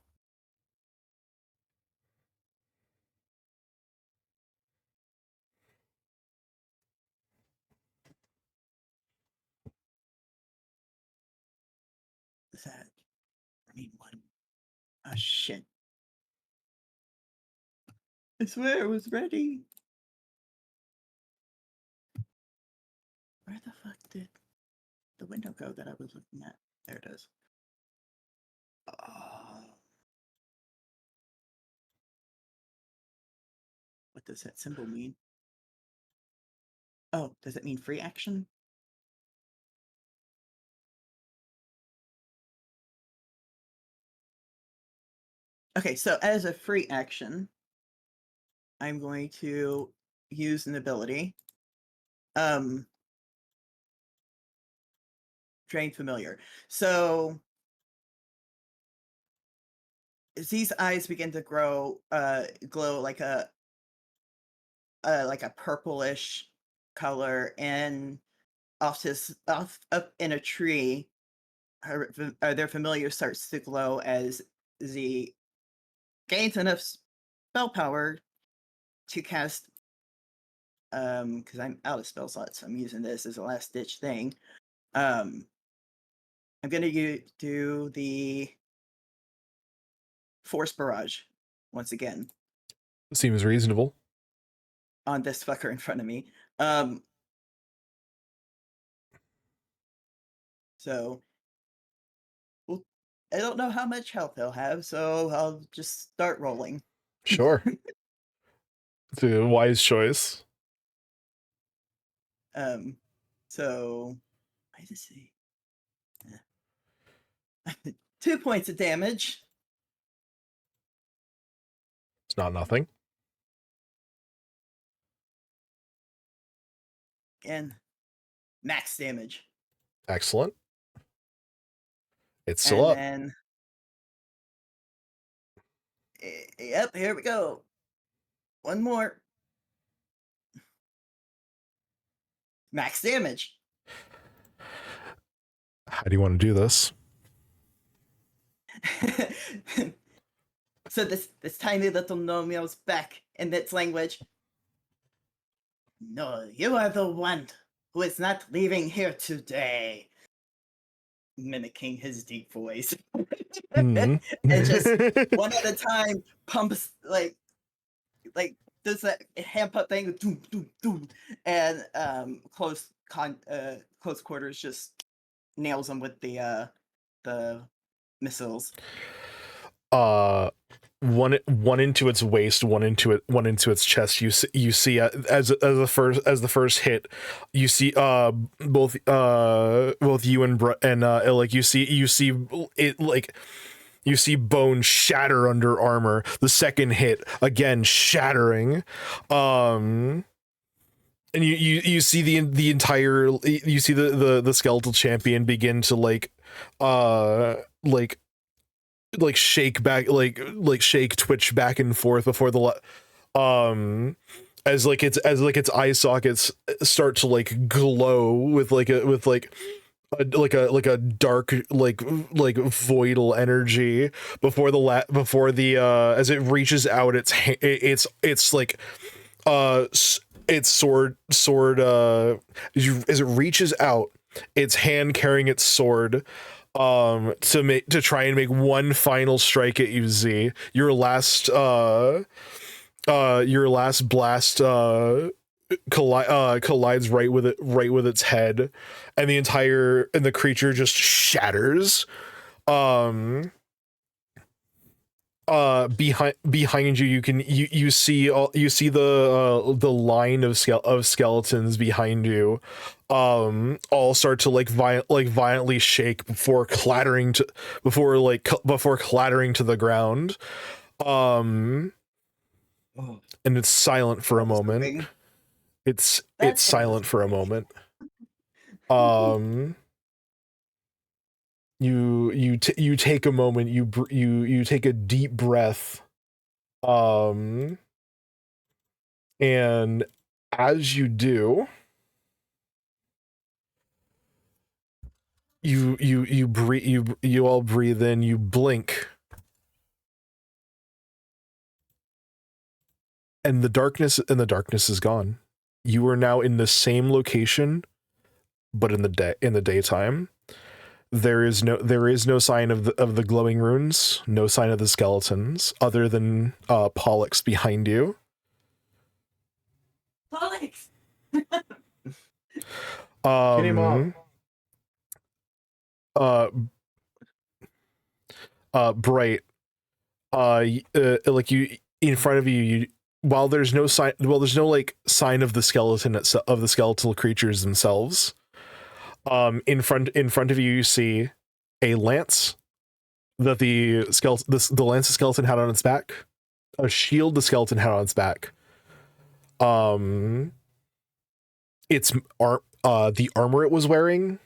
is that I need one. Oh shit. I swear it was ready. Where the fuck did the window go that I was looking at? There it is. What does that symbol mean? Oh, does it mean free action? Okay, so as a free action, I'm going to use an ability. Drain familiar. So as these eyes begin to glow like a purplish color, and off up in a tree, their familiar starts to glow as the gains enough spell power to cast. Because I'm out of spell slots, so I'm using this as a last ditch thing. I'm gonna do the Force Barrage once again Seems reasonable. on this fucker in front of me. So well, I don't know how much health he'll have, so I'll just start rolling. Sure. It's a wise choice. So I just see 2 points of damage. It's not nothing. And max damage. Excellent. It's still And up. then yep, here we go. One more. Max damage. How do you want to do this? So this tiny little gnome yells back in its language. No, you are the one who is not leaving here today. Mimicking his deep voice. Mhm. And just one at a time pumps like does that hand pump thing, doom, doom, doom, and close quarters just nails them with the missiles. One into its waist, one into its chest. You see as the first hit, you see both you and like you see it, like you see bone shatter under armor. The second hit, again shattering, and you see the entire, you see the skeletal champion begin to like shake back, like shake, twitch back and forth before the as its eye sockets start to like glow with like a dark like voidal energy before as it reaches out it's like its sword as it reaches out, its hand carrying its sword to try and make one final strike at you, Z. Your last blast collides right with its head, and the creature just shatters. Behind you, you see the line of skeletons behind you all start to violently shake before clattering to the ground. Oh, and it's silent for a What was the moment. ring? It's That's what I was silent for a wondering. moment. You take a moment. You take a deep breath. And as you do, you breathe. You all breathe in. You blink, and the darkness is gone. You are now in the same location, but in the daytime. There is no sign of the glowing runes, no sign of the skeletons, other than Pollux behind you. Alex! Get him up. Bright, like you in front of you, while there's no sign, there's no like sign of the skeleton of the skeletal creatures themselves. In front of you, you see a lance that the lance the skeleton had on its back, a shield the skeleton had on its back. It's the armor it was wearing,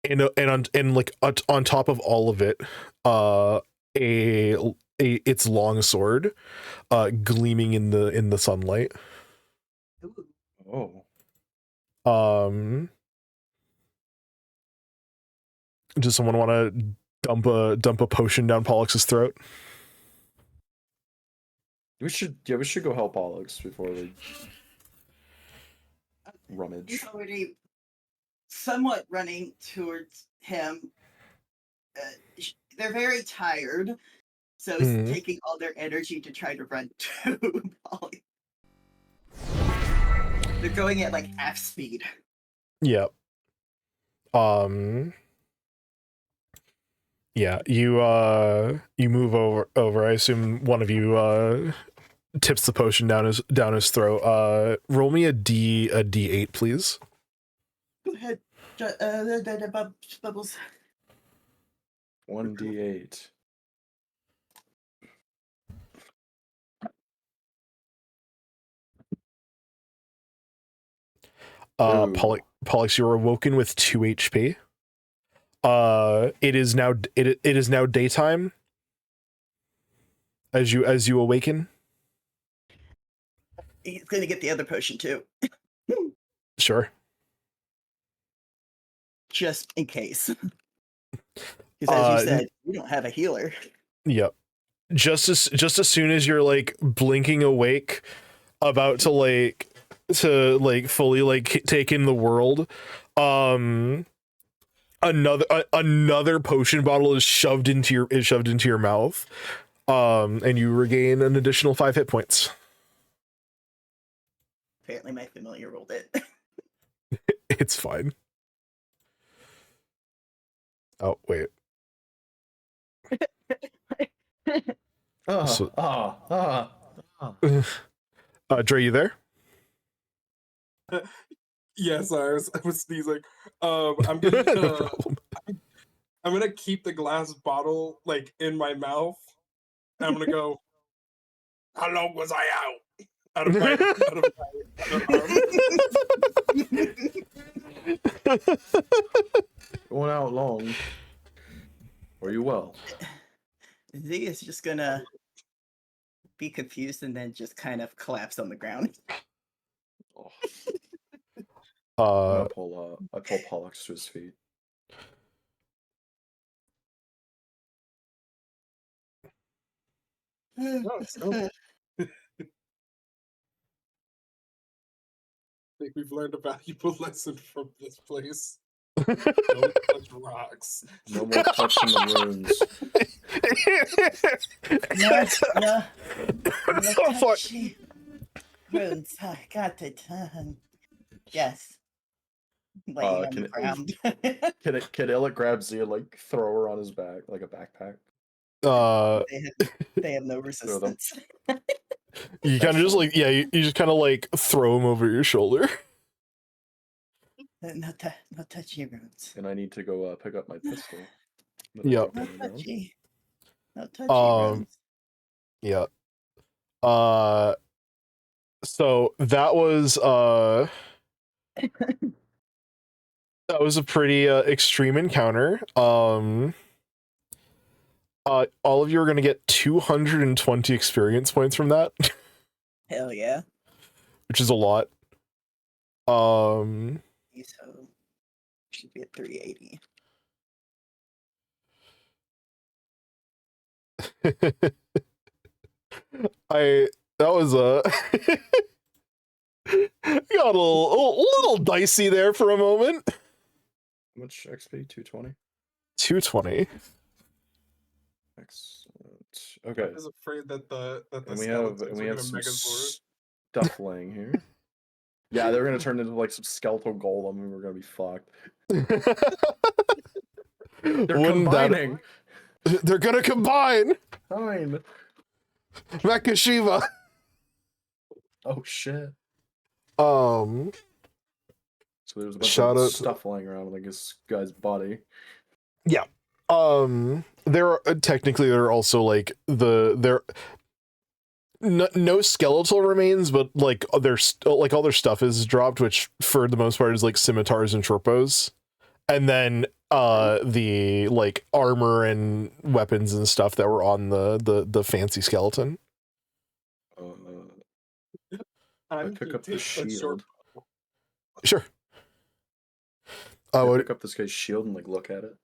and on top of all of it, its long sword, gleaming in the sunlight. Ooh. Oh. Does someone want to dump a potion down Pollux's throat? We should go help Alex before we rummage. He's already somewhat running towards him. They're very tired, so it's taking all their energy to try to run to Polly. They're going at like half speed. Yep. Yeah, you move over. I assume one of you tips the potion down his throat. Roll me a D8, please. Go ahead, Bubbles. 1d8. Pollux, you're awoken with 2 HP. It is now daytime. As you awaken. He's gonna get the other potion too. Sure. Just in case. Because as you said, we don't have a healer. Yep. Just as soon as you're like blinking awake, about to fully like take in the world, another potion bottle is shoved into your mouth, and you regain an additional 5 hit points. Apparently, my familiar rolled it. It's fine. Oh wait. Dre, you there? Yes, I was sneezing. No problem. I'm gonna keep the glass bottle like in my mouth, and I'm gonna go. How long was I out? Out of my arm. Going out long. Are you well? Z is just gonna be confused and then just kind of collapse on the ground. I pull Pollux to his feet. I think we've learned a valuable lesson from this place. Don't touch rocks. No more touching the runes. No touchy runes. I got it. Yes. Laying on the ground. Can Illic grab Z and like throw her on his back like a backpack? They have no resistance. You kind of just like you just kind of like throw him over your shoulder. No touchy runes. And I need to go pick up my pistol. Yep. No touchy runes. Yeah. Uh, so that was a pretty extreme encounter. All of you are going to get 220 experience points from that, Hell yeah. which is a lot. So should be at 380. That was got a little dicey there for a moment. How much XP? 220? 220. Excellent. I Okay. was afraid that the And we skeletons have were gonna some Megazord. stuff laying here. Yeah, they're gonna turn into like some skeletal golem and we're gonna be fucked. They're Wouldn't combining. They're gonna combine. Fine. Mecha Shiva. Oh shit. So there's a bunch Shout of out to- stuff lying around like this guy's body. Yeah. There are technically there are also like no skeletal remains, but like there's like all their stuff is dropped, which for the most part is like scimitars and shortbows, and then the like armor and weapons and stuff that were on the fancy skeleton. I pick up the shield. Sure. I pick up this guy's shield and like look at it.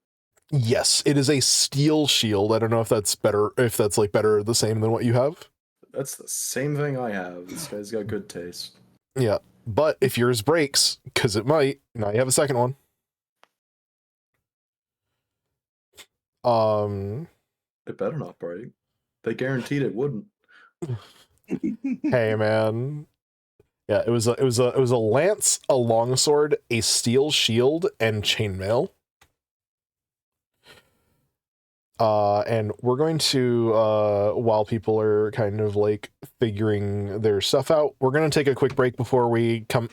Yes, it is a steel shield. I don't know if that's better, if that's like better or the same than what you have. That's the same thing I have. This guy's got good taste. Yeah, but if yours breaks, because it might, now you have a second one. It better not break. They guaranteed it wouldn't. Hey man. Yeah, it was a lance, a longsword, a steel shield, and chainmail. And we're going to while people are kind of like figuring their stuff out, we're gonna take a quick break before we come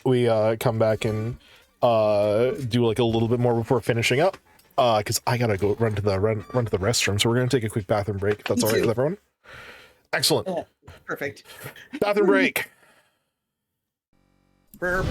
back and do like a little bit more before finishing up. Because I gotta go run to the restroom, so we're gonna take a quick bathroom break. If that's all right with everyone. Excellent. Yeah, perfect. Bathroom break. Burp.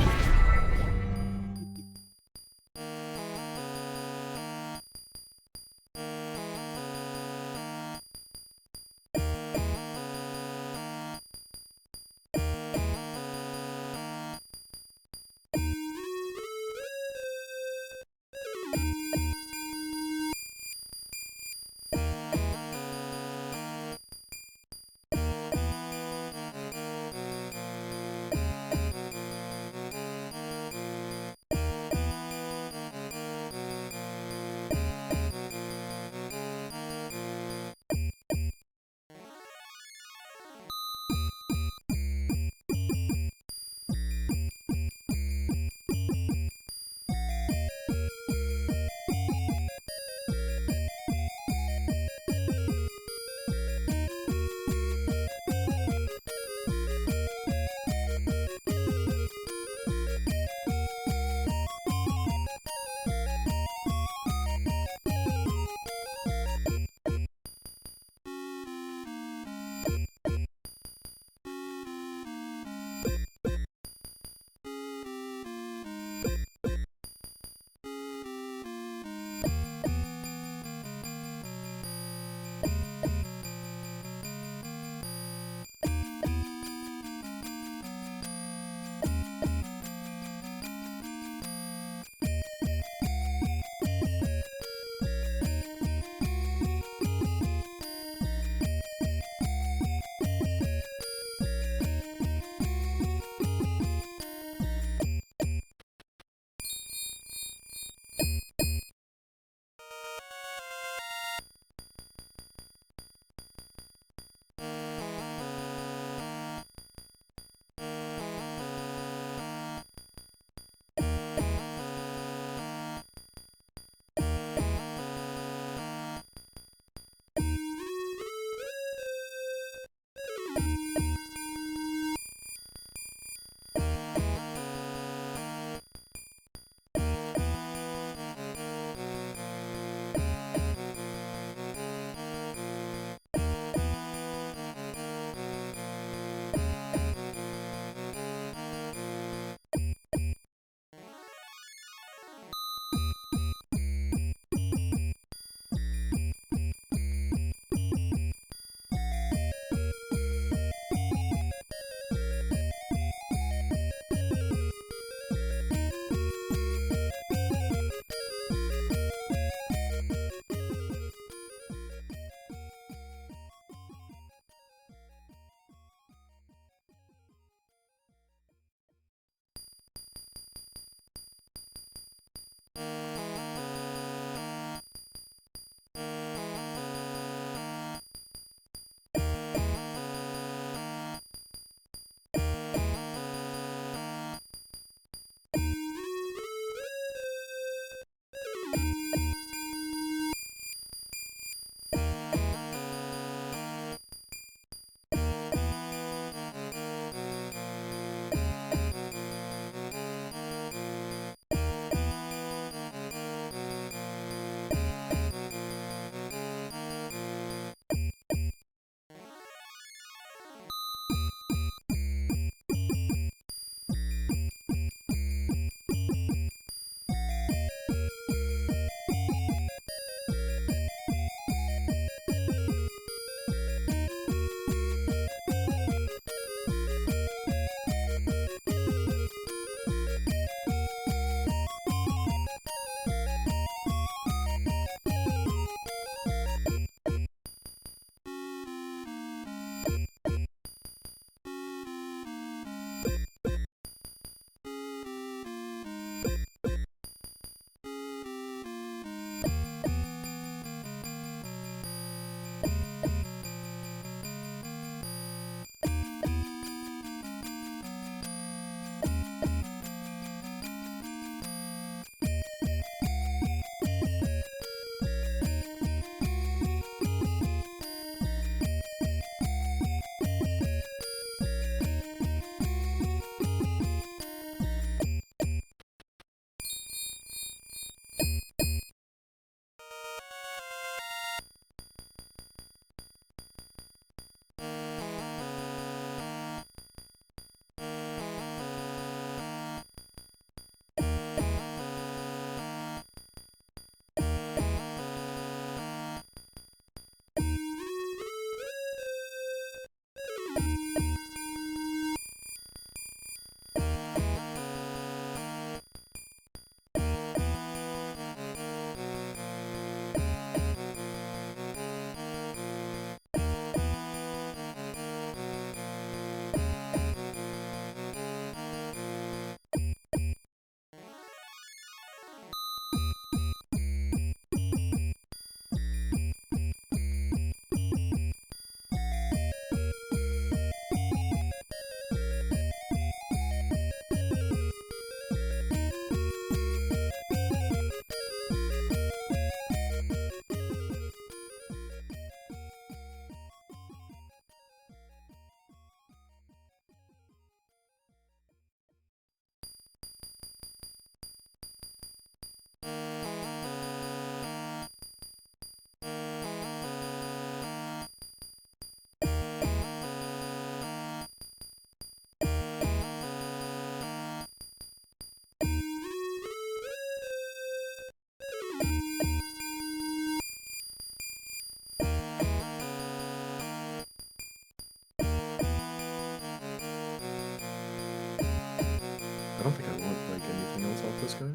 I don't think I want like anything else off this guy.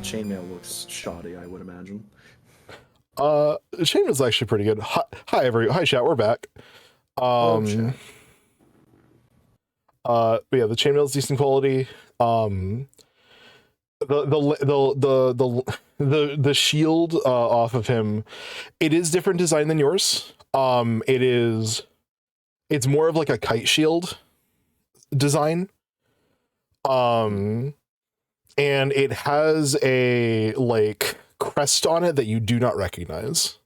Chainmail looks shoddy, I would imagine. Chainmail's actually pretty good. Hi chat, we're back. Hello, chat. But yeah, the chainmail's decent quality. The shield off of him, it is different design than yours. It's more of like a kite shield design. And it has a like crest on it that you do not recognize.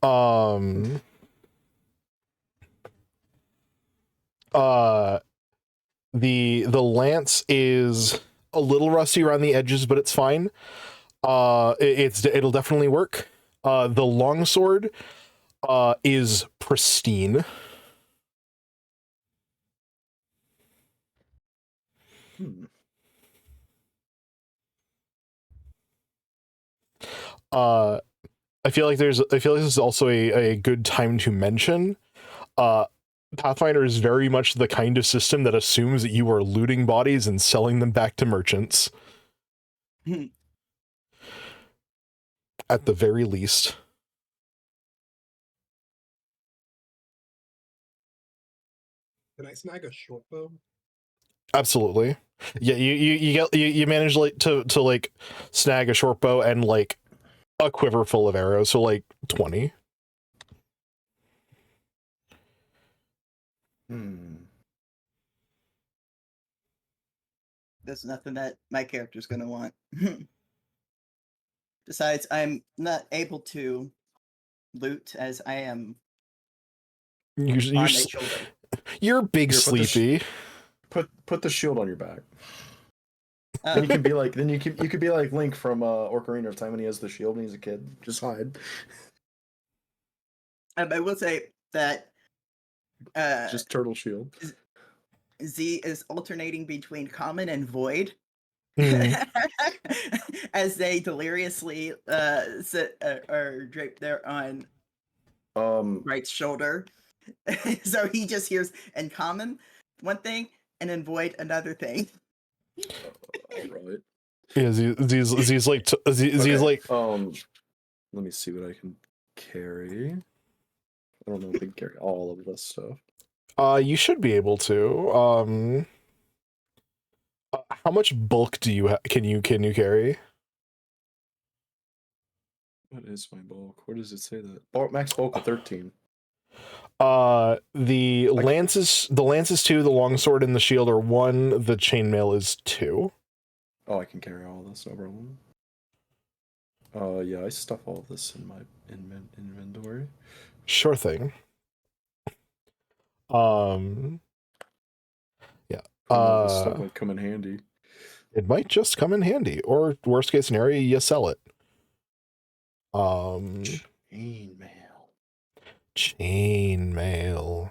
The lance is a little rusty around the edges, but it's fine. It'll definitely work. The longsword is pristine. I feel like this is also a good time to mention. Pathfinder is very much the kind of system that assumes that you are looting bodies and selling them back to merchants. At the very least. Can I snag a short bow? Absolutely. Yeah, you manage like to like snag a short bow and like a quiver full of arrows, so like 20. There's nothing that my character's gonna want. Besides, I'm not able to loot as I am shoulder. You're big Here, sleepy. Put the shield on your back. Then you can be like you could be like Link from Ocarina of Time when he has the shield when he's a kid. Just hide. I will say that just turtle shield. Z is alternating between common and void. As they deliriously sit or drape there on right shoulder. So he just hears in common one thing and in void another thing. Right. Yeah, Z's like Z's like let me see what I can carry. I don't know if I can carry all of this stuff. You should be able to. How much bulk do you can you carry? What is my bulk? Where does it say that? Max bulk of 13. The lance is 2, the longsword and the shield are 1, the chainmail is 2. Oh, I can carry all this, no problem. Yeah, I stuff all this in my inventory. Sure thing. Yeah. This stuff might come in handy. It might just come in handy, or worst case scenario, you sell it. Chainmail.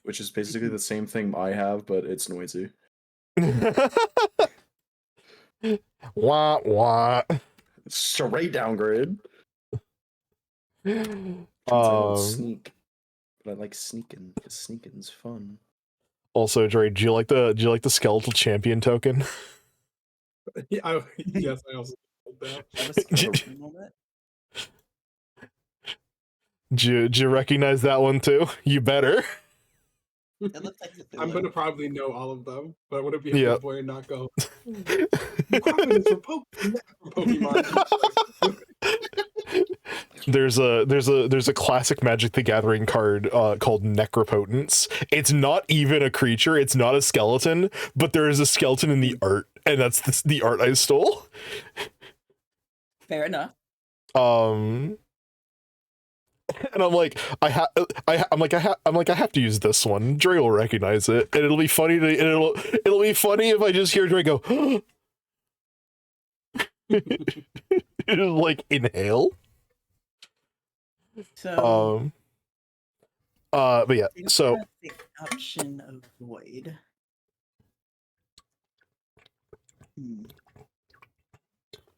Which is basically the same thing I have, but it's noisy. Wah. Straight downgrade. Since I don't Um, sneak, but I like sneaking because sneaking's fun. also, Dre, do you like the skeletal champion token? Yeah, yes, I also like that. I was scared for a moment. Do you recognize that one too? You better. It looked like I'm Cthulhu. gonna probably know all of them, but I want to be a Yeah. good boy and not go. Quabbin is from Pokemon. There's a classic Magic the Gathering card called Necropotence. It's not even a creature, it's not a skeleton, but there is a skeleton in the art, and that's the art I stole. Fair enough. And I'm like, I have to use this one. Dre will recognize it, and it'll be funny it'll be funny if I just hear Dre go, it'll like inhale. So But yeah, you so have the option of void.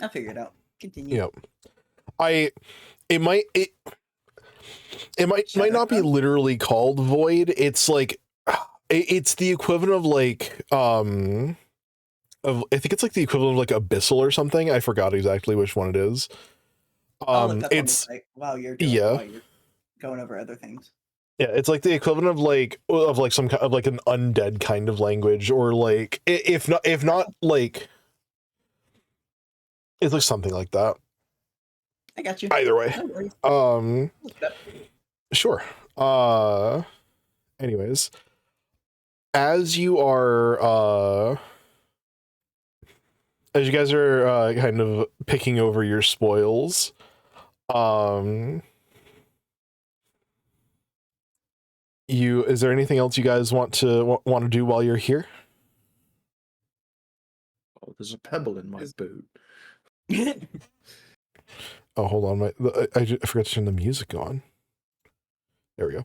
I'll figure it out. Continue. yeah, it might Shadow not be Clone? literally called void. It's like it's the equivalent of like I think it's like the equivalent of like abyssal or something. I forgot exactly which one it is. I'll look up on the It's site while you're going over other things. yeah, it's like the equivalent of like some kind of like an undead kind of language, or like if not like it's like something like that. I got you. Either way, No worries. Look it up. sure. Anyways, as you guys are kind of picking over your spoils, is there anything else you guys want to do while you're here? Oh, there's a pebble in my boot. Oh, hold on, I forgot to turn the music on. There we go.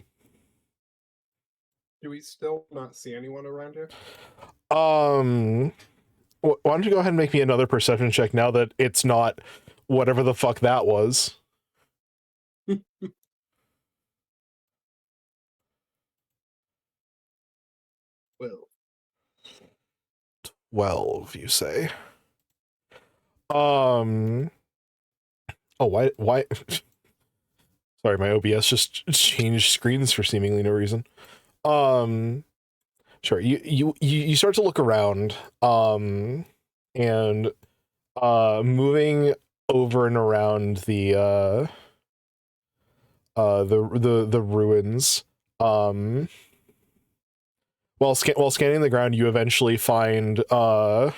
Do we still not see anyone around here? Why don't you go ahead and make me another perception check now that it's not whatever the fuck that was. Well, 12, you say. Oh, why sorry, my OBS just changed screens for seemingly no reason. Sure, you start to look around, and moving over and around the ruins, while scanning the ground, you eventually find what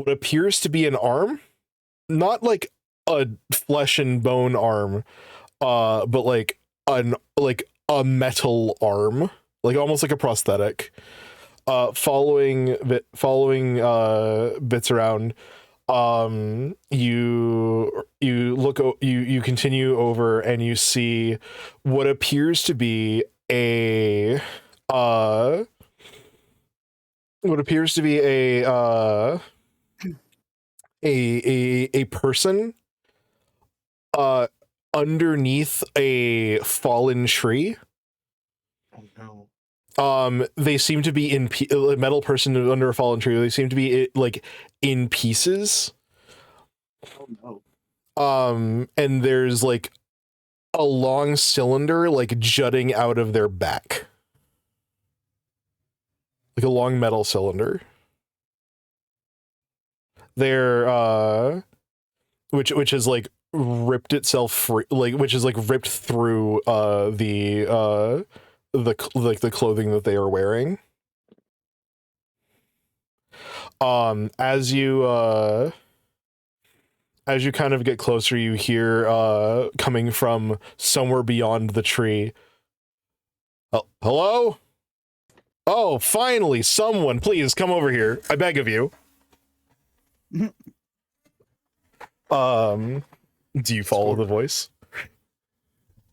appears to be an arm, not like a flesh and bone arm, but like a metal arm, like almost like a prosthetic. Following bits around, you continue over and you see what appears to be a a person underneath a fallen tree. Oh no. They seem to be a metal person under a fallen tree. They seem to be like in pieces. Oh no. And there's like a long cylinder like jutting out of their back, like a long metal cylinder. They're which is like ripped itself free, like which is like ripped through the clothing that they are wearing. As you kind of get closer, you hear coming from somewhere beyond the tree. Hello? Oh, finally, someone, please come over here. I beg of you. Do you follow the voice?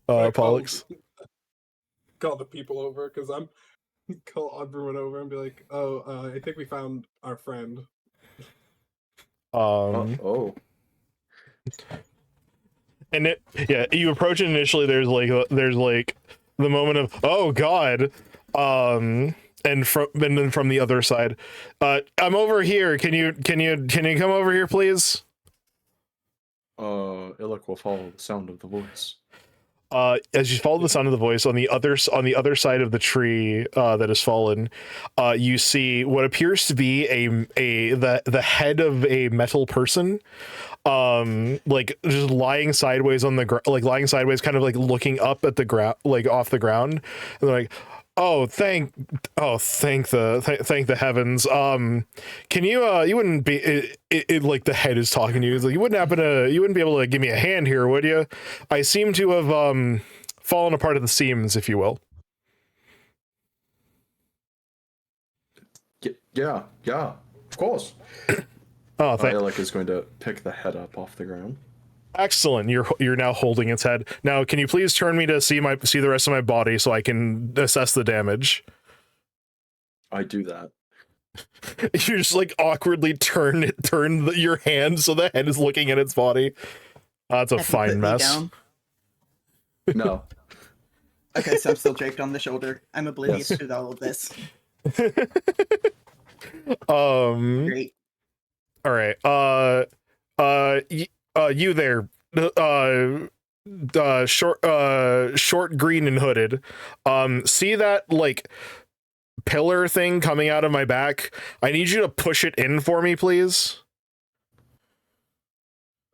Pollux? Call the people over because I'm call everyone over and be like, "Oh, I think we found our friend." Oh. And you approach it initially. There's like the moment of oh god, and then from the other side, I'm over here. Can you come over here, please? Illic will follow the sound of the voice. As you follow the sound of the voice on the other side of the tree that has fallen, you see what appears to be the head of a metal person, like just lying sideways on the lying sideways, kind of like looking up at the ground, like off the ground. And they're like, thank the heavens. Can you you wouldn't be like the head is talking to you. It's like you wouldn't be able to give me a hand here, would you? I seem to have fallen apart at the seams, if you will. Yeah, of course. Illic is going to pick the head up off the ground. Excellent. You're now holding its head. Now, can you please turn me to see the rest of my body so I can assess the damage? I do that. You just like awkwardly turn your hand so the head is looking at its body. That's a Have you fine put me mess. down? No. Okay, so I'm still draped on the shoulder. I'm oblivious Yes. to all of this. Great. All right. You there. Short, green, and hooded. See that like pillar thing coming out of my back? I need you to push it in for me, please.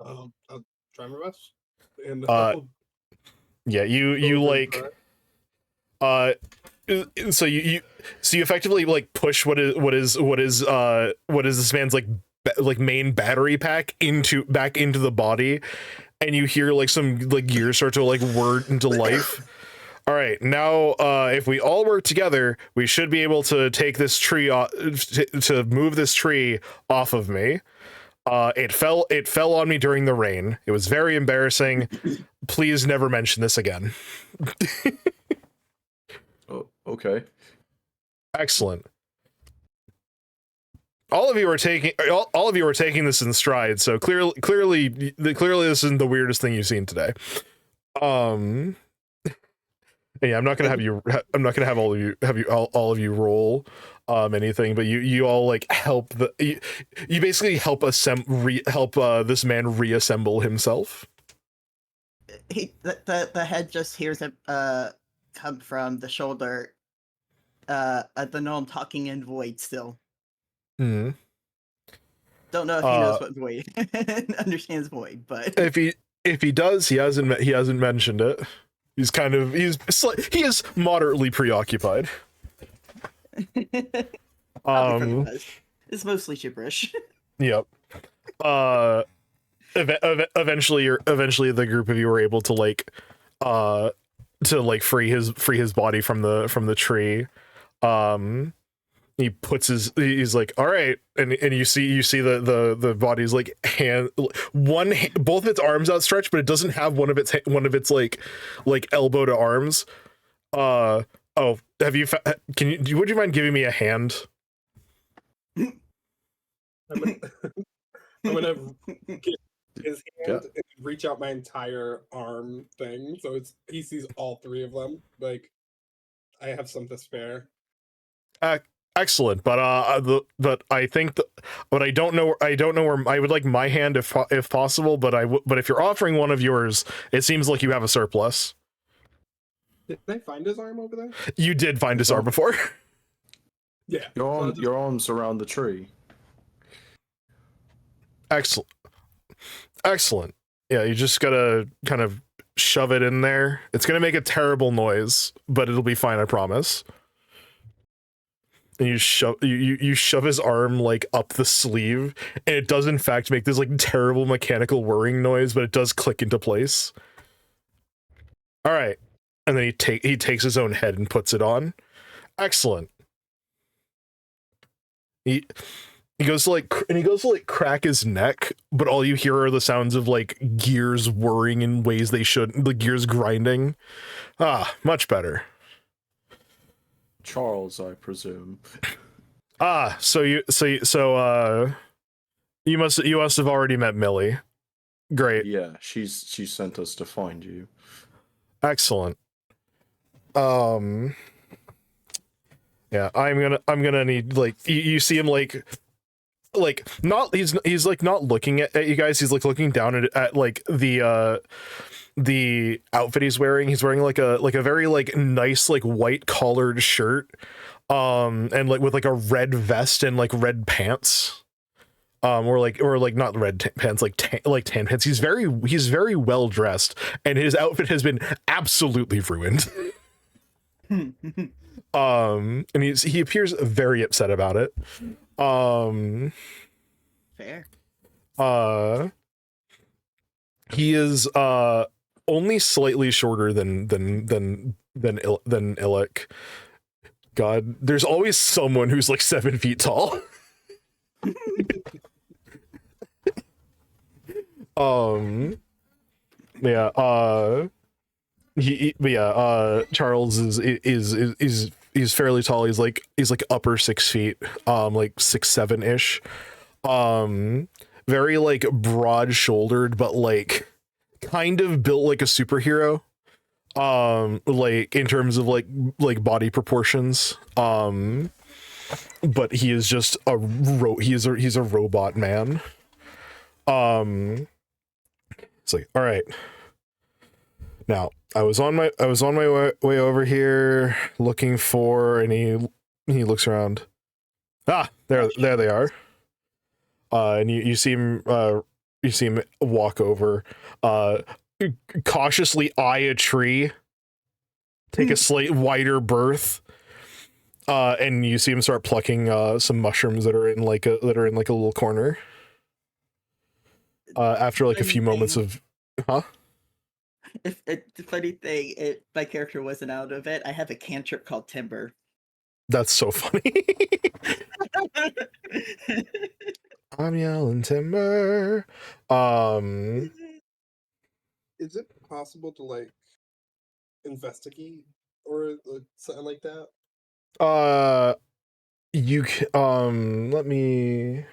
I'll try my best. And Yeah, you like so you effectively like push what is this man's like main battery pack back into the body, and you hear like some like gears start to like whir into life. All right, now if we all work together, we should be able to take this tree to move this tree off of me. It fell on me during the rain. It was very embarrassing. Please never mention this again. Oh, okay. Excellent. All of you are taking this in stride. So clearly this isn't the weirdest thing you've seen today. Yeah, I'm not gonna have all of you roll anything, but you all like help you basically help this man reassemble himself. The head just hears it come from the shoulder. The gnome talking in void still. Mm-hmm. Don't know if he knows what void understands void, but if he does, he hasn't mentioned it. He is moderately preoccupied. It's mostly gibberish. Yep. Eventually the group of you were able to free his body from the tree. He's like, all right, and you see the body's like both its arms outstretched, but it doesn't have one of its like elbow to arms. Would you mind giving me a hand? I'm gonna get his hand and reach out my entire arm thing, so he sees all three of them. Like, I have some to spare. Excellent, but I think but I don't know where I would like my hand if possible, but if you're offering one of yours, it seems like you have a surplus. Did I find his arm over there? You did find his arm before. Yeah. Your arms around the tree. Excellent. Yeah, you just gotta kind of shove it in there. It's gonna make a terrible noise, but it'll be fine, I promise. And you shove his arm like up the sleeve, and it does in fact make this like terrible mechanical whirring noise, but it does click into place. All right, and then he takes his own head and puts it on. Excellent. He goes to crack his neck, but all you hear are the sounds of like gears whirring in ways they shouldn't, the gears grinding. Much better. Charles, I presume. So you must have already met Millie. Great. Yeah, she sent us to find you. Excellent. Yeah, I'm gonna need, like, you see him like not, he's like not looking at you guys, he's like looking down at like the outfit he's wearing. He's wearing like a very like nice like white collared shirt, and like with like a red vest and like red pants, or like not red pants, like tan pants. He's very well dressed, and his outfit has been absolutely ruined. And he appears very upset about it. Fair. He is only slightly shorter than Illic. God, there's always someone who's like 7 feet tall. Yeah, Charles is fairly tall. He's like upper 6 feet, like 6'7" ish. Very like broad shouldered, but like kind of built like a superhero. Like in terms of like body proportions. But he is just he's a robot man. It's like, all right. Now, I was on my way over here looking for, and he looks around. Ah, there they are. And you see him walk over, cautiously eye a tree, take a slight wider berth, and you see him start plucking some mushrooms that are in like a little corner. After like a few moments of, If the funny thing, my character wasn't out of it. I have a cantrip called Timber. That's so funny. I'm yelling timber. Is it possible to like investigate or something like that? You can, let me,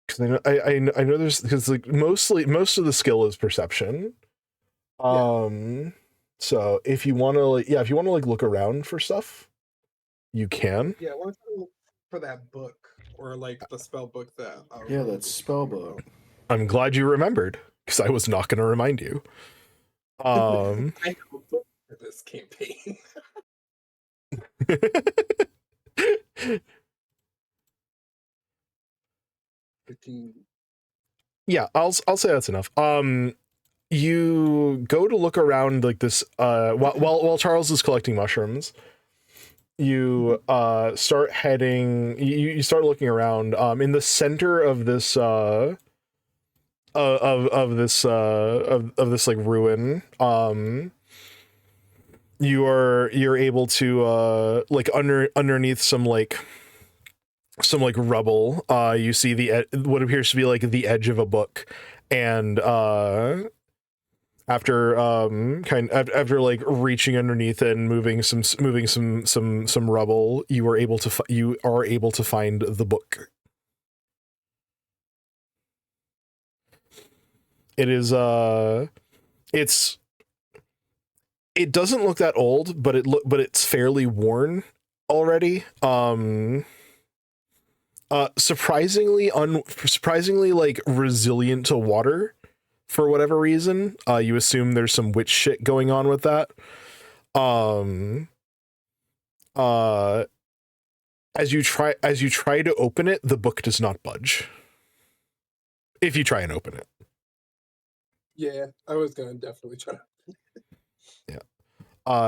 because I know there's, because like most of the skill is perception. So if you want to like look around for stuff, you can. Yeah, I want to look for that book or like the spell book that. Yeah, Rose that was spell talking book. I'm glad you remembered, because I was not going to remind you. about. I have a book for this campaign. 15. Yeah, I'll say that's enough. You go to look around like this, while Charles is collecting mushrooms, you start heading, you start looking around, in the center of this of this like ruin. You're able to like underneath some rubble, you see what appears to be like the edge of a book, and after like reaching underneath it and moving some rubble, you are able to find the book. It is it doesn't look that old, but it's fairly worn already. Surprisingly like resilient to water for whatever reason. You assume there's some witch shit going on with that. As you try to open it, the book does not budge. If you try and open it. Yeah, I was gonna definitely try to.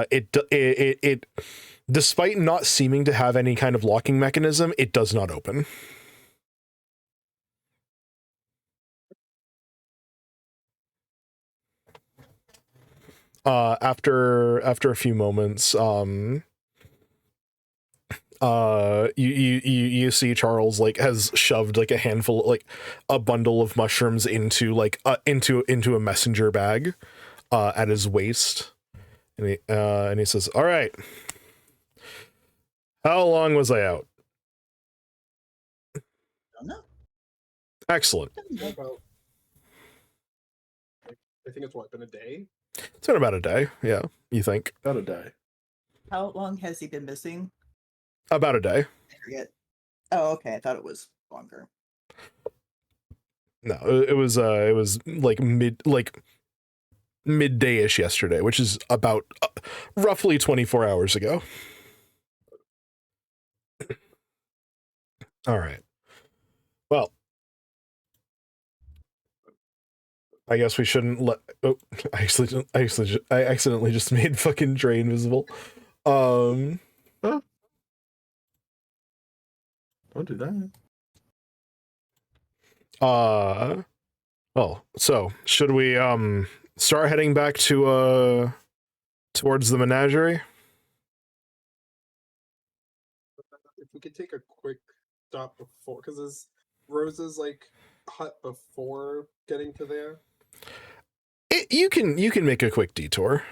It despite not seeming to have any kind of locking mechanism, it does not open. After a few moments, you see Charles like has shoved like a handful, like a bundle of mushrooms into like into a messenger bag at his waist, and he says, "All right, how long was I out?" Don't know. Excellent. About I think it's been a day. It's been about a day. Yeah, you think About a day. How long has he been missing? about a day? I forget. Oh, okay. I thought it was longer. No, it was like midday-ish yesterday, which is about roughly 24 hours ago. All right. Well, I guess we shouldn't let. Oh, I accidentally just made fucking Dre invisible. Huh? Don't do that. Well, so should we start heading back to towards the menagerie? If we could take a quick stop before, because is Rose's like hut before getting to there? You can make a quick detour.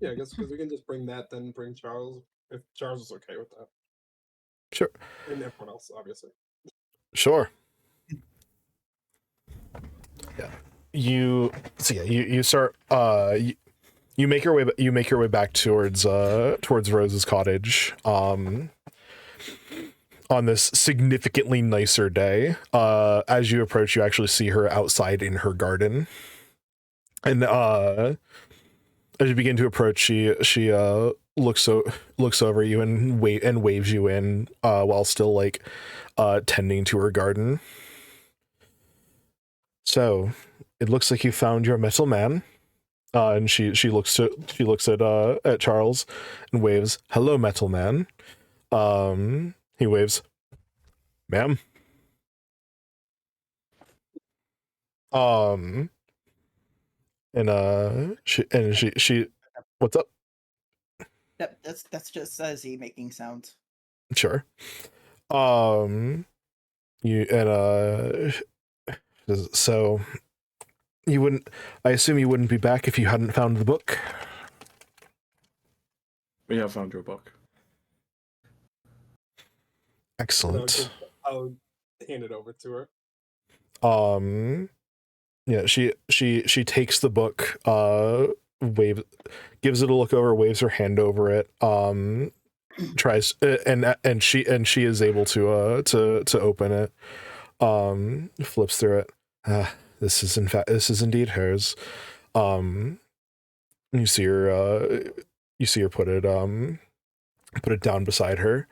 Yeah, I guess because we can just bring that, then bring Charles if Charles is okay with that, Sure. and everyone else, obviously. Sure. Yeah. You start you make your way back towards Rose's cottage on this significantly nicer day. As you approach, you actually see her outside in her garden. And as you begin to approach, she looks over you and waves you in while still like tending to her garden. So, it looks like you found your metal man. And she looks at Charles and waves, "Hello, metal man." He waves, "Ma'am." She what's up? Yep, that's just Zzy making sounds. Sure. You and so you wouldn't, I assume you wouldn't be back if you hadn't found the book. We have found your book. Excellent. I'll hand it over to her. Yeah, she takes the book, gives it a look over, waves her hand over it, tries and she is able to open it, flips through it. This is indeed hers. You see her put it down beside her.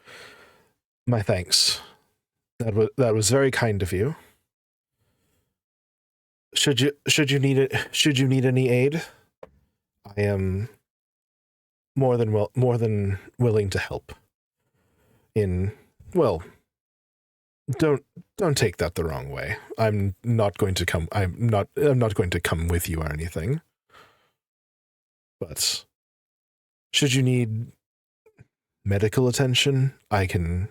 My thanks. That was very kind of you. Should you need any aid, I am more than willing to help. Well, don't take that the wrong way. I'm not going to come with you or anything. But should you need medical attention, I can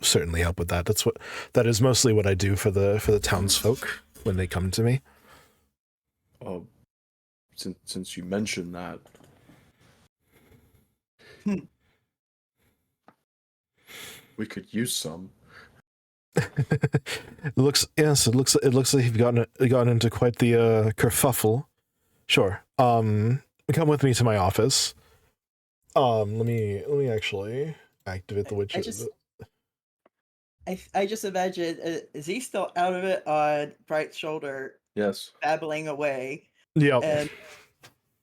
certainly help with that. That is mostly what I do for the townsfolk when they come to me. Since you mentioned that, we could use some. It looks like you've gotten into quite the kerfuffle. Sure. Come with me to my office. Let me actually activate the witch. I just imagine, is he still out of it on Bright's shoulder, Yes. babbling away Yep. and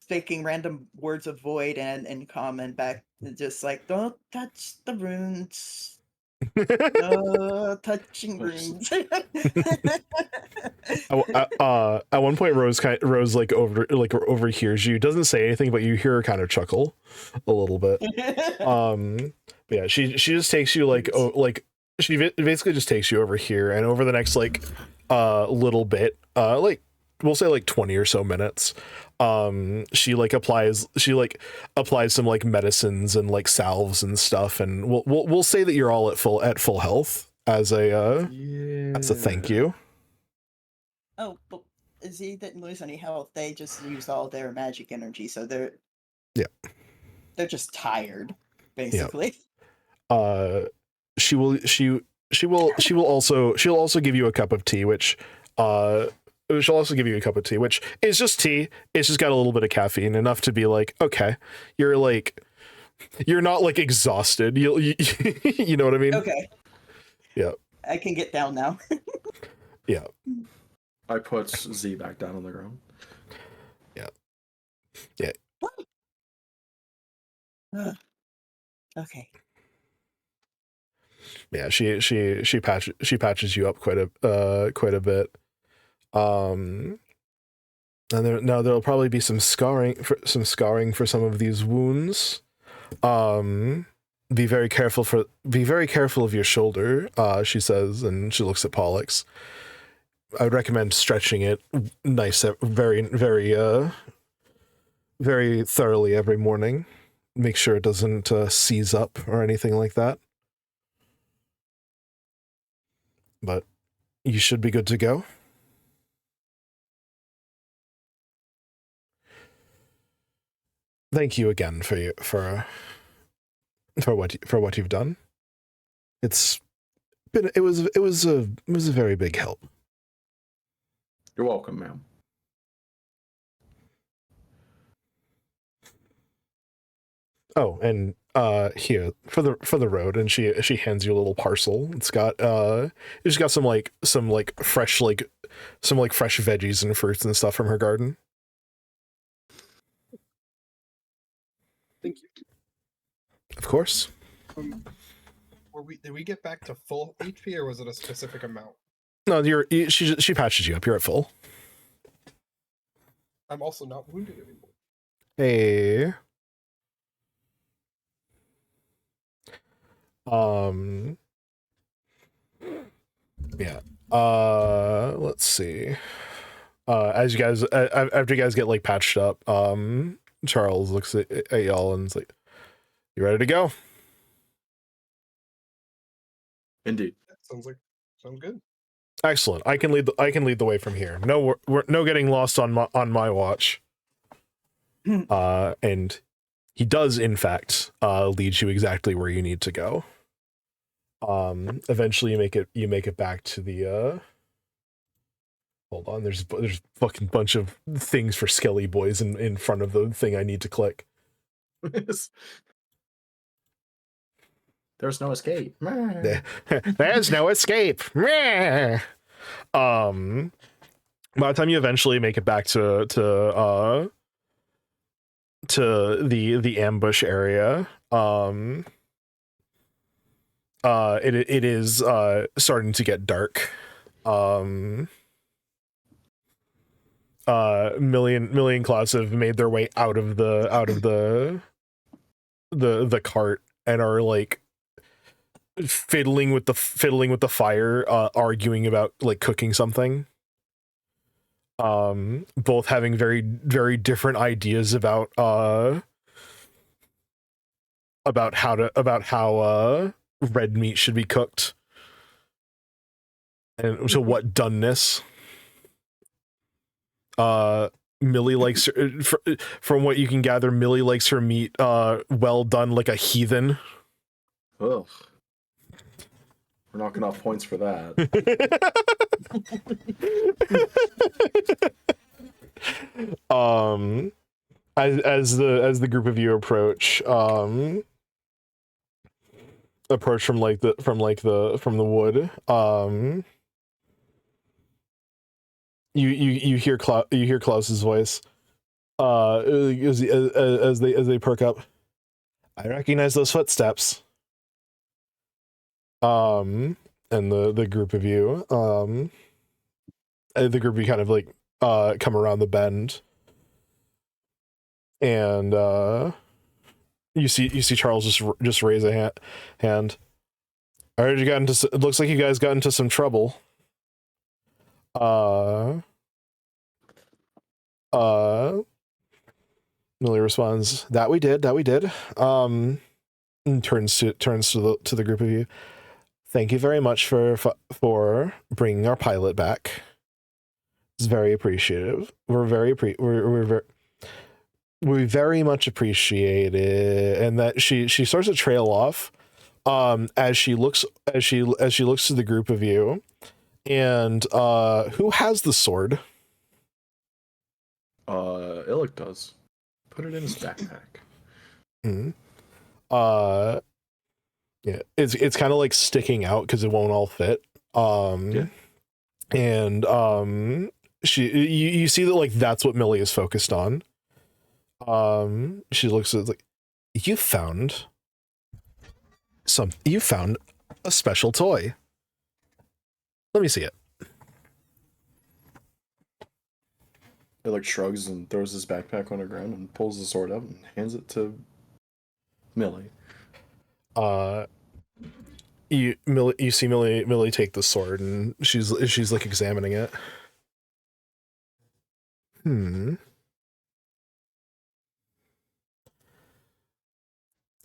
speaking random words of void and common back, just like, don't touch the runes. No touching runes. At one point, Rose like overhears you. Doesn't say anything, but you hear her kind of chuckle a little bit. But yeah, she just takes you she basically just takes you over here, and over the next little bit, we'll say 20 or so minutes, she applies some medicines and salves and stuff, and we'll say that you're all at full health as a thank you. Oh, but Z didn't lose any health. They just used all their magic energy, so they're just tired, basically. She'll also give you a cup of tea, which she'll also give you a cup of tea, which is just tea. It's just got a little bit of caffeine, enough to be like, okay, you're not like exhausted. You you know what I mean? Okay. Yeah. I can get down now. Yeah. I put Z back down on the ground. Okay. Yeah, she patches you up quite a bit. And there'll probably be some scarring for some of these wounds. Be very careful of your shoulder, she says, and she looks at Pollux. I would recommend stretching it very thoroughly every morning. Make sure it doesn't seize up or anything like that. But you should be good to go. Thank you again for what you've done. It was a very big help. You're welcome, ma'am. Oh, and here for the road, and she hands you a little parcel. It's got some fresh veggies and fruits and stuff from her garden. Thank you. Of course. Did we get back to full HP, or was it a specific amount? No, she patches you up. You're at full. I'm also not wounded anymore. Hey. Yeah. Let's see. As you guys, after you guys get like patched up, Charles looks at y'all and is like, "You ready to go?" Indeed. That sounds good. Excellent. I can lead the way from here. No, no getting lost on my watch. And he does in fact lead you exactly where you need to go. Eventually you make it back to the hold on, there's fucking bunch of things for Skelly boys in front of the thing I need to click. There's no escape. There's no escape. By the time you eventually make it back to the ambush area, it is starting to get dark. Million clouds have made their way out of the cart and are like fiddling with the fire, arguing about like cooking something. Both having very, very different ideas about how red meat should be cooked and to what doneness. Millie likes from what you can gather, Millie likes her meat well done like a heathen. Ugh. We're knocking off points for that. As the group of you approach from the wood, you hear Klaus's voice as they perk up. I recognize those footsteps. And the group of you kind of like come around the bend, and you see Charles just raise a hand. I heard it looks like you guys got into some trouble. Millie responds, that we did. And turns to the group of you. Thank you very much for bringing our pilot back. It's very appreciative. We very much appreciate it. And that she starts to trail off as she looks to the group of you. And who has the sword? Illic does. Put it in his backpack. Mhm. Yeah, it's kind of like sticking out because it won't all fit. Yeah. And you see that like that's what Millie is focused on. She looks at like, you found a special toy. Let me see it. Illic shrugs and throws his backpack on the ground and pulls the sword out and hands it to Millie. You see Millie take the sword and she's like examining it.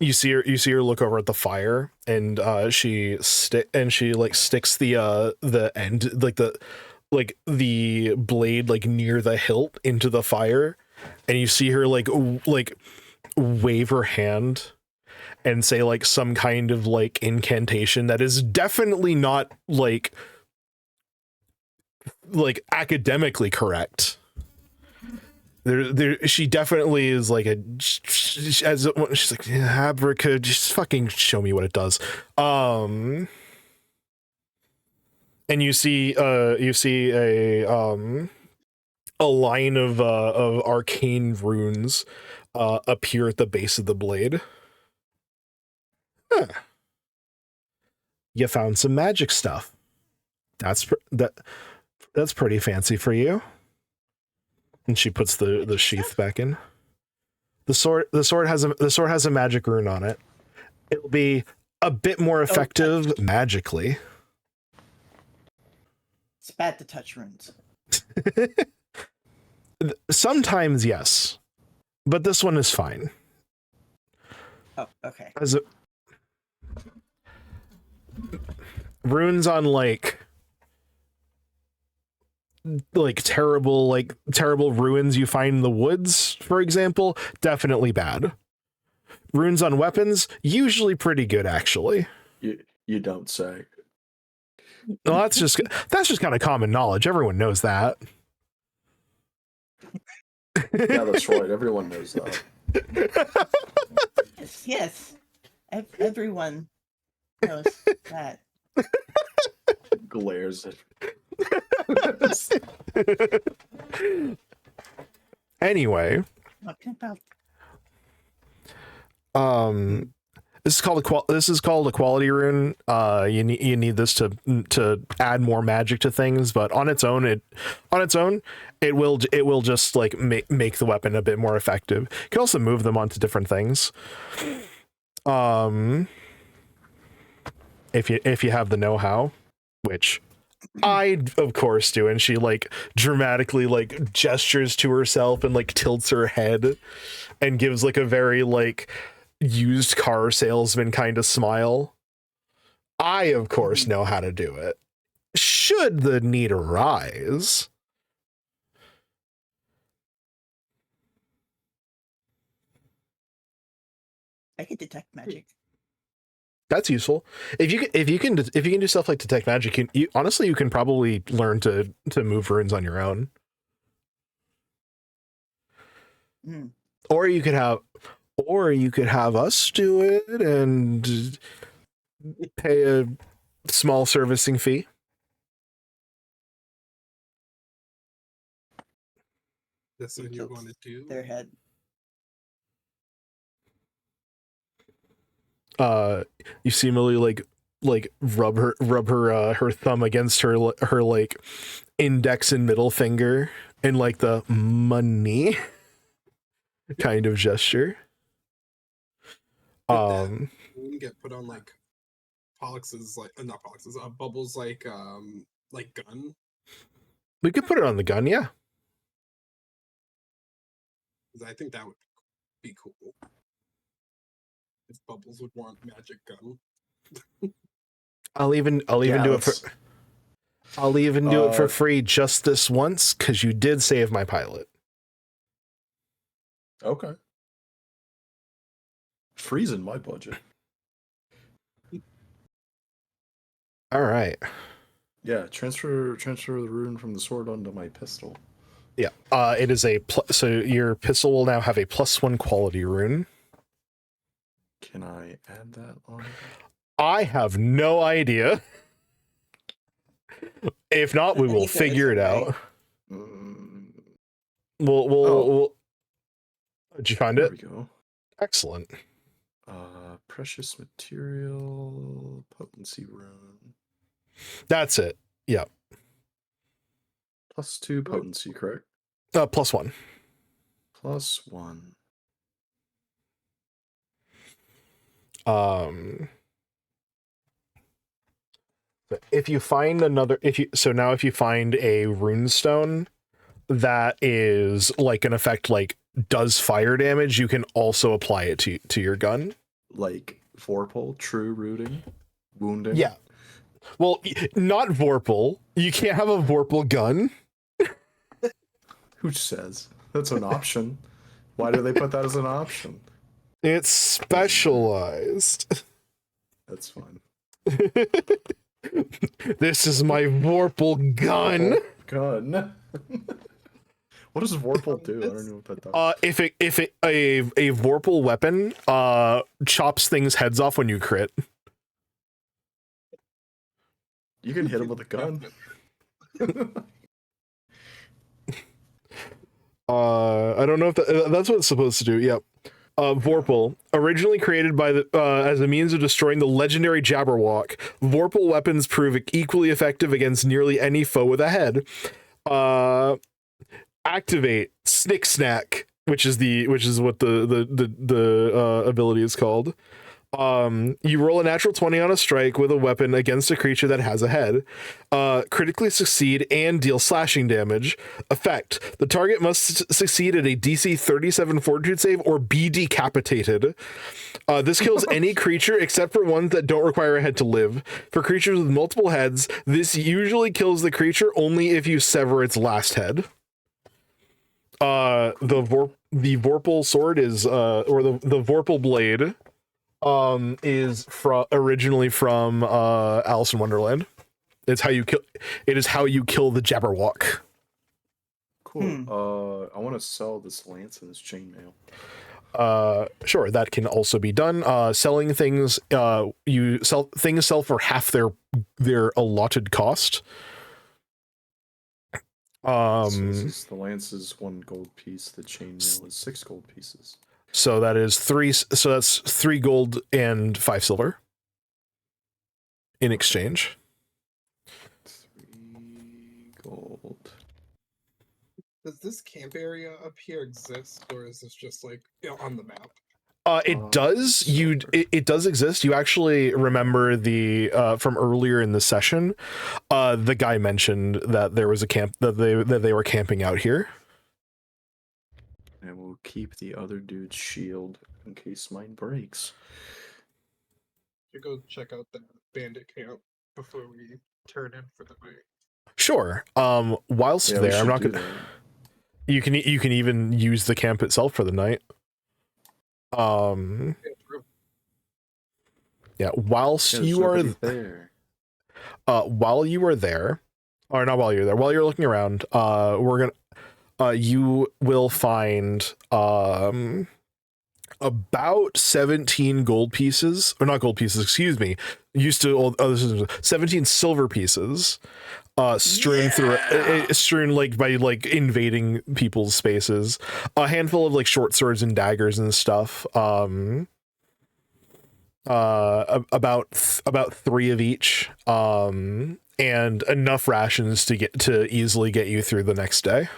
You see her look over at the fire, and she like sticks the end, like the blade like near the hilt into the fire, and you see her like wave her hand and say like some kind of like incantation that is definitely not like academically correct. She definitely is like she's like, abracadabra, just fucking show me what it does. And you see a line of arcane runes appear at the base of the blade. Huh. You found some magic stuff. That's pretty fancy for you. And she puts the sheath back in. The sword has a magic rune on it. It'll be a bit more effective magically. It's bad to touch runes. Sometimes yes, but this one is fine. Oh, okay. Runes on like terrible ruins you find in the woods, for example, definitely bad. Runes on weapons, usually pretty good, actually. You don't say. Well, that's just kind of common knowledge. Everyone knows that. Yeah, that's right. Everyone knows that. Yes. Everyone knows that. Glares at Anyway, Talking about this is called a quality rune. You need this to add more magic to things, but on its own it will just like make the weapon a bit more effective. You can also move them onto different things. If you have the know-how, which I of course do, and she like dramatically like gestures to herself and like tilts her head and gives like a very like used car salesman kind of smile. I of course know how to do it, should the need arise. I can detect magic. That's useful. If you can do stuff like detect magic, you honestly you can probably learn to move runes on your own. Mm. Or you could have us do it and pay a small servicing fee. That's what you're going to do. Their head. You see Millie like rub her thumb against her like index and middle finger in like the money kind of gesture. Would that get put on like Pollux's like not Pollux's Bubbles like gun. We could put it on the gun, yeah. 'Cause I think that would be cool. If Bubbles would want magic gun. I'll even do it for free just this once, because you did save my pilot. Okay. Freezing my budget. All right. Yeah, transfer the rune from the sword onto my pistol. Yeah. It is so your pistol will now have a +1 quality rune. Can I add that on? I have no idea. If not, we will You can figure it assume, out. Mm, We'll did you find there it? we go. Excellent. Precious material, potency rune. That's it. Yeah. +2 potency, correct? +1. +1. If you find if you find a rune stone that is like an effect like does fire damage, you can also apply it to your gun. Like Vorpal, true rooting, wounding. Yeah. Well, not Vorpal. You can't have a Vorpal gun. Who says? That's an option. Why do they put that as an option? It's specialized. That's fine. This is my Vorpal gun. Gun. What does Vorpal do? I don't know what that does. If a Vorpal weapon chops things heads off when you crit. You can hit him with a gun. I don't know if that's what it's supposed to do. Yep. Vorpal, originally created by as a means of destroying the legendary Jabberwock, Vorpal weapons prove equally effective against nearly any foe with a head. Activate Snick Snack, which is what the ability is called. You roll a natural 20 on a strike with a weapon against a creature that has a head. Critically succeed and deal slashing damage. Effect: the target must succeed at a DC 37 Fortitude save or be decapitated. This kills any creature except for ones that don't require a head to live. For creatures with multiple heads, this usually kills the creature only if you sever its last head. The Vorpal sword is or the Vorpal blade is originally from Alice in Wonderland. It is how you kill the Jabberwock. Cool. I want to sell this lance and this chainmail. Sure, that can also be done. Selling things, sell for half their allotted cost. So the lance is 1 gold piece. The chainmail is 6 gold pieces. So that is 3. So that's 3 gold and 5 silver in exchange. 3 gold. Does this camp area up here exist, or is this just like on the map? It does. It does exist. You actually remember from earlier in the session, the guy mentioned that there was a camp that they were camping out here. And we'll keep the other dude's shield in case mine breaks. You go check out the bandit camp before we turn in for the night. Sure. Whilst Yeah, we there, I'm should not do gonna. that. You can even use the camp itself for the night. Yeah, true. Yeah. Whilst Yeah, there's you are nobody there. while you are there, or not while you're there, while you're looking around, you will find about 17 gold pieces, or not gold pieces, excuse me, 17 silver pieces strewn strewn like by like invading people's spaces. A handful of like short swords and daggers and stuff. About 3 of each. And enough rations to easily get you through the next day.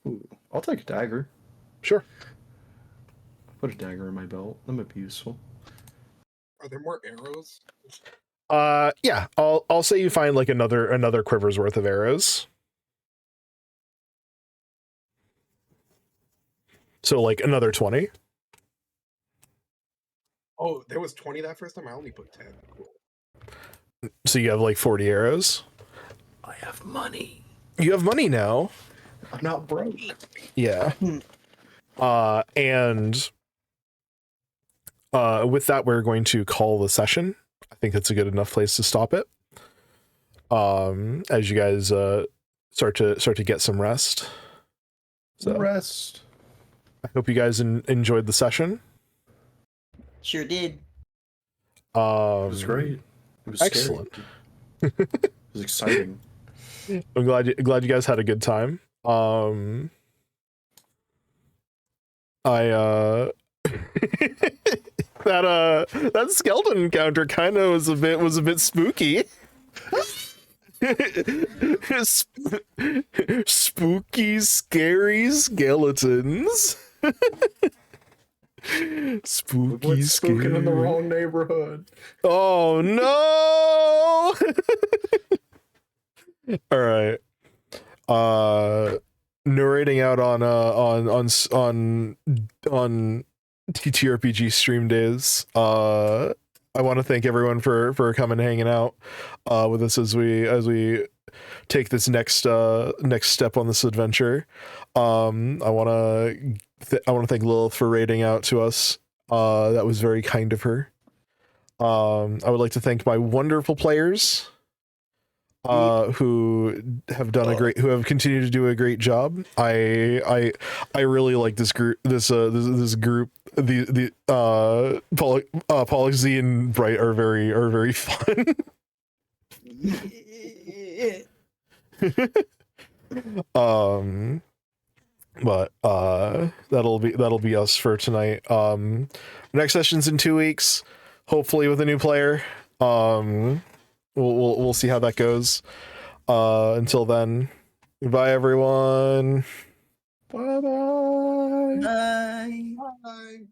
Ooh, I'll take a dagger. Sure. Put a dagger in my belt. That might be useful. Are there more arrows? Yeah, I'll say you find like another quiver's worth of arrows. So like another 20. Oh, there was 20 that first time. I only put 10. Cool. So you have like 40 arrows. I have money. You have money now. I'm not broke. Yeah. And with that, we're going to call the session. I think that's a good enough place to stop it. As you guys start to get some rest. So Rest. I hope you guys enjoyed the session. Sure did. It was great. It was Excellent. Scary. It was exciting. I'm glad you guys had a good time. I that skeleton encounter kind of was a bit spooky. Spooky, scary skeletons. Spooky, Went scary. spooking in the wrong neighborhood. Oh no! All right. Narrating out on TTRPG stream days. I want to thank everyone for coming and hanging out with us as we take this next step on this adventure. I want to thank Lilith for raiding out to us. That was very kind of her. I would like to thank my wonderful players who have continued to do a great job. I really like this group, this group. The Polixy and Bright are very fun. But that'll be us for tonight. Next session's in 2 weeks, hopefully with a new player. We'll see how that goes. Until then, goodbye everyone. Bye-bye. Bye. Bye.